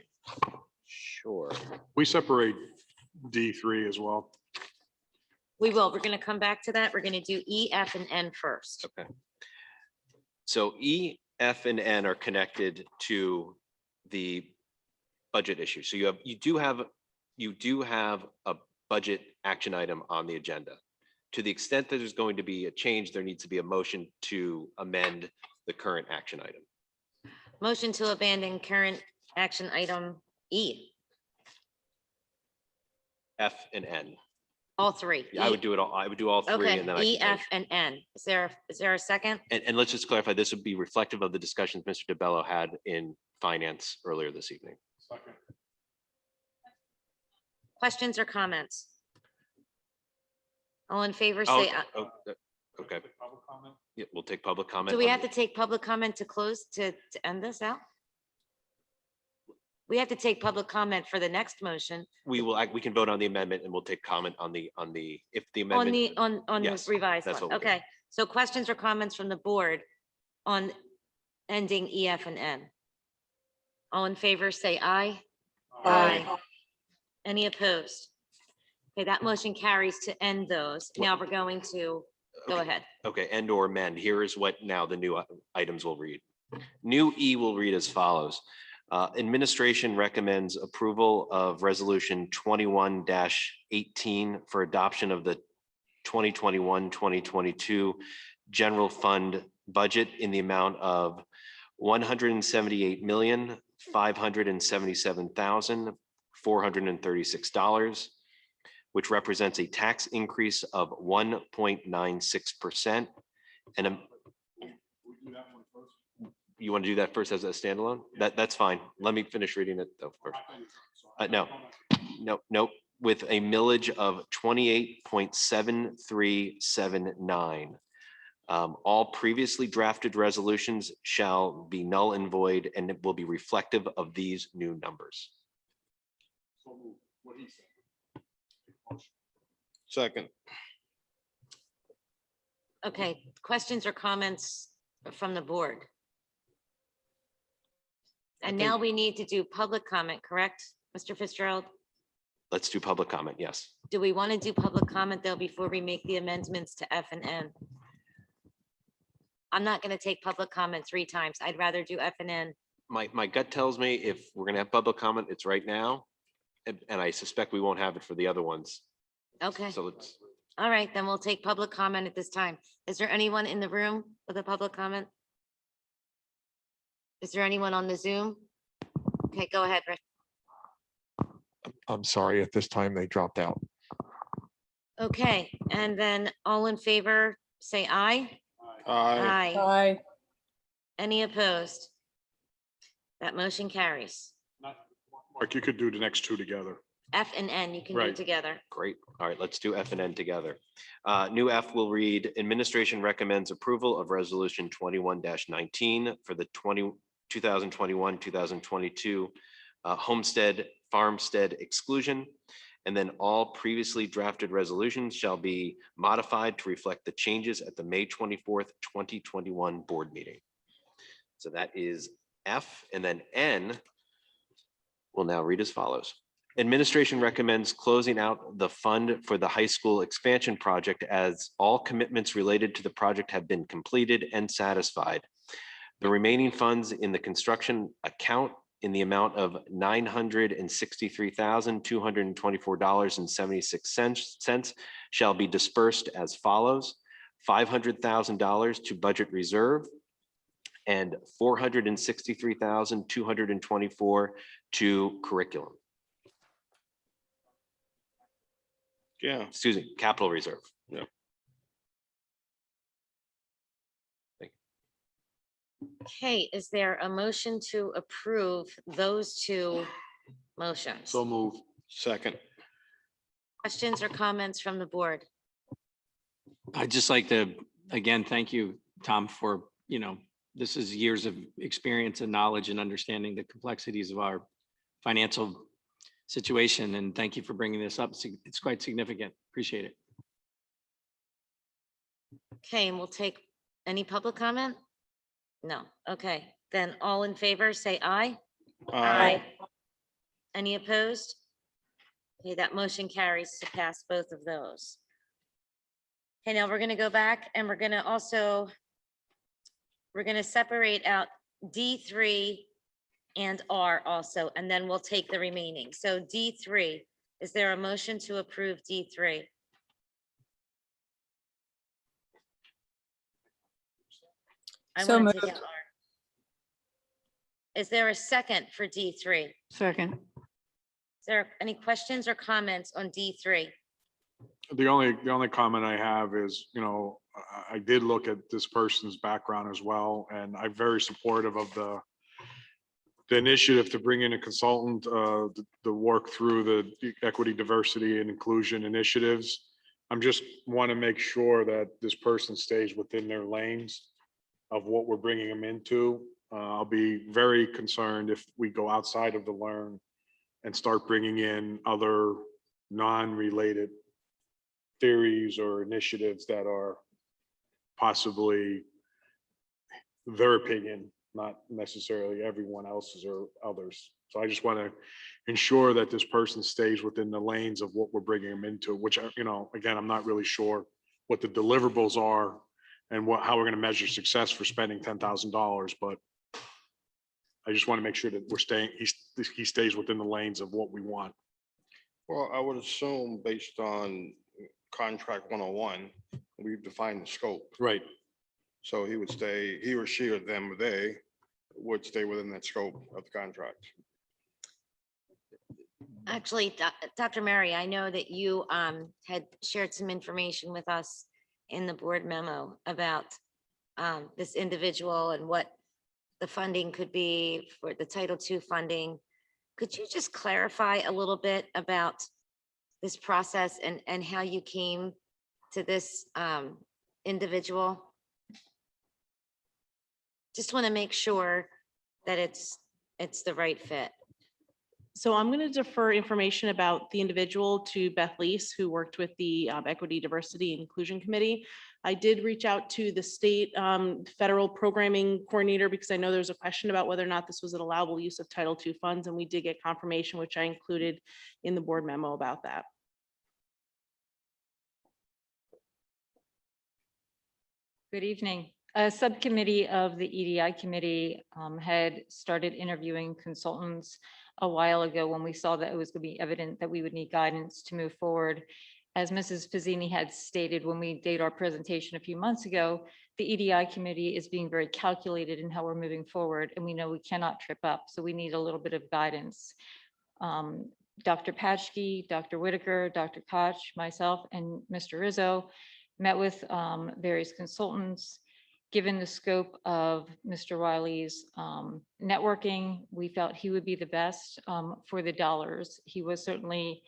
Sure. We separate D3 as well. We will. We're going to come back to that. We're going to do E, F, and N first. Okay. So E, F, and N are connected to the budget issue. So you do have a budget action item on the agenda. To the extent that there's going to be a change, there needs to be a motion to amend the current action item. Motion to abandon current action item E, F and N. all three. Yeah, I would do it all. I would do all three. Okay, And then I E, can F, and N. Is there a second? And let's just clarify, this would be reflective of the discussions Mr. DeBello had in finance earlier this evening. Questions or comments? All in favor, Oh, say aye. okay. Yeah, we'll take public comment. Do we on have the- to take public comment to close, to end this out? We have to take public comment for the next motion We can vote on the amendment and we'll take comment on the, if the on amendment. the, on the Yes, revised that's one. what we'll do. Okay, so questions or comments from the board on ending E, F, and N? All in favor, say aye. Any opposed? Okay, that motion carries to end those. Now we're going to, go ahead. Okay, and or amend. Here is what now the new items will read. New E will read as follows. Administration recommends approval of resolution 21-18 for adoption of the 2021-2022 general fund budget in the amount of $178,577,436, which represents a tax increase of 1.96%. And you want to do that first as a standalone? That's fine. Let me finish reading it though first. No, with a millage of 28.7379. All previously drafted resolutions shall be null and void, and it will be reflective of these new numbers. Second. Okay, questions or comments from the board? And now we need to do public comment, correct, Mr. Fitzgerald? Let's do public comment, yes. Do we want to do public comment though before we make the amendments to F and N? I'm not going to take public comment 3 times. I'd rather do F and N. My gut tells me if we're gonna have public comment, it's right now. And I suspect we won't have it for the other ones. Okay, So let's, all right, then we'll take public comment at this time. Is there anyone in the room with a public comment? Is there anyone on the Zoom? Okay, go ahead, Rich. I'm sorry, at this time they dropped out. Okay, and then all in favor, say aye. Aye. Aye. Any opposed? That motion carries. Mark, you could do the next two together. F and N, you can do Right. together. great. All right, let's do F and N together. New F will read, administration recommends approval of resolution 21-19 for the 2021-2022 homestead farmstead exclusion. And then all previously drafted resolutions shall be modified to reflect the changes at the May 24th, 2021 board meeting. So that is F, and then N will now read as follows. Administration recommends closing out the fund for the high school expansion project as all commitments related to the project have been completed and satisfied. The remaining funds in the construction account in the amount of $963,224.76 shall be dispersed as follows: $500,000 to budget reserve and $463,224 to curriculum. Yeah. Excuse me, capital reserve. Yeah. Okay, is there a motion to approve those two motions? So move. Second. Questions or comments from the board? I'd just like to, again, thank you, Tom, for, this is years of experience and knowledge and understanding the complexities of our financial situation. And thank you for bringing this up. It's quite significant. Appreciate it. Okay, and we'll take any public comment? No. Okay, then all in favor, say aye. Aye. Any opposed? Okay, that motion carries to pass both of those. Okay, now we're going to go back and we're going to separate out D3 and R also, and then we'll take the remaining. So D3, is there a motion to approve D3? I So want to take moved. out R. Is there a second for D3? Second. Is there any questions or comments on D3? The only comment I have is, I did look at this person's background as well, and I'm very supportive of the initiative to bring in a consultant to work through the equity, diversity, and inclusion initiatives. I'm just want to make sure that this person stays within their lanes of what we're bringing them into. I'll be very concerned if we go outside of the learn and start bringing in other non-related theories or initiatives that are possibly their opinion, not necessarily everyone else's or others. So I just want to ensure that this person stays within the lanes of what we're bringing them into, which, again, I'm not really sure what the deliverables are and how we're going to measure success for spending $10,000, but I just want to make sure that he stays within the lanes of what we want. Well, I would assume based on contract 101, we've defined the scope. Right. So he or she or them or they would stay within that scope of the contract. Actually, Dr. Mary, I know that you had shared some information with us in the board memo about this individual and what the funding could be for the Title II funding. Could you just clarify a little bit about this process and how you came to this individual? Just want to make sure that it's the right fit. So I'm going to defer information about the individual to Beth Leese, who worked with the Equity, Diversity, and Inclusion Committee. I did reach out to the state federal programming coordinator because I know there's a question about whether or not this was an allowable use of Title II funds, and we did get confirmation, which I included in the board memo about that. Good evening. A subcommittee of the EDI committee had started interviewing consultants a while ago when we saw that it was going to be evident that we would need guidance to move forward. As Mrs. Pizzini had stated when we did our presentation a few months ago, the EDI committee is being very calculated in how we're moving forward, and we know we cannot trip up, so we need a little bit of guidance. Dr. Patchke, Dr. Whitaker, Dr. Koch, myself, and Mr. Rizzo met with various consultants. Given the scope of Mr. Wiley's networking, we felt he would be the best for the dollars. He was certainly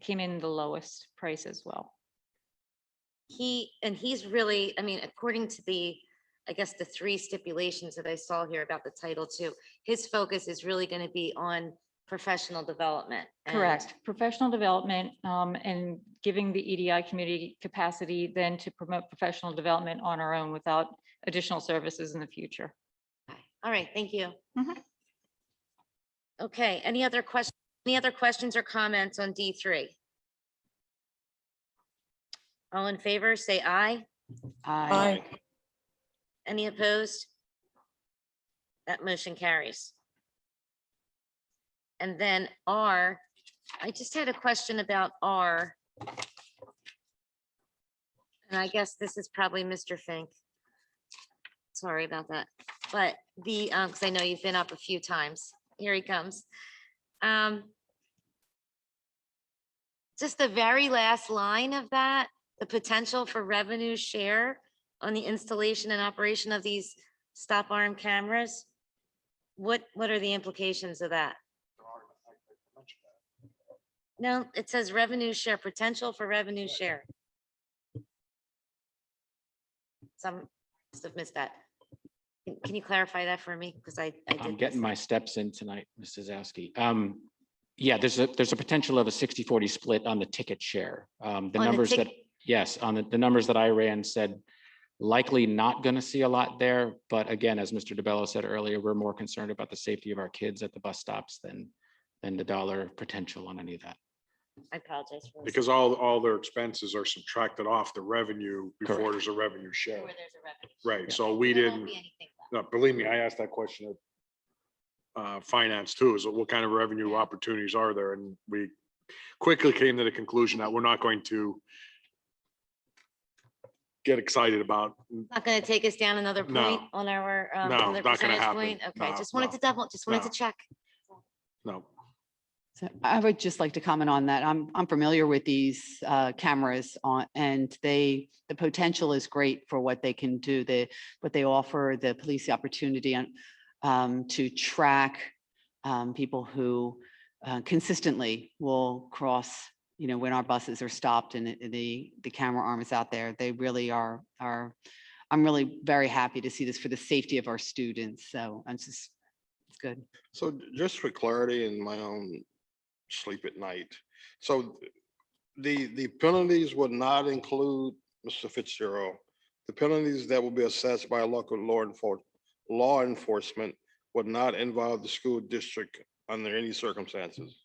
came in the lowest price as well. He's really, I mean, according to the three stipulations that I saw here about the Title II, his focus is really going to be on professional development. Correct. Professional development and giving the EDI community capacity then to promote professional development on our own without additional services in the future. All right, thank you. Okay, any other questions or comments on D3? All in favor, say aye. Aye. Any opposed? That motion carries. And then R, I just had a question about R. And I guess this is probably Mr. Fink. Sorry about that. but because I know you've been up a few times. Here he comes. Just the very last line of that, the potential for revenue share on the installation and operation of these stop arm cameras. What are the implications of that? No, it says revenue share, potential for revenue share. Some must have missed that. Can you clarify that for me? Because I I'm did getting miss. my steps in tonight, Mrs. Zowski. Yeah, there's a potential of a 60-40 split on the ticket share. The numbers that, yes, on the numbers that I ran said likely not going to see a lot there. But again, as Mr. DeBello said earlier, we're more concerned about the safety of our kids at the bus stops than the dollar potential on any of that. I apologize. For Because all their expenses are subtracted off the revenue before Correct. there's a revenue share. Where there's a revenue. Right, so we There won't didn't, be anything left. no, believe me, I asked that question of finance too, is what kind of revenue opportunities are there? And we quickly came to the conclusion that we're not going to get excited about. Not going to take us down another No. point on our No, another not gonna percentage happen. point. Okay, No, just wanted no, to no. check. No. So I would just like to comment on that. I'm familiar with these cameras on, and the potential is great for what they can do. What they offer the police the opportunity to track people who consistently will cross, when our buses are stopped and the camera arm is out there. They really are. I'm really very happy to see this for the safety of our students. So it's good. So just for clarity in my own sleep at night. So the penalties would not include, Mr. Fitzgerald, the penalties that will be assessed by a local law enforcement would not involve the school district under any circumstances.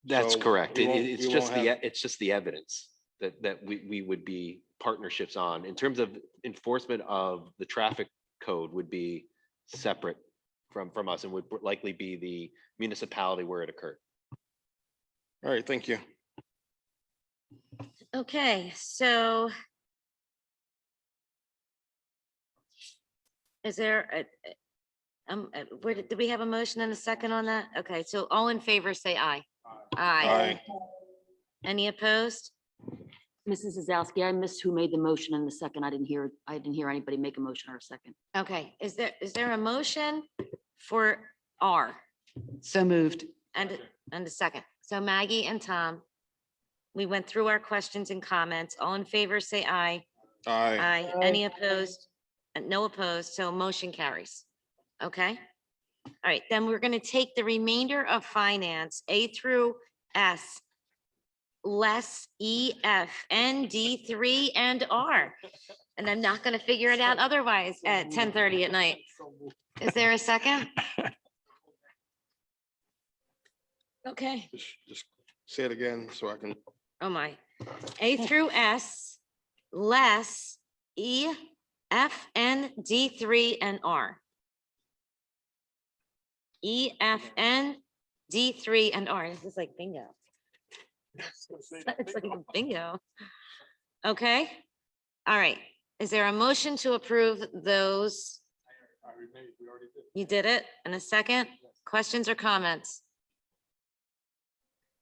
That's So correct. we won't- It's we just won't have- it's just the evidence that we would be partnerships on. In terms of enforcement of the traffic code would be separate from us and would likely be the municipality where it occurred. All right, thank you. Okay, so is there do we have a motion and a second on that? Okay, so all in favor, say aye. Aye. Any opposed? Mrs. Zazowski, I missed who made the motion in the second. I didn't hear anybody make a motion or a second. Okay, is there a motion for R? So moved. And a second. So Maggie and Tom, we went through our questions and comments. All in favor, say aye. Aye. Aye. Any opposed? No opposed, so motion carries. Okay? All right, then we're gonna take the remainder of finance, A through S, less E, F, N, D, 3, and R. And I'm not gonna figure it out otherwise at 10:30 at night. Is there a second? Okay. Just say it again so I can. Oh my. A through S, less E, F, N, D, 3, and R. E, F, N, D, 3, and R. This is like bingo. It's like a bingo. Okay. All right. Is there a motion to approve those? You did it in a second. Questions or comments?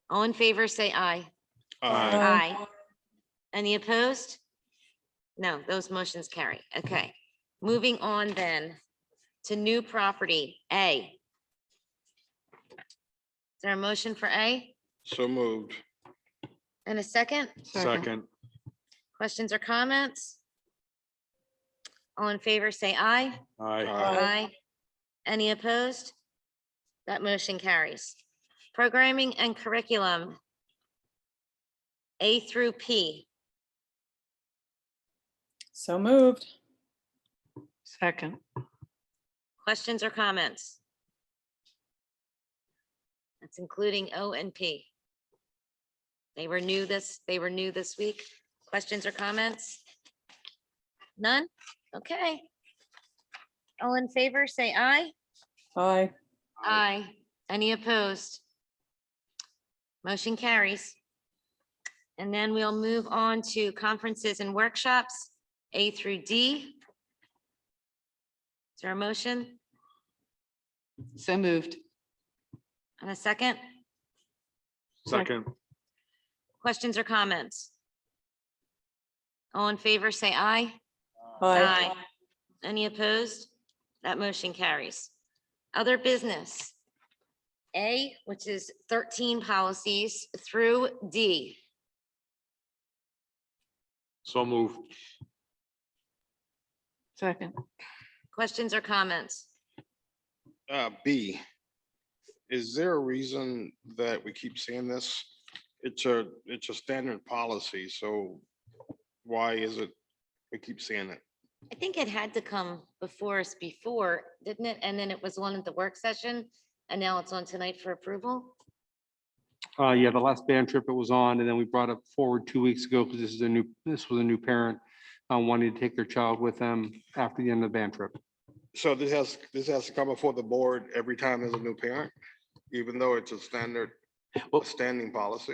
All in favor, say aye. Aye. Aye. Any opposed? No, those motions carry. Okay. Moving on then to new property, A. Is there a motion for A? So moved. And a second? Second. Questions or comments? All in favor, say aye. Aye. Aye. Any opposed? That motion carries. Programming and curriculum, A through P. So moved. Second. Questions or comments? That's including O and P. They were new this week. Questions or comments? None? Okay. All in favor, say aye. Aye. Aye. Any opposed? Motion carries. And then we'll move on to conferences and workshops, A through D. Is Is there a motion So moved. and a second? Second. Questions or comments? All in favor, say aye. Aye. Any opposed? That motion carries. Other business. A, which is 13 policies through D. So move. Second. Questions or comments? B, is there a reason that we keep seeing this? It's a standard policy, so why is it, we keep seeing it? I think it had to come before us before, didn't it? And then it was on at the work session, and now it's on tonight for approval. Yeah, the last band trip it was on, and then we brought it forward 2 weeks ago because this was a new parent wanting to take their child with them after the end of the band trip. So this has to come before the board every time there's a new parent, even though it's a standing policy?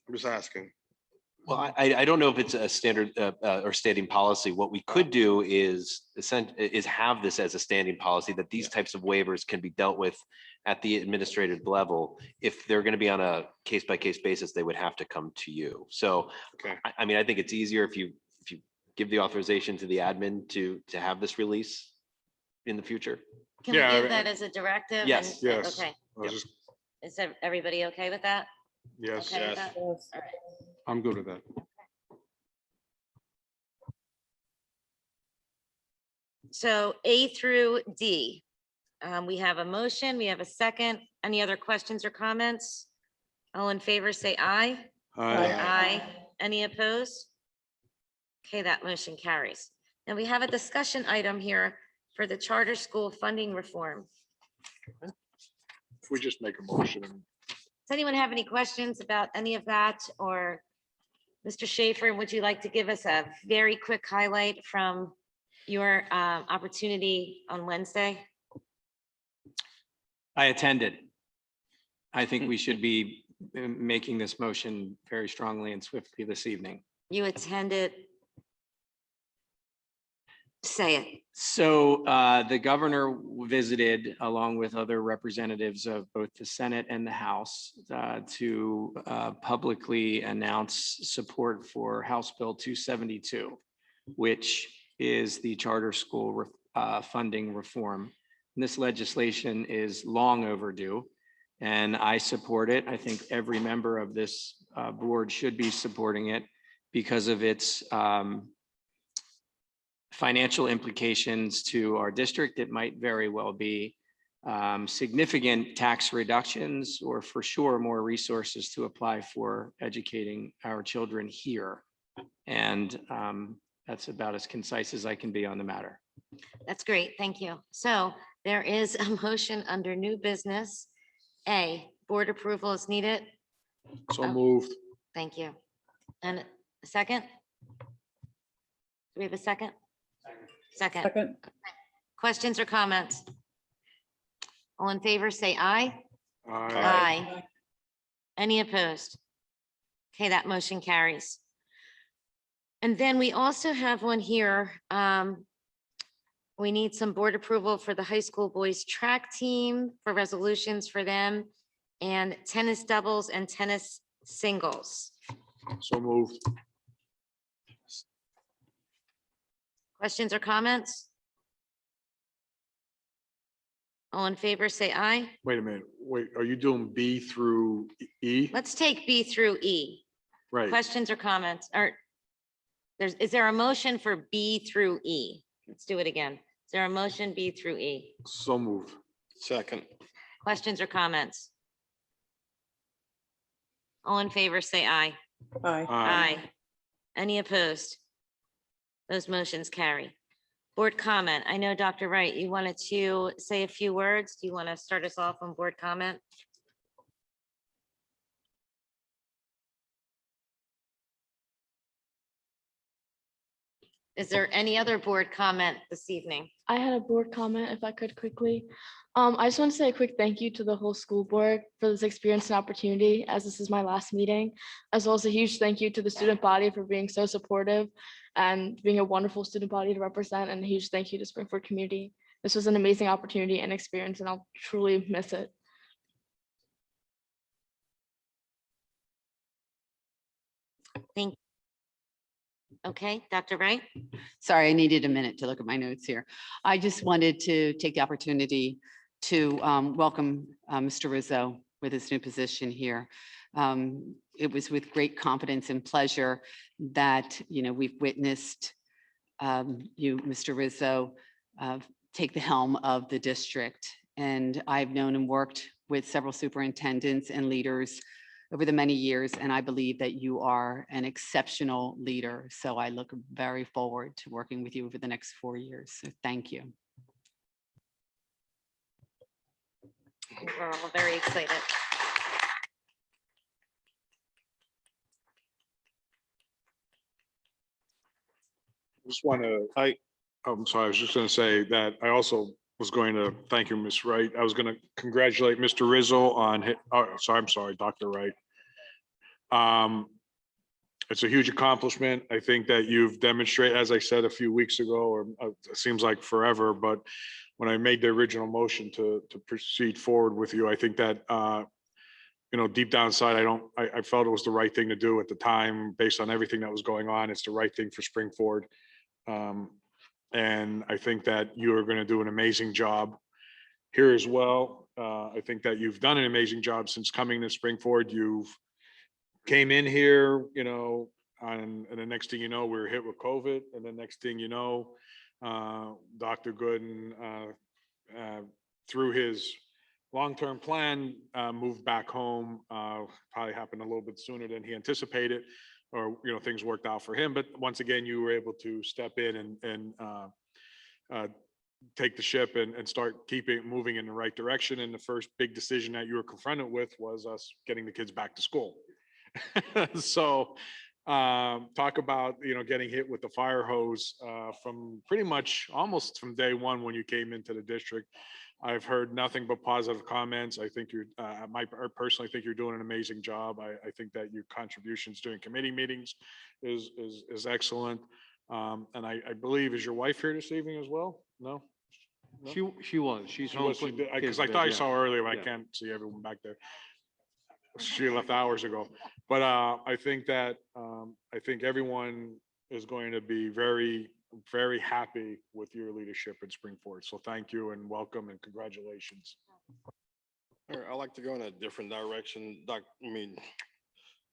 I'm just asking. Well, I don't know if it's a standard or standing policy. What we could do is have this as a standing policy that these types of waivers can be dealt with at the administrative level. If they're going to be on a case-by-case basis, they would have to come to you. So, Okay. I mean, I think it's easier if you give the authorization to the admin to have this release in the future. Can we Yeah, give that as a directive? Yes. And- Yes. Okay. I was just- Is everybody okay with that? Yes, Okay with that? All right. I'm good with that. So A through D. We have a motion, we have a second. Any other questions or comments? All in favor, say aye. Aye. Any opposed? Okay, that motion carries. Now we have a discussion item here for the charter school funding reform. If we just make a motion. Does anyone have any questions about any of that? Or Mr. Schaefer, would you like to give us a very quick highlight from your opportunity on Wednesday? I attended. I think we should be making this motion very strongly and swiftly this evening. You attended. Say it. So the governor visited along with other representatives of both the Senate and the House to publicly announce support for House Bill 272, which is the charter school funding reform. And this legislation is long overdue, and I support it. I think every member of this board should be supporting it because of its financial implications to our district. It might very well be significant tax reductions, or for sure more resources to apply for educating our children here. And that's about as concise as I can be on the matter. That's great. Thank you. So there is a motion under new business. A, board approval is needed. So moved. Thank you. And a second? Do we have a second? Second. Second. Questions or comments? All in favor, say aye. Aye. Any opposed? Okay, that motion carries. And then we also have one here. We need some board approval for the high school boys track team, for resolutions for them, and tennis doubles and tennis singles. So moved. Questions or comments? All in favor, say aye. Wait a minute. Wait, are you doing B through E? Let's take B through E. Right. Questions or comments? Or is there a motion for B through E? Let's do it again. Is there a motion B through E? So moved. Second. Questions or comments? All in favor, say aye. Aye. Aye. Any opposed? Those motions carry. Board comment. I know, Dr. Wright, you wanted to say a few words. Do you want to start us off on board comment? Is there any other board comment this evening? I had a board comment if I could quickly. I just want to say a quick thank you to the whole school board for this experience and opportunity, as this is my last meeting, as well as a huge thank you to the student body for being so supportive and being a wonderful student body to represent, and a huge thank you to Springford community This was an amazing opportunity and experience, and I'll truly miss it. Thank. Okay, Dr. Wright. Sorry, I needed a minute to look at my notes here. I just wanted to take the opportunity to welcome Mr. Rizzo with his new position here. It was with great confidence and pleasure that, we've witnessed you, Mr. Rizzo, take the helm of the district. And I've known and worked with several superintendents and leaders over the many years, and I believe that you are an exceptional leader. So I look very forward to working with you over the next 4 years. So thank you. We're all very excited. Just want to, I'm sorry, I was just going to say that I also was going to thank you, Ms. Wright. I was going to congratulate Mr. Rizzo on, I'm sorry, Dr. Wright. It's a huge accomplishment. I think that you've demonstrated, as I said a few weeks ago, or it seems like forever, but when I made the original motion to proceed forward with you, I think that, deep down inside, I felt it was the right thing to do at the time, based on everything that was going on. It's the right thing for Springford. And I think that you are going to do an amazing job here as well. I think that you've done an amazing job since coming to Springford. You've came in here, and the next thing you know, we were hit with COVID. And the next thing you know, Dr. Gooden, through his long-term plan, moved back home. Probably happened a little bit sooner than he anticipated, or, things worked out for him. But once again, you were able to step in and take the ship and start moving in the right direction. And the first big decision that you were confronted with was us getting the kids back to school. So talk about, getting hit with the fire hose from pretty much almost from day one when you came into the district. I've heard nothing but positive comments. I think I personally think you're doing an amazing job. I think that your contributions during committee meetings is excellent. And I believe, is your wife here this evening as well? No? She was. She's home. Because I thought I saw her earlier, but I can't see everyone back there. She left hours ago. But I think that everyone is going to be very, very happy with your leadership in Springford. So thank you and welcome and congratulations. I'd like to go in a different direction.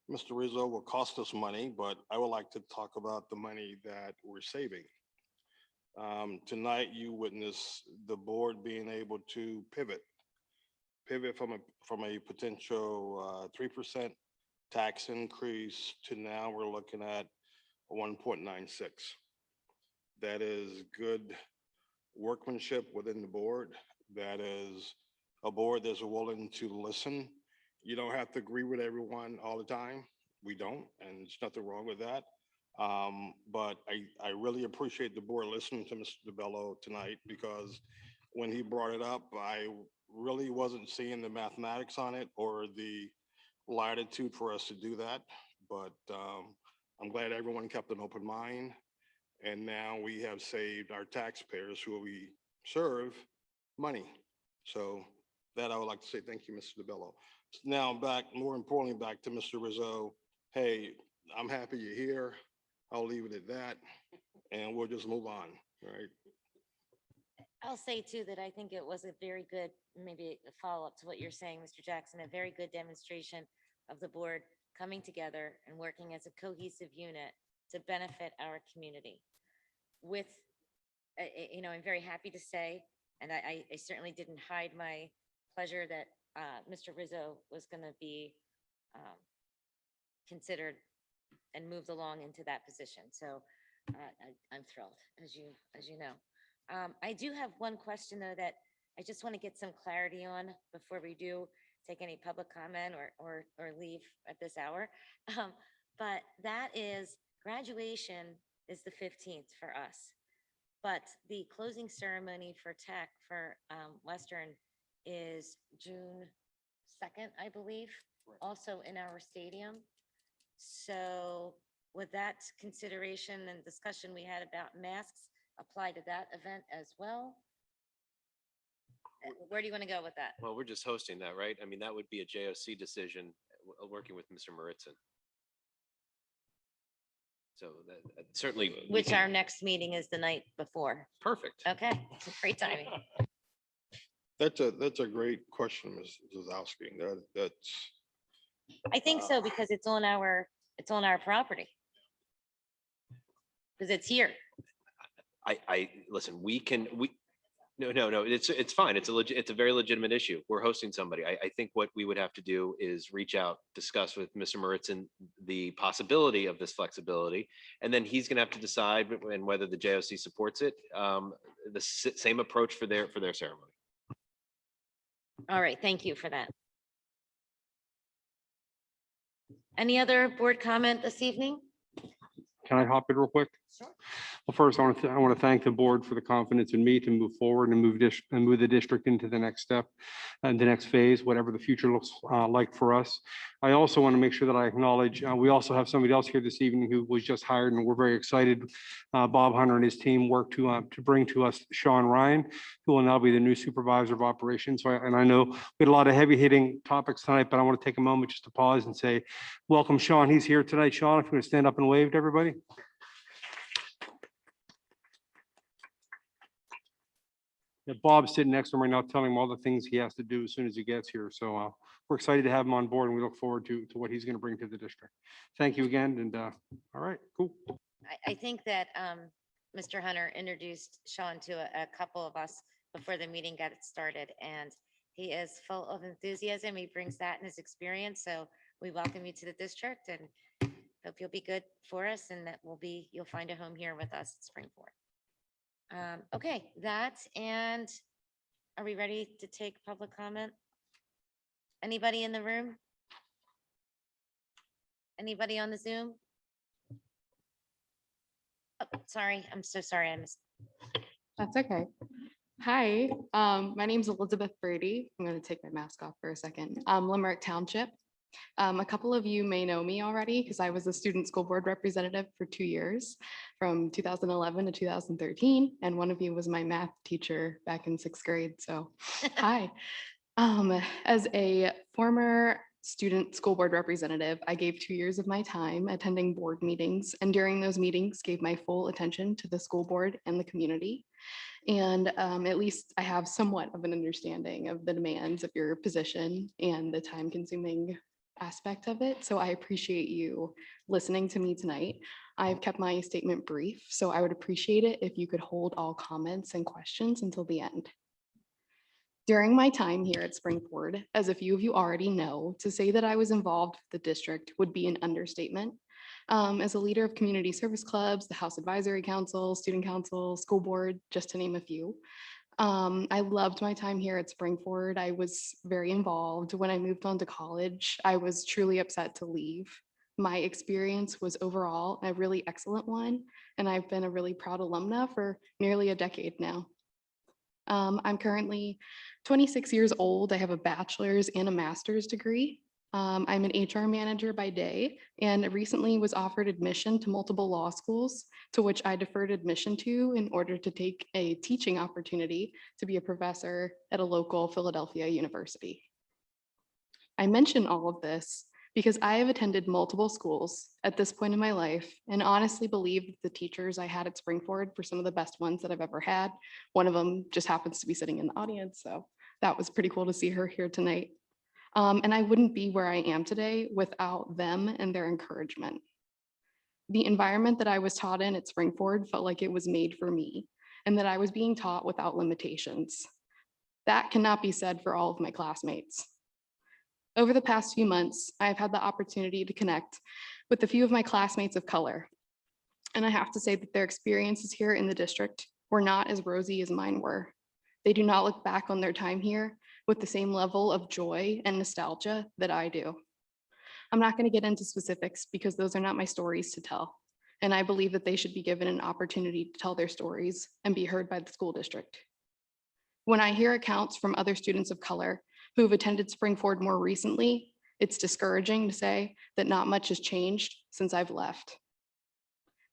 Mr. Rizzo will cost us money, but I would like to talk about the money that we're saving. Tonight, you witnessed the board being able to pivot from a potential 3% tax increase to now we're looking at 1.96. That is good workmanship within the board. That is a board that's willing to listen. You don't have to agree with everyone all the time. We don't, and there's nothing wrong with that. But I really appreciate the board listening to Mr. DeBello tonight, because when he brought it up, I really wasn't seeing the mathematics on it or the latitude for us to do that. But I'm glad everyone kept an open mind. And now we have saved our taxpayers who we serve money. So that I would like to say thank you, Mr. DeBello. Now more importantly, back to Mr. Rizzo. Hey, I'm happy you're here. I'll leave it at that. And we'll just move on, right? I'll say too that I think it was a very good, maybe a follow-up to what you're saying, Mr. Jackson, a very good demonstration of the board coming together and working as a cohesive unit to benefit our community. With, I'm very happy to say, and I certainly didn't hide my pleasure that Mr. Rizzo was going to be considered and moved along into that position. So I'm thrilled, as you know. I do have one question though that I just want to get some clarity on before we do take any public comment or leave at this hour. But that is, graduation is the 15th for us, but the closing ceremony for tech for Western is June 2nd, I believe, also in our stadium. So would that consideration and discussion we had about masks apply to that event as well? Where do you want to go with that? Well, we're just hosting that, right? I mean, that would be a JOC decision, working with Mr. Maritson. So that certainly. we Which can- our next meeting is the night before. Perfect. Okay, great timing. That's a great question, Ms. Zazowski. That's. I think so because it's on our property. Because it's here. Listen, no, it's fine. It's a very legitimate issue. We're hosting somebody. I think what we would have to do is reach out, discuss with Mr. Maritson the possibility of this flexibility, and then he's gonna have to decide and whether the JOC supports it. The same approach for their ceremony. All right, thank you for that. Any other board comment this evening? Can I hop in real quick? Well, first, I want to thank the board for the confidence in me to move forward and move the district into the next step and the next phase, whatever the future looks like for us. I also want to make sure that I acknowledge, we also have somebody else here this evening who was just hired, and we're very excited. Bob Hunter and his team worked to bring to us Sean Ryan, who will now be the new supervisor of operations. So, and I know we had a lot of heavy hitting topics tonight, but I want to take a moment just to pause and say, welcome, Sean. He's here tonight. Sean, if you want to stand up and wave to everybody. Yeah, Bob's sitting next to him right now, telling him all the things he has to do as soon as he gets here. So we're excited to have him on board, and we look forward to what he's going to bring to the district. Thank you again. And all right, cool. I think that Mr. Hunter introduced Sean to a couple of us before the meeting got started, and he is full of enthusiasm. He brings that in his experience. So we welcome you to the district and hope you'll be good for us, and that you'll find a home here with us at Springford. Okay, and are we ready to take public comment? Anybody in the room? Anybody on the Zoom? Oh, sorry, I'm so sorry I missed. That's okay. Hi, my name is Elizabeth Brady. I'm going to take my mask off for a second. Limerick Township. A couple of you may know me already because I was a student school board representative for 2 years, from 2011 to 2013. And one of you was my math teacher back in 6th grade. So hi. As a former student school board representative, I gave 2 years of my time attending board meetings, and during those meetings gave my full attention to the school board and the community. And at least I have somewhat of an understanding of the demands of your position and the time-consuming aspect of it. So I appreciate you listening to me tonight. I've kept my statement brief, so I would appreciate it if you could hold all comments and questions until the end. During my time here at Springford, as a few of you already know, to say that I was involved with the district would be an understatement. As a leader of community service clubs, the House Advisory Council, Student Council, School Board, just to name a few. I loved my time here at Springford. I was very involved. When I moved on to college, I was truly upset to leave. My experience was overall a really excellent one, and I've been a really proud alumna for nearly a decade now. I'm currently 26 years old. I have a bachelor's and a master's degree. I'm an HR manager by day and recently was offered admission to multiple law schools, to which I deferred admission to in order to take a teaching opportunity to be a professor at a local Philadelphia university. I mention all of this because I have attended multiple schools at this point in my life and honestly believe that the teachers I had at Springford were some of the best ones that I've ever had. One of them just happens to be sitting in the audience, so that was pretty cool to see her here tonight. And I wouldn't be where I am today without them and their encouragement. The environment that I was taught in at Springford felt like it was made for me and that I was being taught without limitations. That cannot be said for all of my classmates. Over the past few months, I've had the opportunity to connect with a few of my classmates of color. And I have to say that their experiences here in the district were not as rosy as mine were. They do not look back on their time here with the same level of joy and nostalgia that I do. I'm not going to get into specifics because those are not my stories to tell. And I believe that they should be given an opportunity to tell their stories and be heard by the school district. When I hear accounts from other students of color who have attended Springford more recently, it's discouraging to say that not much has changed since I've left.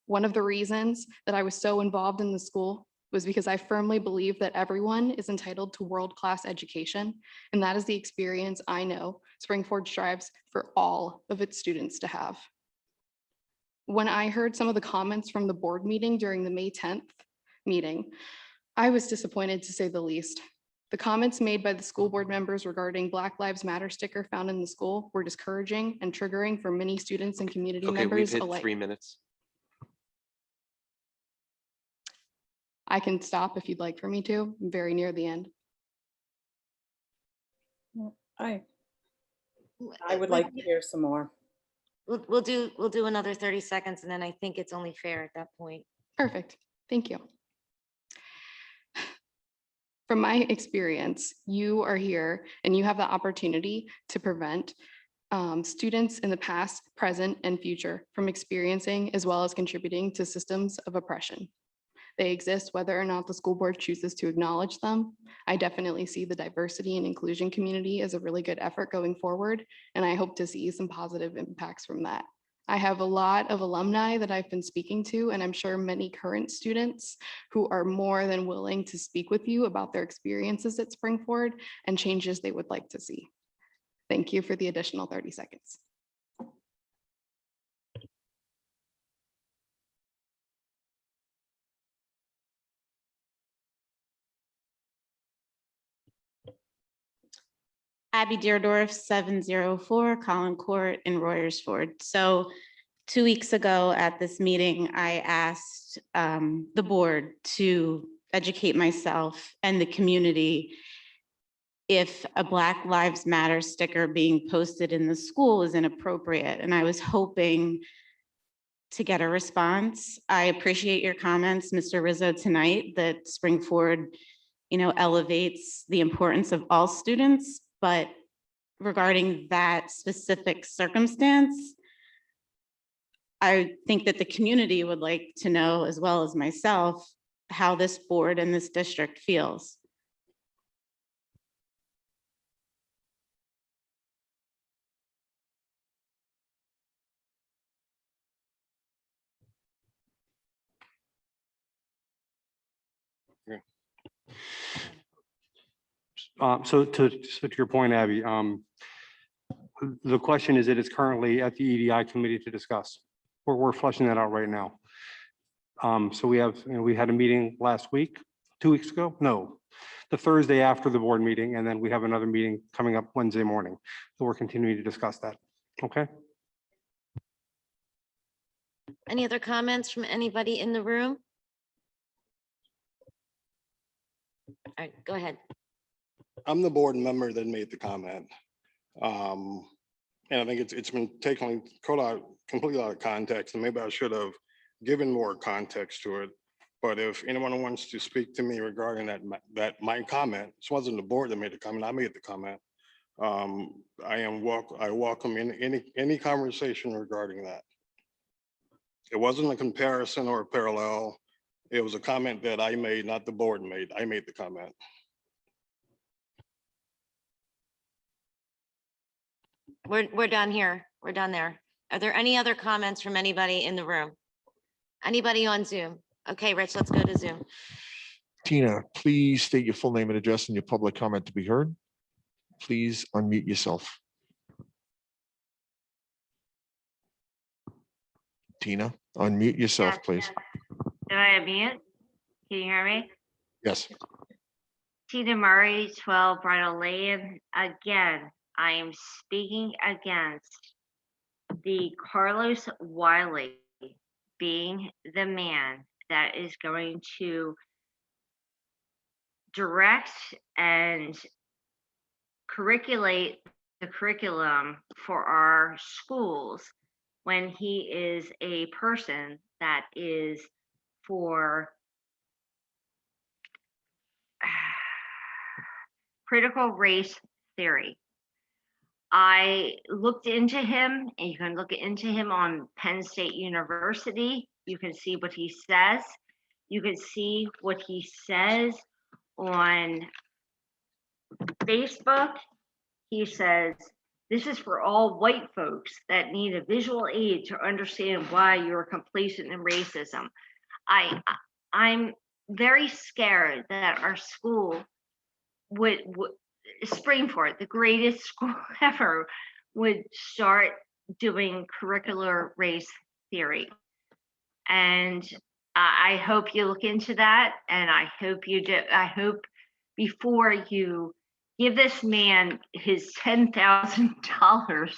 One of the reasons that I was so involved in the school was because I firmly believe that everyone is entitled to world-class education, and that is the experience I know Springford strives for all of its students to have. When I heard some of the comments from the board meeting during the May 10th meeting, I was disappointed, to say the least. The comments made by the school board members regarding Black Lives Matter sticker found in the school were discouraging and triggering for many students and community Okay, we've members hit alike. 3 minutes. I can stop if you'd like for me to. I'm very near the end. I would like to hear some more. We'll do another 30 seconds, and then I think it's only fair at that point. Perfect. Thank you. From my experience, you are here and you have the opportunity to prevent students in the past, present, and future from experiencing as well as contributing to systems of oppression. They exist whether or not the school board chooses to acknowledge them. I definitely see the diversity and inclusion community as a really good effort going forward, and I hope to see some positive impacts from that. I have a lot of alumni that I've been speaking to, and I'm sure many current students who are more than willing to speak with you about their experiences at Springford and changes they would like to see. Thank you for the additional 30 seconds. Abby Deardorff, 704 Collin Court in Royersford. So 2 weeks ago at this meeting, I asked the board to educate myself and the community if a Black Lives Matter sticker being posted in the school is inappropriate. And I was hoping to get a response. I appreciate your comments, Mr. Rizzo, tonight, that Springford, elevates the importance of all students. But regarding that specific circumstance, I think that the community would like to know, as well as myself, how this board and this district feels. So to your point, Abby, the question is that it's currently at the EDI committee to discuss. We're fleshing that out right now. So we had a meeting last week, 2 weeks ago? No, the Thursday after the board meeting, and then we have another meeting coming up Wednesday morning. So we're continuing to discuss that. Okay. Any other comments from anybody in the room? All right, go ahead. I'm the board member that made the comment. And I think it's been taken completely out of context, and maybe I should have given more context to it. But if anyone wants to speak to me regarding that my comment, this wasn't the board that made the comment, I made the comment. I welcome any conversation regarding that. It wasn't a comparison or a parallel. It was a comment that I made, not the board made. I made the comment. We're done here. We're done there. Are there any other comments from anybody in the room? Anybody on Zoom? Okay, Rich, let's go to Zoom. Tina, please state your full name and address and your public comment to be heard. Please unmute yourself. Tina, unmute yourself, please. Did I unmute? Can you hear me? Yes. Tina Murray, 12 Bridal Lane. Again, I am speaking against the Carlos Wiley being the man that is going to direct and curriculate the curriculum for our schools when he is a person that is for critical race theory. I looked into him, and you can look into him on Penn State University. You can see what he says. You can see what he says on Facebook. He says, this is for all white folks that need a visual aid to understand why you're complacent in racism. I'm very scared that our school would Springford, the greatest school ever, would start doing curricular race theory. And I hope you look into that, and I hope you do. I hope before you give this man his $10,000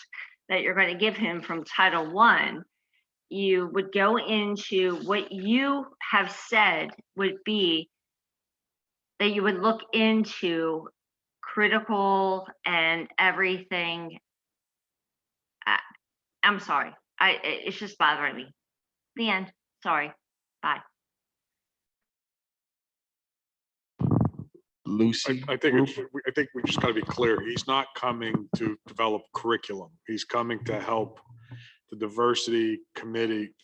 that you're going to give him from Title I, you would go into what you have said would be that you would look into critical and everything. I'm sorry. It's just bothering me. The end. Sorry. Bye. Lucy. I think we just gotta be clear. He's not coming to develop curriculum. He's coming to help the diversity committee,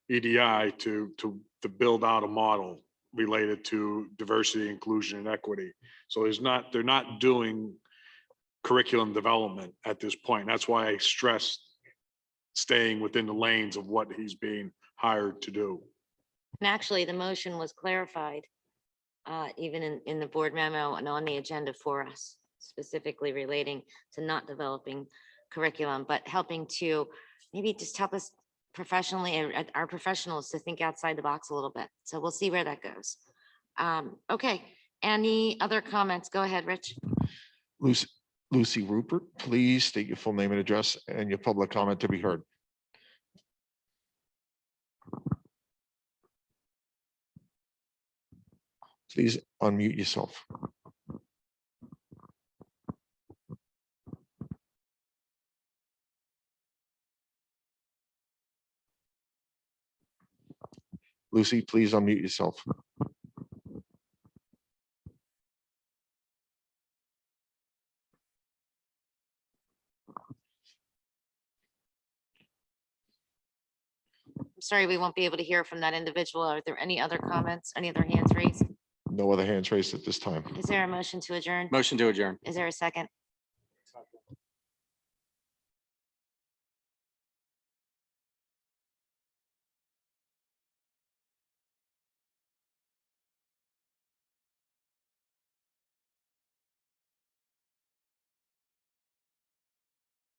EDI to build out a model related to diversity, inclusion, and equity. So they're not doing curriculum development at this point. That's why I stressed staying within the lanes of what he's being hired to do. And actually, the motion was clarified, even in the board memo and on the agenda for us, specifically relating to not developing curriculum, but helping to maybe just help us professionally, our professionals, to think outside the box a little bit. So we'll see where that goes. Okay, any other comments? Go ahead, Rich. Lucy Rupert, please state your full name and address and your public comment to be heard. Please unmute yourself. Lucy, please unmute yourself. I'm sorry, we won't be able to hear from that individual. Are there any other comments, any other hands raised? No other hands raised at this time. Is there a motion to adjourn? Motion to adjourn. Is there a second?